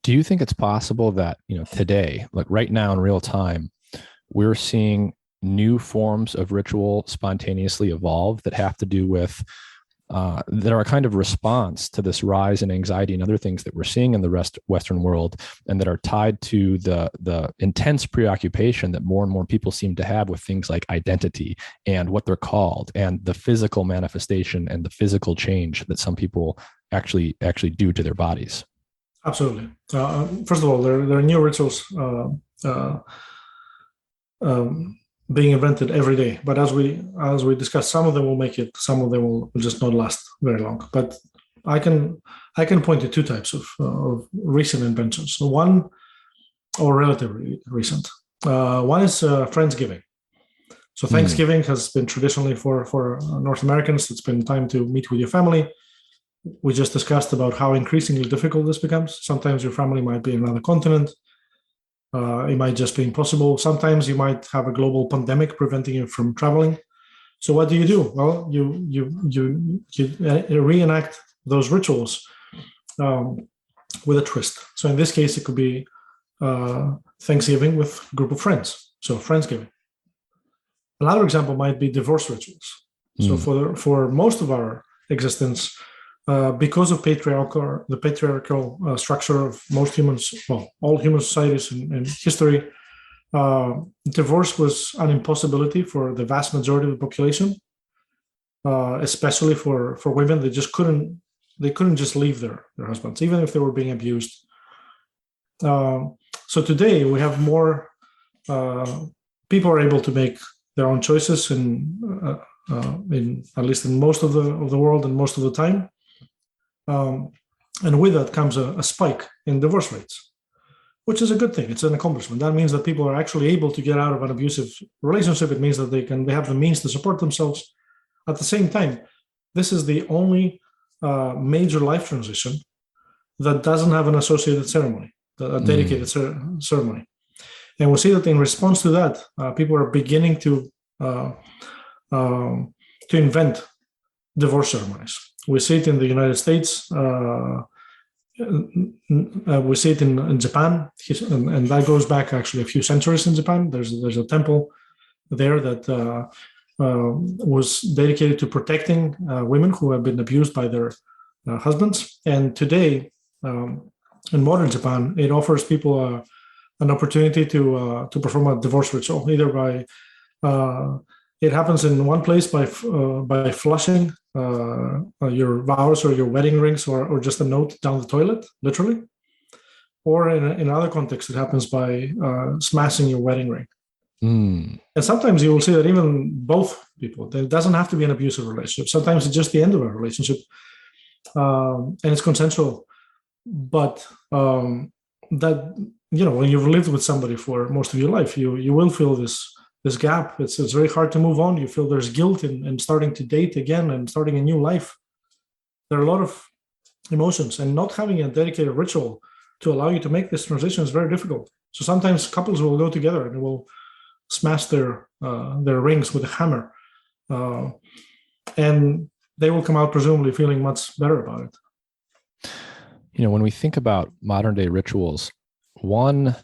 Do you think it's possible that, today, like right now in real time, we're seeing new forms of ritual spontaneously evolve that have to do with, that are a kind of response to this rise in anxiety and other things that we're seeing in the Western world, and that are tied to the intense preoccupation that more and more people seem to have with things like identity and what they're called, and the physical manifestation and the physical change that some people actually do to their bodies? Absolutely. First of all, there are new rituals being invented every day. But as we discussed, some of them will make it, some of them will just not last very long. But I can point to two types of recent inventions. So one, or relatively recent. One is Friendsgiving. So Thanksgiving has been traditionally for North Americans. It's been time to meet with your family. We just discussed about how increasingly difficult this becomes. Sometimes your family might be in another continent. It might just be impossible. Sometimes you might have a global pandemic preventing you from traveling. So what do? Well, you reenact those rituals with a twist. So in this case, it could be Thanksgiving with a group of friends. So Friendsgiving. Another example might be divorce rituals. So for most of our existence, because of the patriarchal structure of most humans, well, all human societies in history, divorce was an impossibility for the vast majority of the population, especially for women. They couldn't just leave their husbands, even if they were being abused. So today we have more people are able to make their own choices in at least in most of the world and most of the time. And with that comes a spike in divorce rates, which is a good thing. It's an accomplishment. That means that people are actually able to get out of an abusive relationship. It means that they have the means to support themselves. At the same time, this is the only major life transition that doesn't have an associated ceremony, a dedicated ceremony. And we see that in response to that, people are beginning to invent divorce ceremonies. We see it in the United States. We see it in Japan, and that goes back actually a few centuries in Japan. There's a temple there that was dedicated to protecting women who have been abused by their husbands. And today, in modern Japan, it offers people an opportunity to perform a divorce ritual, either by it happens in one place by flushing your vows or your wedding rings or just a note down the toilet, literally, or in other contexts, it happens by smashing your wedding ring. And sometimes you will see that even both people, it doesn't have to be an abusive relationship. Sometimes it's just the end of a relationship, and it's consensual. But that, when you've lived with somebody for most of your life, you will feel this gap. It's very hard to move on. You feel there's guilt in starting to date again and starting a new life. There are a lot of emotions, and not having a dedicated ritual to allow you to make this transition is very difficult. So sometimes couples will go together and will smash their rings with a hammer, and they will come out presumably feeling much better about it. When we think about modern day rituals, one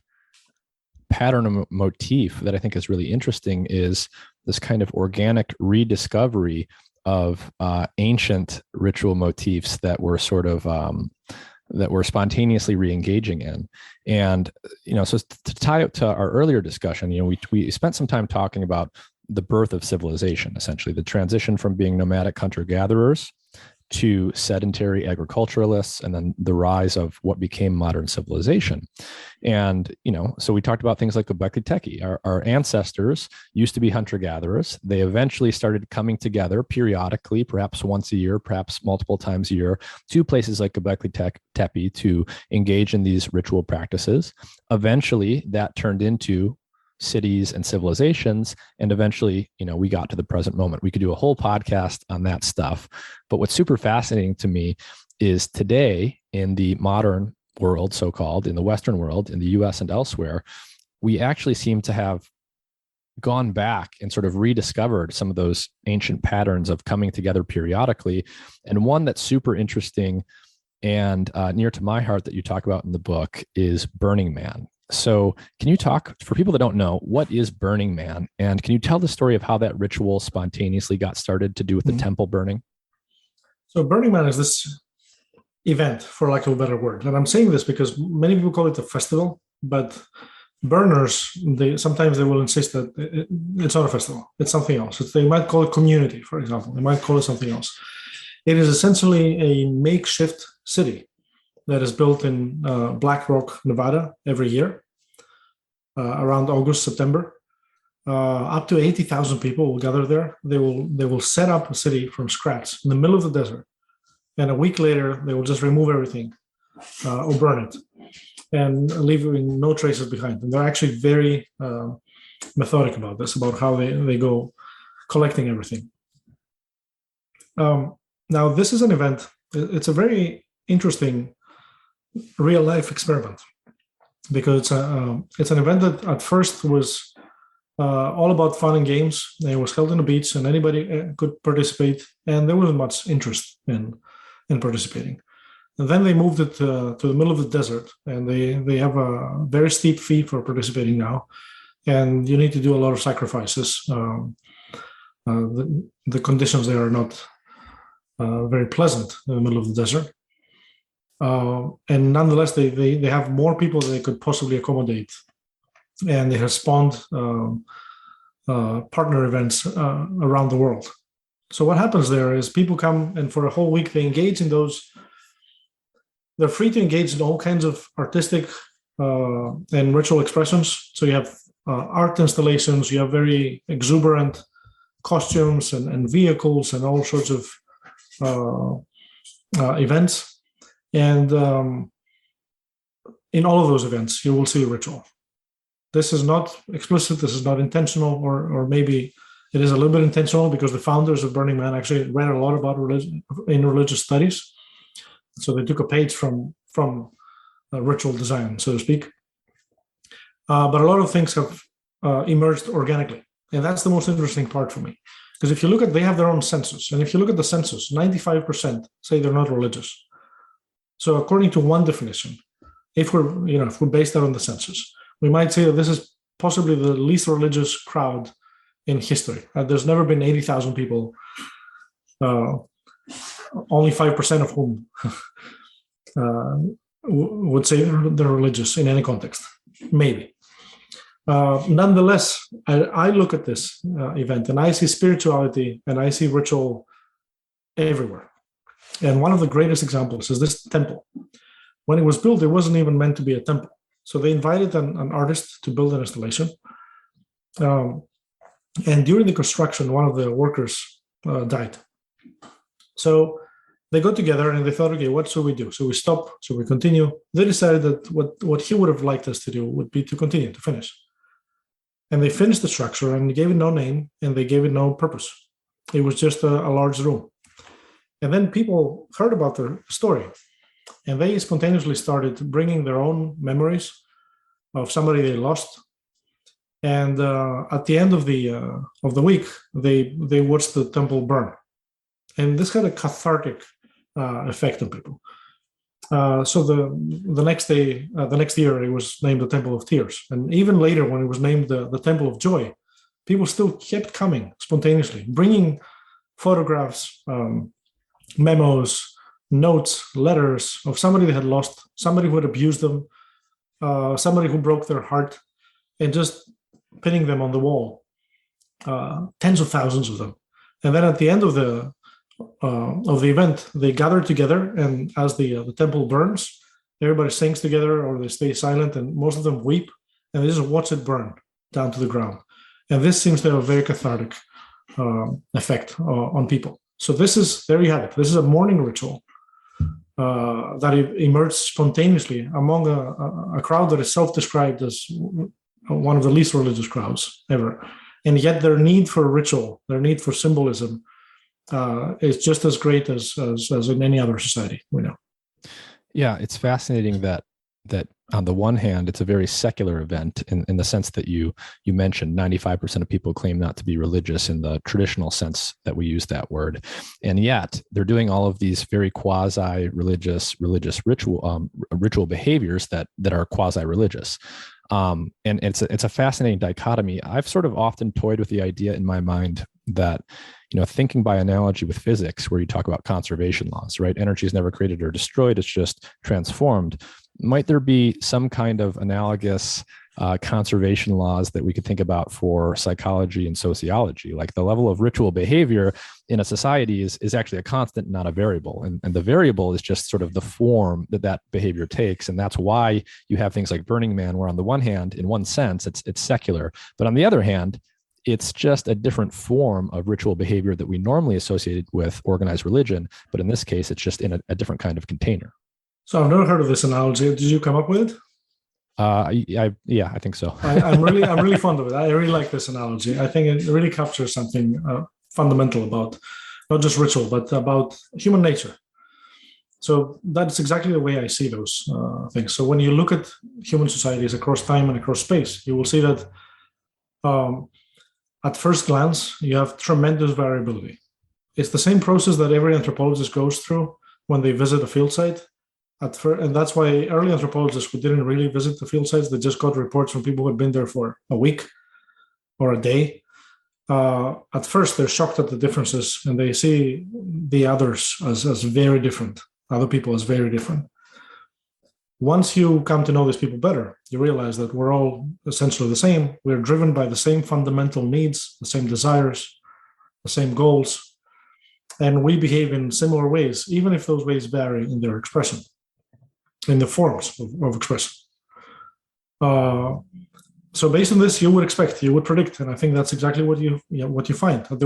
pattern or motif that I think is really interesting is this kind of organic rediscovery of ancient ritual motifs that were sort of that we're spontaneously re-engaging in. And, so to tie it to our earlier discussion, we spent some time talking about the birth of civilization, essentially the transition from being nomadic hunter-gatherers to sedentary agriculturalists, and then the rise of what became modern civilization. And, so we talked about things like Göbekli Tepe. Our ancestors used to be hunter-gatherers. They eventually started coming together periodically, perhaps once a year, perhaps multiple times a year, to places like Göbekli Tepe to engage in these ritual practices. Eventually, that turned into cities and civilizations, and eventually we got to the present moment. We could do a whole podcast on that stuff, but what's super fascinating to me is today in the modern world, so-called in the Western world, in the US and elsewhere, we actually seem to have gone back and sort of rediscovered some of those ancient patterns of coming together periodically. And one that's super interesting and near to my heart that you talk about in the book is Burning Man. So can you talk, for people that don't know, what is Burning Man? And can you tell the story of how that ritual spontaneously got started to do with the temple burning? So Burning Man is this event, for lack of a better word. And I'm saying this because many people call it a festival, but burners, sometimes they will insist that it's not a festival. It's something else. They might call it community, for example. They might call it something else. It is essentially a makeshift city that is built in Black Rock, Nevada, every year, around August, September. Up to 80,000 people will gather there. They will set up a city from scratch in the middle of the desert, and a week later they will just remove everything or burn it, and leaving no traces behind. And they're actually very methodic about this, about how they go collecting everything. Now, this is an event. It's a very interesting real life experiment, because it's an event that at first was all about fun and games. It was held on the beach and anybody could participate, and there wasn't much interest in participating. And then they moved it to the middle of the desert, and they have a very steep fee for participating now, and you need to do a lot of sacrifices. The conditions there are not very pleasant in the middle of the desert. And nonetheless, they have more people than they could possibly accommodate and it has spawned partner events around the world. So what happens there is people come, and for a whole week they engage in those. They're free to engage in all kinds of artistic and ritual expressions. So you have art installations, you have very exuberant costumes and vehicles and all sorts of events. And in all of those events, you will see a ritual. This is not explicit, this is not intentional, or maybe it is a little bit intentional because the founders of Burning Man actually read a lot about religion in religious studies. So they took a page from ritual design, so to speak. But a lot of things have emerged organically. And that's the most interesting part for me. Because if you look at, they have their own census. And if you look at the census, 95% say they're not religious. So according to one definition, if we're based that on the census, we might say that this is possibly the least religious crowd in history. There's never been 80,000 people, only 5% of whom would say they're religious in any context. Maybe. Nonetheless, I look at this event and I see spirituality and I see ritual everywhere. And one of the greatest examples is this temple. When it was built, it wasn't even meant to be a temple. So they invited an artist to build an installation. And during the construction, one of the workers died. So they got together and they thought, okay, what should we do? So we stop, so we continue. They decided that what he would have liked us to do would be to continue, to finish. And they finished the structure and gave it no name and they gave it no purpose. It was just a large room. And then people heard about the story and they spontaneously started bringing their own memories of somebody they lost. And at the end of the week, they watched the temple burn. And this had a cathartic effect on people. So the next day, the next year, it was named the Temple of Tears. And even later, when it was named the Temple of Joy, people still kept coming spontaneously, bringing photographs, memos, notes, letters of somebody they had lost, somebody who had abused them, somebody who broke their heart, and just pinning them on the wall, tens of thousands of them. And then at the end of the event, they gather together, and as the temple burns, everybody sings together or they stay silent, and most of them weep, and they just watch it burn down to the ground. And this seems to have a very cathartic effect on people. So there you have it. This is a mourning ritual that emerged spontaneously among a crowd that is self-described as one of the least religious crowds ever. And yet their need for ritual, their need for symbolism is just as great as in any other society we know. Yeah, it's fascinating that on the one hand, it's a very secular event in the sense that you mentioned 95% of people claim not to be religious in the traditional sense that we use that word. And yet they're doing all of these very quasi-religious ritual behaviors that are quasi-religious. And it's a fascinating dichotomy. I've sort of often toyed with the idea in my mind that, thinking by analogy with physics, where you talk about conservation laws, right? Energy is never created or destroyed. It's just transformed. Might there be some kind of analogous conservation laws that we could think about for psychology and sociology? Like the level of ritual behavior in a society is actually a constant, not a variable. And the variable is just sort of the form that behavior takes. And that's why you have things like Burning Man, where on the one hand, in one sense, it's secular. But on the other hand, it's just a different form of ritual behavior that we normally associate with organized religion. But in this case, it's just in a different kind of container. So I've never heard of this analogy. Did you come up with it? I think so. I'm really fond of it. I really like this analogy. I think it really captures something fundamental about not just ritual, but about human nature. So that's exactly the way I see those things. So when you look at human societies across time and across space, you will see that at first glance, you have tremendous variability. It's the same process that every anthropologist goes through when they visit a field site. And that's why early anthropologists who didn't really visit the field sites, they just got reports from people who had been there for a week or a day. At first, they're shocked at the differences and they see the others as very different, other people as very different. Once you come to know these people better, you realize that we're all essentially the same. We're driven by the same fundamental needs, the same desires, the same goals, and we behave in similar ways, even if those ways vary in their expression, in the forms of expression. So based on this, you would predict, and I think that's exactly what you find. That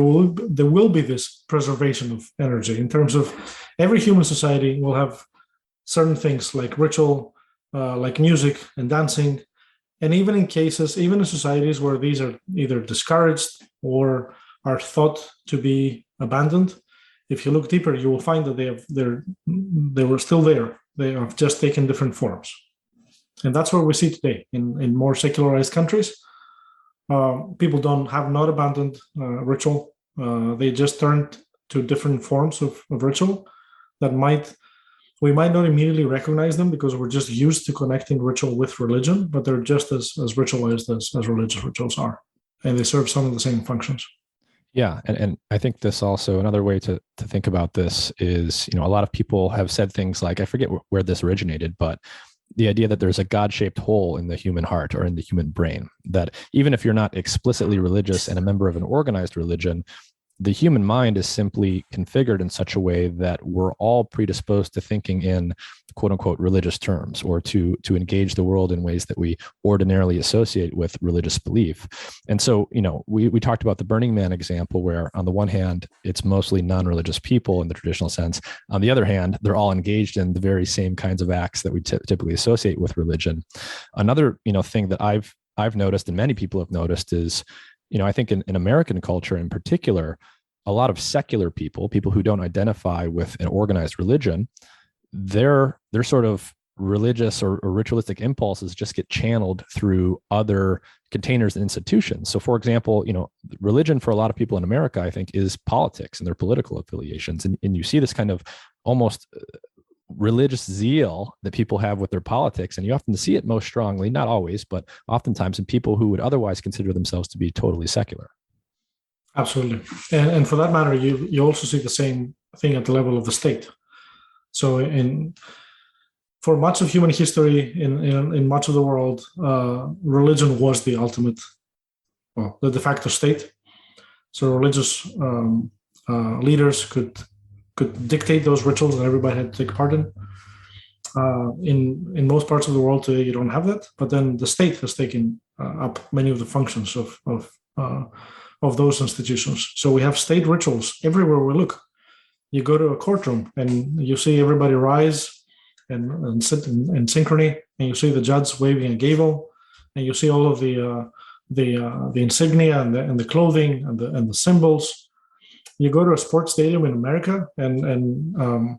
there will be this preservation of energy in terms of every human society will have certain things like ritual, like music and dancing, and even in societies where these are either discouraged or are thought to be abandoned, if you look deeper, you will find that they were still there. They have just taken different forms. And that's what we see today in more secularized countries. People have not abandoned ritual. They just turned to different forms of ritual that we might not immediately recognize them because we're just used to connecting ritual with religion, but they're just as ritualized as religious rituals are. And they serve some of the same functions. Yeah. And I think this also, another way to think about this is, a lot of people have said things like, I forget where this originated, but the idea that there's a God-shaped hole in the human heart or in the human brain, that even if you're not explicitly religious and a member of an organized religion, the human mind is simply configured in such a way that we're all predisposed to thinking in quote unquote religious terms, or to engage the world in ways that we ordinarily associate with religious belief. And so, we talked about the Burning Man example, where on the one hand, it's mostly non-religious people in the traditional sense. On the other hand, they're all engaged in the very same kinds of acts that we typically associate with religion. Another, thing that I've noticed, and many people have noticed, is I think in American culture in particular, a lot of secular people who don't identify with an organized religion, their sort of religious or ritualistic impulses just get channeled through other containers and institutions. So for example, religion for a lot of people in America, I think, is politics and their political affiliations. And you see this kind of almost religious zeal that people have with their politics. And you often see it most strongly, not always, but oftentimes in people who would otherwise consider themselves to be totally secular. Absolutely. And for that matter, you also see the same thing at the level of the state. So for much of human history in much of the world, religion was the ultimate, the de facto state. So religious leaders could dictate those rituals that everybody had to take part in. In most parts of the world today, you don't have that, but then the state has taken up many of the functions of those institutions. So we have state rituals everywhere we look. You go to a courtroom and you see everybody rise and sit in synchrony, and you see the judge waving a gavel, and you see all of the insignia and the clothing and the symbols. You go to a sports stadium in America and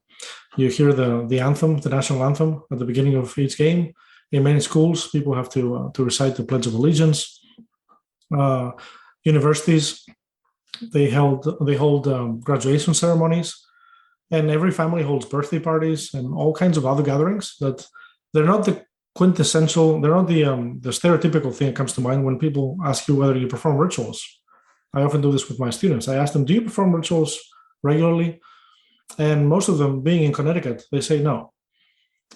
you hear the anthem, the national anthem, at the beginning of each game. In many schools, people have to recite the Pledge of Allegiance. Universities, they hold graduation ceremonies, and every family holds birthday parties and all kinds of other gatherings that they're not the quintessential. They're not the stereotypical thing that comes to mind when people ask you whether you perform rituals. I often do this with my students. I ask them, do you perform rituals regularly? And most of them, being in Connecticut, they say no.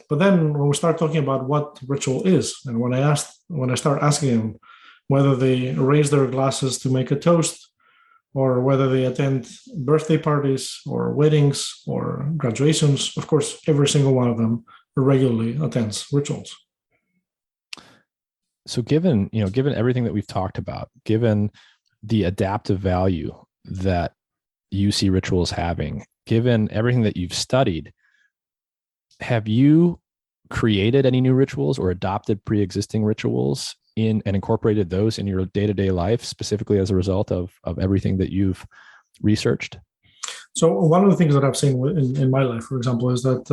But then when we start talking about what ritual is, and when I start asking them whether they raise their glasses to make a toast, or whether they attend birthday parties or weddings or graduations, of course, every single one of them regularly attends rituals. So given everything that we've talked about, given the adaptive value that you see rituals having, given everything that you've studied, have you created any new rituals or adopted pre-existing rituals and incorporated those in your day-to-day life, specifically as a result of everything that you've researched? So one of the things that I've seen in my life, for example, is that,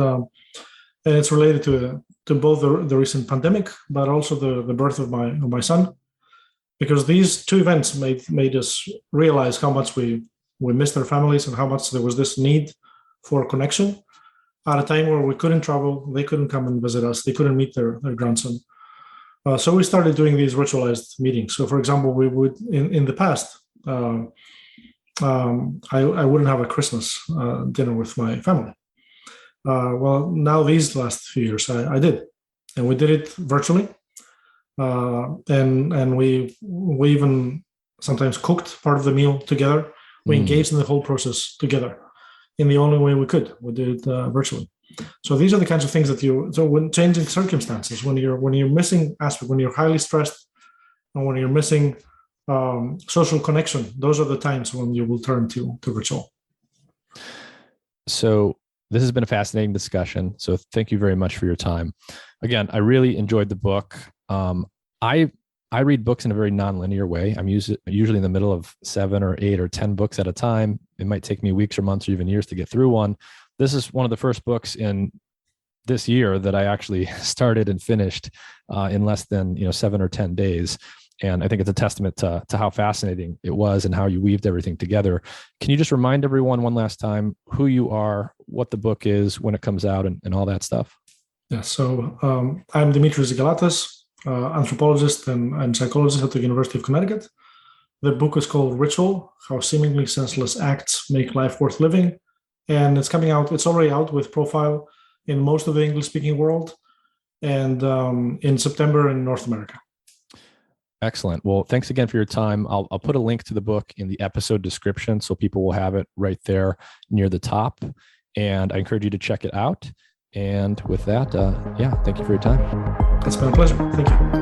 and it's related to both the recent pandemic, but also the birth of my son, because these two events made us realize how much we missed our families and how much there was this need for connection at a time where we couldn't travel, they couldn't come and visit us, they couldn't meet their grandson. So we started doing these ritualized meetings. So for example, we would, in the past, I wouldn't have a Christmas dinner with my family. Well, now these last few years, I did. and we did it virtually. And we even sometimes cooked part of the meal together. We engaged in the whole process together in the only way we could. We did it virtually. So these are the kinds of things so when changing circumstances, when you're missing aspect, when you're highly stressed, and when you're missing social connection, those are the times when you will turn to ritual. So this has been a fascinating discussion. So thank you very much for your time. Again, I really enjoyed the book. I read books in a very nonlinear way. I'm usually in the middle of 7 or 8 or 10 books at a time. It might take me weeks or months or even years to get through one. This is one of the first books in this year that I actually started and finished in less than 7 or 10 days. And I think it's a testament to how fascinating it was and how you weaved everything together. Can you just remind everyone one last time who you are, what the book is, when it comes out, and all that stuff? Yeah, so I'm Dimitris Xygalatas, anthropologist and psychologist at the University of Connecticut. The book is called Ritual: How Seemingly Senseless Acts Make Life Worth Living. And it's coming out, it's already out with profile in most of the English-speaking world, and in September in North America. Excellent. Well, thanks again for your time. I'll put a link to the book in the episode description so people will have it right there near the top. And I encourage you to check it out. And with that, thank you for your time. It's been a pleasure. Thank you.